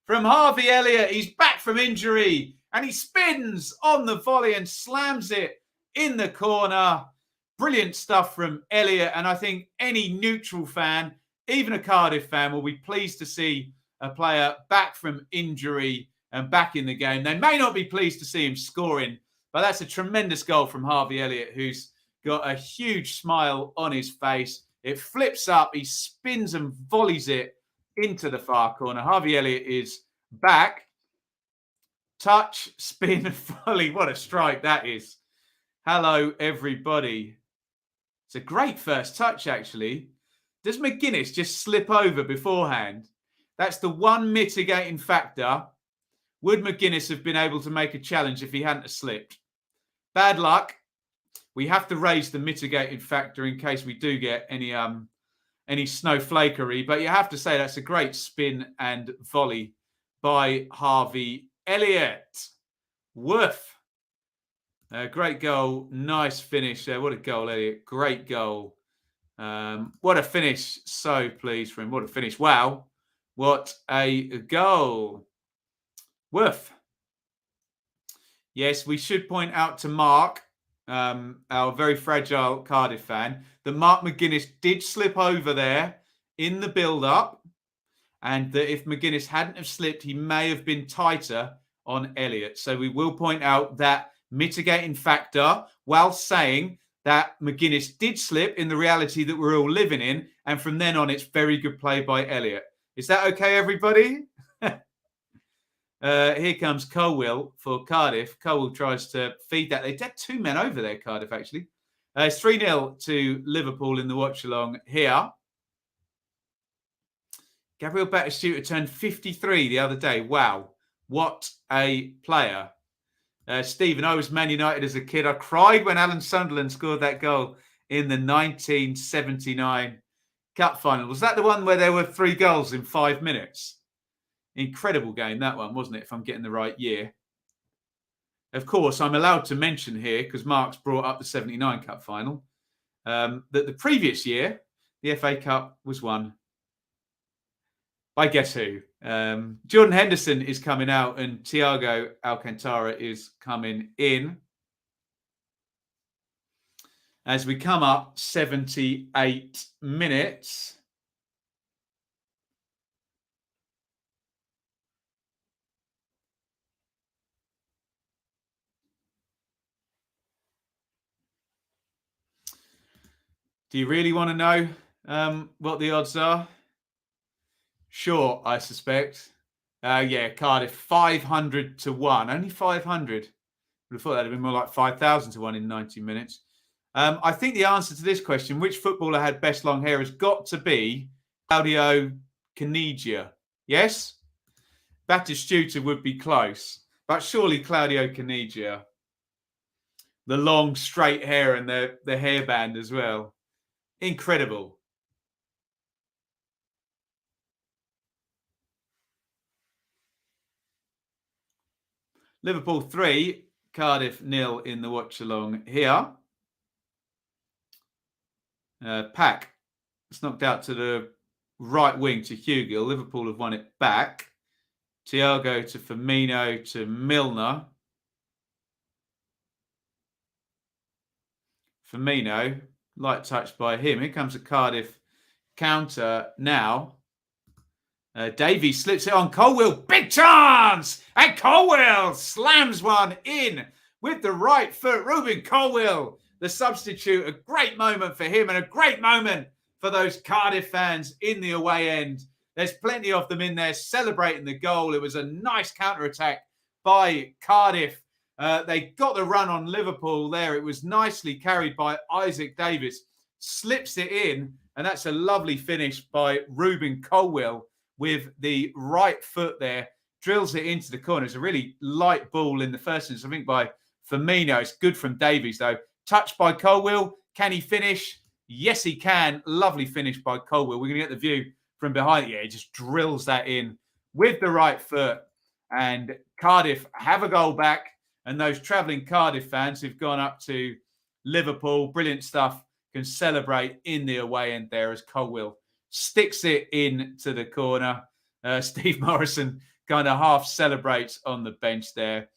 from Harvey Elliott. He's back from injury and he spins on the volley and slams it in the corner. Brilliant stuff from Elliott. And I think any neutral fan, even a Cardiff fan, will be pleased to see a player back from injury and back in the game. They may not be pleased to see him scoring, but that's a tremendous goal from Harvey Elliott, who's got a huge smile on his face. It flips up, he spins and volleys it into the far corner. Harvey Elliott is back. Touch, spin, volley. What a strike that is. Hello, everybody. It's a great first touch, actually. Does McGuinness just slip over beforehand? That's the one mitigating factor. Would McGuinness have been able to make a challenge if he hadn't slipped? Bad luck. We have to raise the mitigating factor in case we do get any snowflakery. But you have to say that's a great spin and volley by Harvey Elliott. Woof. Great goal. Nice finish there. What a goal, Elliott. Great goal. What a finish. So pleased for him. What a finish. Wow. What a goal. Woof. Yes, we should point out to Mark, our very fragile Cardiff fan, that Mark McGuinness did slip over there in the build-up, and that if McGuinness hadn't have slipped, he may have been tighter on Elliott. So we will point out that mitigating factor while saying that McGuinness did slip in the reality that we're all living in, and from then on, it's very good play by Elliott. Is that okay, everybody? Here comes Coyle for Cardiff. Coyle tries to feed that. They had two men over there, Cardiff, actually. It's 3-0 to Liverpool in the watch-along here. Gabriele Battistuta turned 53 the other day. Wow. What a player. Stephen, I was Man United as a kid. I cried when Alan Sunderland scored that goal in the 1979 Cup final. Was that the one where there were 3 goals in 5 minutes? Incredible game, that one, wasn't it, if I'm getting the right year? Of course, I'm allowed to mention here, because Mark's brought up the 79 Cup final, that the previous year, the FA Cup was won by guess who? Jordan Henderson is coming out and Thiago Alcantara is coming in. As we come up 78 minutes. Do you really want to know what the odds are? Sure, I suspect. Yeah, Cardiff 500 to 1. Only 500. Would have thought that'd have been more like 5,000 to 1 in 90 minutes. I think the answer to this question, which footballer had best long hair, has got to be Claudio Caniggia. Yes? Battistuta would be close, but surely Claudio Caniggia. The long, straight hair and the hairband as well. Incredible. Liverpool 3, Cardiff 0 in the watch-along here. Pack. It's knocked out to the right wing to Hugill. Liverpool have won it back. Thiago to Firmino to Milner. Firmino, light touch by him. Here comes a Cardiff counter now. Davey slips it on Coyle. Big chance! And Coyle slams one in with the right foot. Ruben Coyle, the substitute. A great moment for him and a great moment for those Cardiff fans in the away end. There's plenty of them in there celebrating the goal. It was a nice counter-attack by Cardiff. They got the run on Liverpool there. It was nicely carried by Isaac Davis. Slips it in, and that's a lovely finish by Ruben Coyle with the right foot there. Drills it into the corner. It's a really light ball in the first instance, I think, by Firmino. It's good from Davies, though. Touched by Coyle. Can he finish? Yes, he can. Lovely finish by Coyle. We're going to get the view from behind. Yeah, he just drills that in with the right foot. And Cardiff have a goal back. And those travelling Cardiff fans who've gone up to Liverpool, brilliant stuff, can celebrate in the away end there as Coyle sticks it into the corner. Steve Morrison kind of half celebrates on the bench there.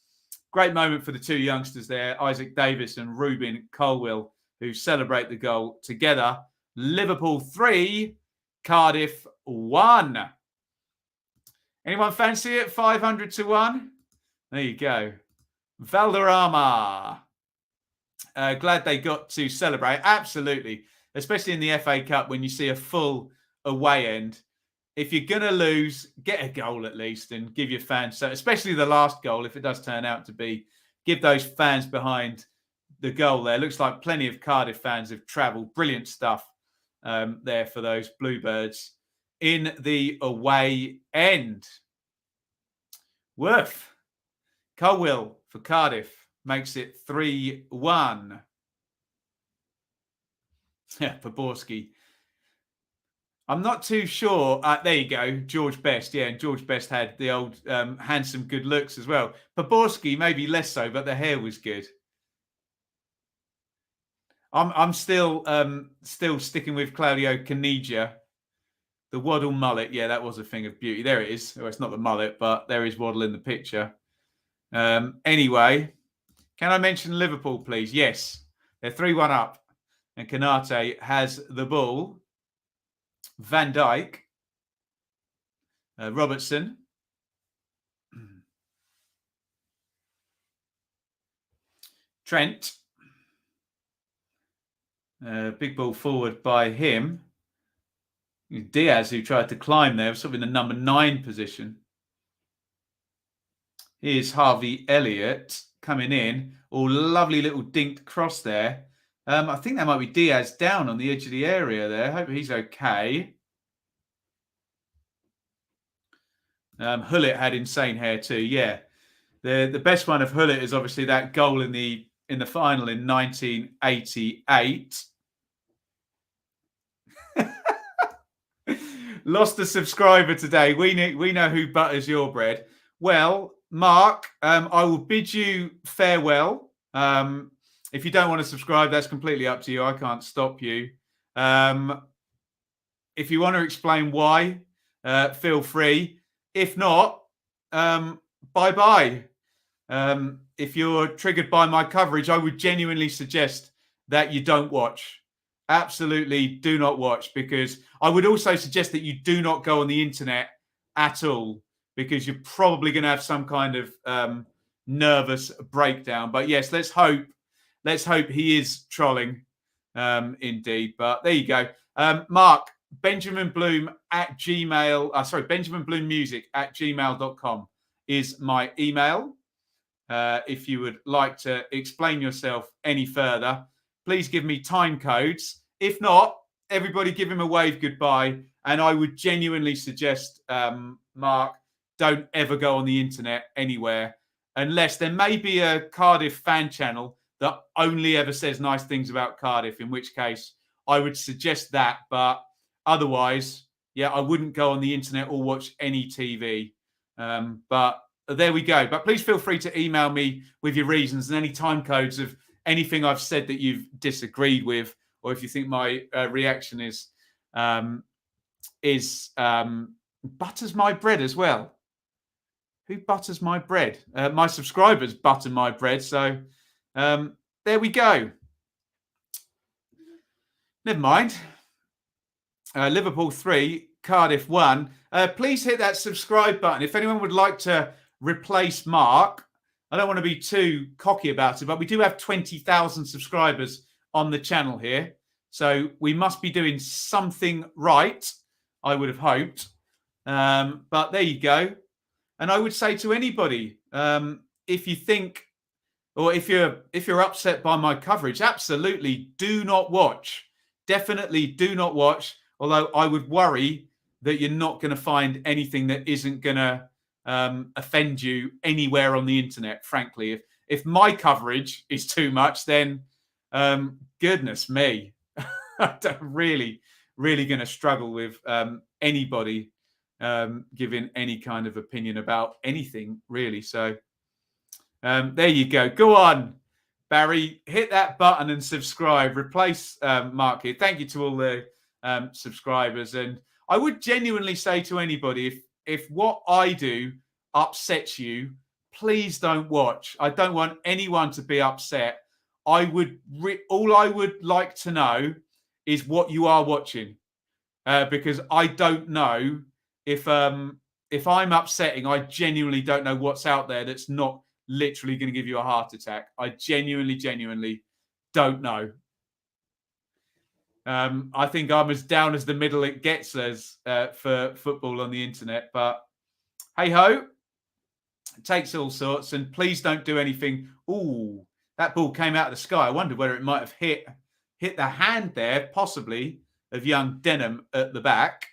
Great moment for the two youngsters there, Isaac Davis and Ruben Coyle, who celebrate the goal together. Liverpool 3, Cardiff 1. Anyone fancy it? 500 to 1? There you go. Valderrama. Glad they got to celebrate. Absolutely. Especially in the FA Cup when you see a full away end. If you're going to lose, get a goal at least and give your fans, so especially the last goal, if it does turn out to be, give those fans behind the goal there. Looks like plenty of Cardiff fans have travelled. Brilliant stuff there for those Bluebirds in the away end. Worth. Coyle for Cardiff makes it 3-1. Yeah, Poborski. I'm not too sure. There you go, George Best. Yeah, and George Best had the old handsome good looks as well. Poborski maybe less so, but the hair was good. I'm still sticking with Claudio Caniggia. The Waddle mullet. Yeah, that was a thing of beauty. There it is. Well, it's not the mullet, but there is Waddle in the picture. Anyway, can I mention Liverpool, please? Yes, they're 3-1 up, and Canate has the ball. Van Dijk, Robertson, Trent, big ball forward by him. Diaz, who tried to climb there, sort of in the number 9 position. Here's Harvey Elliott coming in. Oh, lovely little dinked cross there. I think that might be Diaz down on the edge of the area there. Hope he's okay. Hullett had insane hair too. Yeah, the best one of Hullett is obviously that goal in the final in 1988. Lost a subscriber today. We know who butters your bread. Well, Mark, I will bid you farewell. If you don't want to subscribe, that's completely up to you. I can't stop you. If you want to explain why, feel free. If not, bye-bye. If you're triggered by my coverage, I would genuinely suggest that you don't watch. Absolutely do not watch, because I would also suggest that you do not go on the internet at all, because you're probably going to have some kind of nervous breakdown. But yes, let's hope he is trolling indeed. But there you go. Mark, Benjamin Bloom at Gmail. Benjamin Bloom Music at gmail.com is my email. If you would like to explain yourself any further, please give me time codes. If not, everybody give him a wave goodbye. And I would genuinely suggest, Mark, don't ever go on the internet anywhere, unless there may be a Cardiff fan channel that only ever says nice things about Cardiff, in which case I would suggest that. But otherwise, yeah, I wouldn't go on the internet or watch any TV. But there we go. But please feel free to email me with your reasons and any time codes of anything I've said that you've disagreed with, or if you think my reaction is butters my bread as well. Who butters my bread? My subscribers butter my bread. So there we go. Never mind. Liverpool 3, Cardiff 1. Please hit that subscribe button. If anyone would like to replace Mark, I don't want to be too cocky about it, but we do have 20,000 subscribers on the channel here. So we must be doing something right, I would have hoped. But there you go. And I would say to anybody, if you think, or if you're upset by my coverage, absolutely do not watch. Definitely do not watch. Although I would worry that you're not going to find anything that isn't going to offend you anywhere on the internet, frankly. If my coverage is too much, then goodness me, I'm really going to struggle with anybody giving any kind of opinion about anything, really. So there you go. Go on, Barry. Hit that button and subscribe. Replace Mark here. Thank you to all the subscribers. And I would genuinely say to anybody, if what I do upsets you, please don't watch. I don't want anyone to be upset. All I would like to know is what you are watching, because I don't know if I'm upsetting. I genuinely don't know what's out there that's not literally going to give you a heart attack. I genuinely don't know. I think I'm as down as the middle it gets as for football on the internet. But hey ho, it takes all sorts. And please don't do anything. Ooh, that ball came out of the sky. I wonder whether it might have hit the hand there, possibly, of young Denham at the back.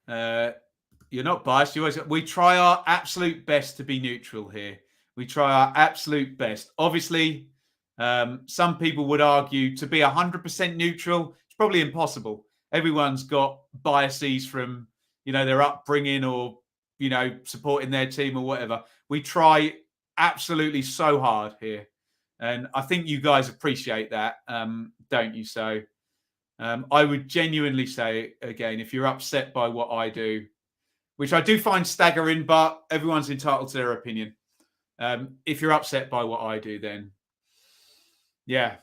You're not biased. We try our absolute best to be neutral here. We try our absolute best. Obviously, some people would argue to be 100% neutral, it's probably impossible. Everyone's got biases from, their upbringing or, supporting their team or whatever. We try absolutely so hard here. And I think you guys appreciate that, don't you? So I would genuinely say, again, if you're upset by what I do, which I do find staggering, but everyone's entitled to their opinion. If you're upset by what I do, then yeah,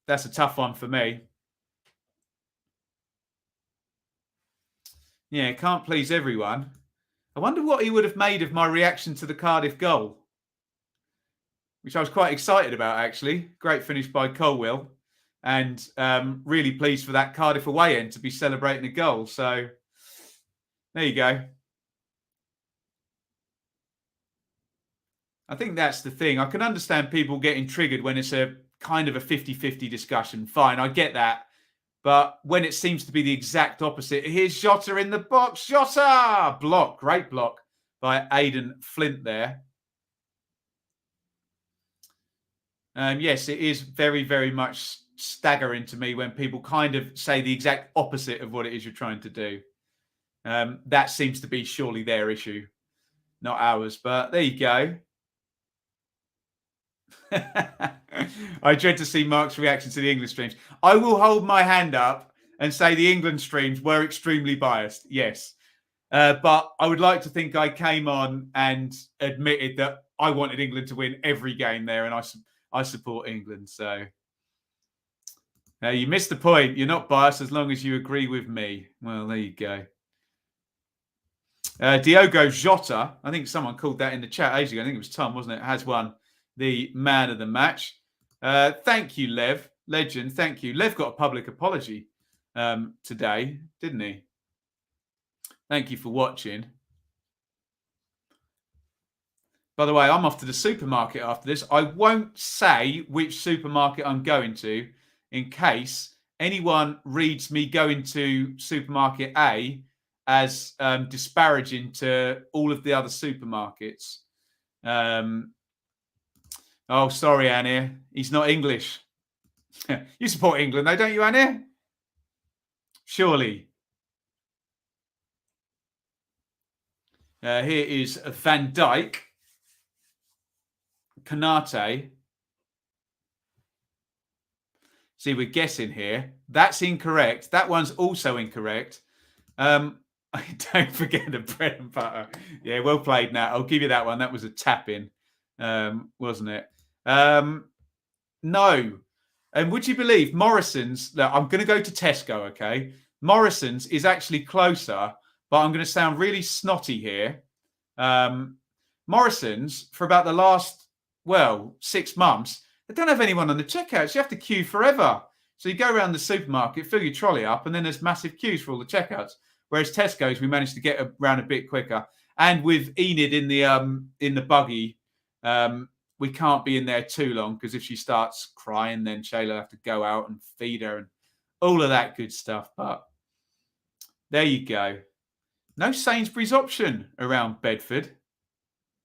that's a tough one for me. Yeah, can't please everyone. I wonder what he would have made of my reaction to the Cardiff goal, which I was quite excited about, actually. Great finish by Coyle, and really pleased for that Cardiff away end to be celebrating a goal. So there you go. I think that's the thing. I can understand people getting triggered when it's a kind of a 50-50 discussion. Fine, I get that. But when it seems to be the exact opposite, here's Jota in the box. Jota! Block. Great block by Aidan Flint there. Yes, it is very, very much staggering to me when people kind of say the exact opposite of what it is you're trying to do. That seems to be surely their issue, not ours. But there you go. I dread to see Mark's reaction to the England streams. I will hold my hand up and say the England streams were extremely biased. Yes. But I would like to think I came on and admitted that I wanted England to win every game there, and I support England. So you missed the point. You're not biased as long as you agree with me. Well, there you go. Diogo Jota, I think someone called that in the chat ages ago. I think it was Tom, wasn't it? Has won the man of the match. Thank you, Lev. Legend, thank you. Lev got a public apology today, didn't he? Thank you for watching. By the way, I'm off to the supermarket after this. I won't say which supermarket I'm going to in case anyone reads me going to supermarket A as disparaging to all of the other supermarkets. Oh, sorry, Annie. He's not English. You support England, though, don't you, Annie? Surely. Here is Van Dijk. Kanate. See, we're guessing here. That's incorrect. That one's also incorrect. Don't forget the bread and butter. Yeah, well played, Nat. I'll give you that one. That was a tap-in, wasn't it? No. And would you believe Morrison's? Look, I'm going to go to Tesco, okay? Morrison's is actually closer, but I'm going to sound really snotty here. Morrison's, for about the last, 6 months, they don't have anyone on the checkouts. You have to queue forever. So you go around the supermarket, fill your trolley up, and then there's massive queues for all the checkouts. Whereas Tesco's, we managed to get around a bit quicker. And with Enid in the buggy, we can't be in there too long because if she starts crying, then Shayla will have to go out and feed her and all of that good stuff. But there you go. No Sainsbury's option around Bedford.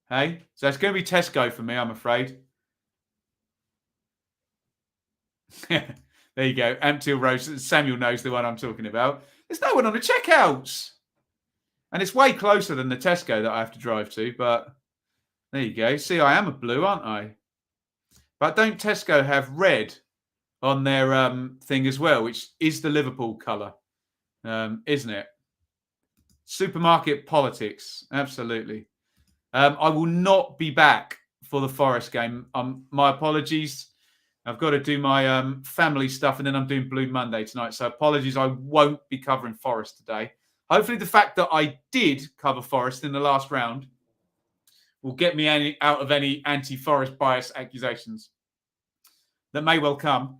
Hey, so it's going to be Tesco for me, I'm afraid. There you go. Ampthill Rose. Samuel knows the one I'm talking about. There's no one on the checkouts. And it's way closer than the Tesco that I have to drive to. But there you go. See, I am a blue, aren't I? But don't Tesco have red on their thing as well, which is the Liverpool colour, isn't it? Supermarket politics. Absolutely. I will not be back for the Forest game. My apologies. I've got to do my family stuff, and then I'm doing Blue Monday tonight. So apologies, I won't be covering Forest today. Hopefully the fact that I did cover Forest in the last round will get me out of any anti-Forest bias accusations that may well come.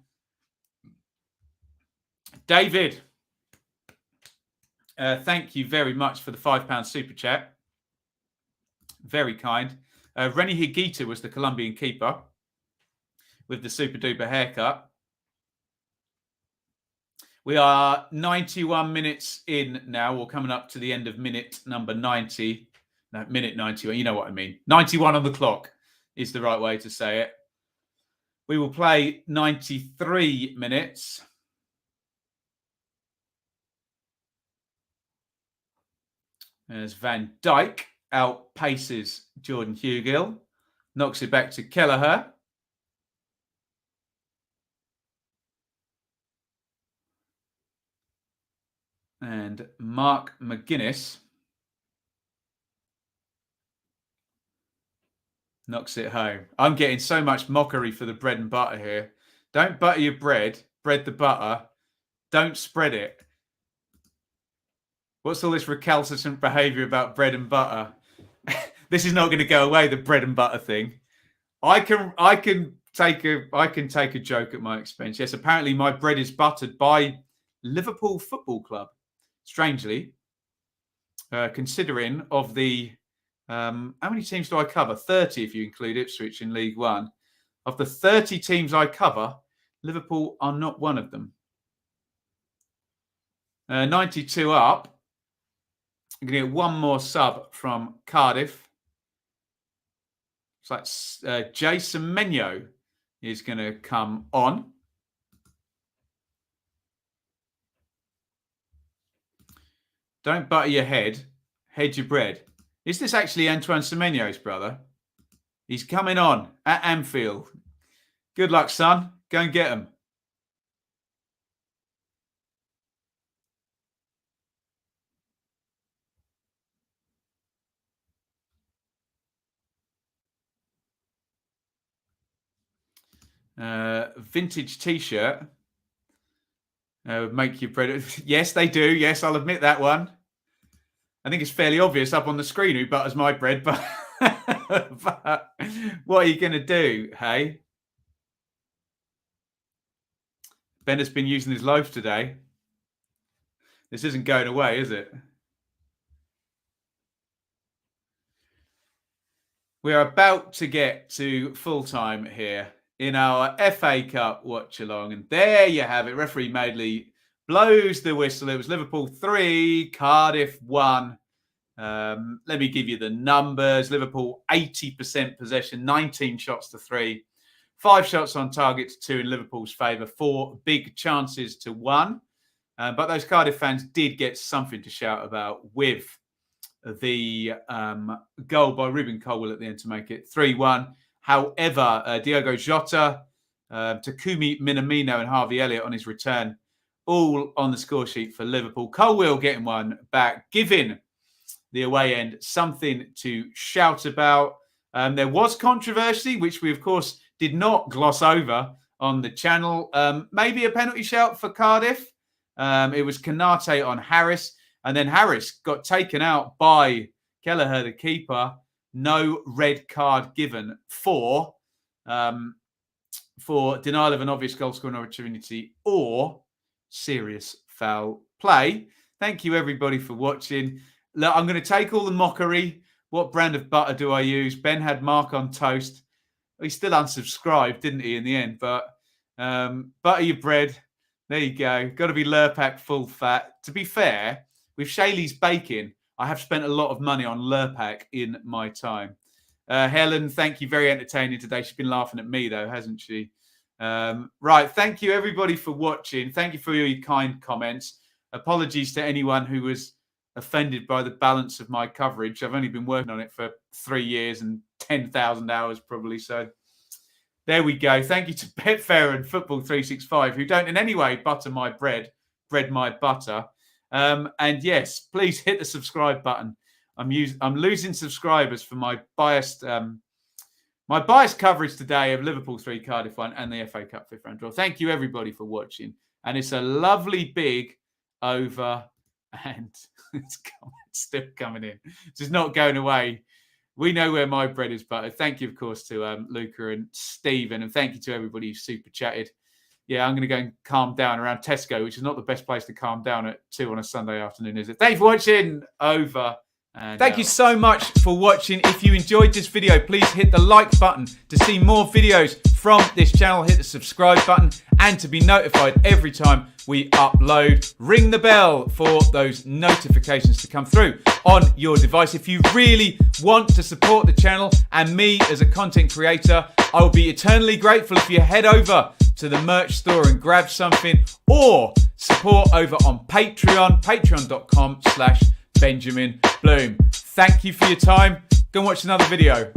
David, thank you very much for the £5 super chat. Very kind. Rennie Higuita was the Colombian keeper with the super duper haircut. We are 91 minutes in now. We're coming up to the end of minute number 90. No, minute 91. You know what I mean. 91 on the clock is the right way to say it. We will play 93 minutes. As Van Dijk outpaces Jordan Hugill. Knocks it back to Kelleher. And Mark McGuinness knocks it home. I'm getting so much mockery for the bread and butter here. Don't butter your bread. Bread the butter. Don't spread it. What's all this recalcitrant behaviour about bread and butter? This is not going to go away, the bread and butter thing. I can take a joke at my expense. Yes, apparently my bread is buttered by Liverpool Football Club. Strangely, considering of the how many teams do I cover? 30 if you include Ipswich in League One. Of the 30 teams I cover, Liverpool are not one of them. 92 up. I'm going to get one more sub from Cardiff. It's like Jason Menyo is going to come on. Don't butter your head, head your bread. Is this actually Antoine Semenyo's brother? He's coming on at Anfield. Good luck, son. Go and get him. Vintage T-shirt. Make your bread. Yes, they do. Yes, I'll admit that one. I think it's fairly obvious up on the screen who butters my bread, but, but what are you going to do, hey? Ben has been using his loaf today. This isn't going away, is it? We are about to get to full-time here in our FA Cup watch-along. And there you have it. Referee Madeley blows the whistle. It was Liverpool 3, Cardiff 1. Let me give you the numbers. Liverpool 80% possession, 19 shots to 3. 5 shots on target to 2 in Liverpool's favour. 4 big chances to 1. But those Cardiff fans did get something to shout about with the goal by Ruben Coyle at the end to make it 3-1. However, Diogo Jota, Takumi Minamino and Harvey Elliott on his return, all on the score sheet for Liverpool. Coyle getting one back, giving the away end something to shout about. There was controversy, which we, of course, did not gloss over on the channel. Maybe a penalty shout for Cardiff. It was Kanate on Harris. And then Harris got taken out by Kelleher, the keeper. No red card given for denial of an obvious goal scoring opportunity or serious foul play. Thank you, everybody, for watching. Look, I'm going to take all the mockery. What brand of butter do I use? Ben had Mark on toast. He still unsubscribed, didn't he, in the end? But butter your bread. There you go. Got to be Lurpak full fat. To be fair, with Shaylee's bacon, I have spent a lot of money on Lurpak in my time. Helen, thank you. Very entertaining today. She's been laughing at me, though, hasn't she? Right. Thank you, everybody, for watching. Thank you for your kind comments. Apologies to anyone who was offended by the balance of my coverage. I've only been working on it for 3 years and 10,000 hours, probably. So there we go. Thank you to Betfair and Football 365, who don't in any way butter my bread my butter. And yes, please hit the subscribe button. I'm losing subscribers for my biased coverage today of Liverpool 3, Cardiff 1, and the FA Cup 5th round draw. Thank you, everybody, for watching. And it's a lovely big over, and it's still coming in. It's just not going away. We know where my bread is buttered. Thank you, of course, to Luca and Stephen, and thank you to everybody who super chatted. Yeah, I'm going to go and calm down around Tesco, which is not the best place to calm down at 2 on a Sunday afternoon, is it? Thanks for watching. Over. And thank you so much for watching. If you enjoyed this video, please hit the like button to see more videos from this channel. Hit the subscribe button and to be notified every time we upload. Ring the bell for those notifications to come through on your device. If you really want to support the channel and me as a content creator, I will be eternally grateful if you head over to the merch store and grab something, or support over on Patreon, patreon.com/Benjamin Bloom. Thank you for your time. Go and watch another video.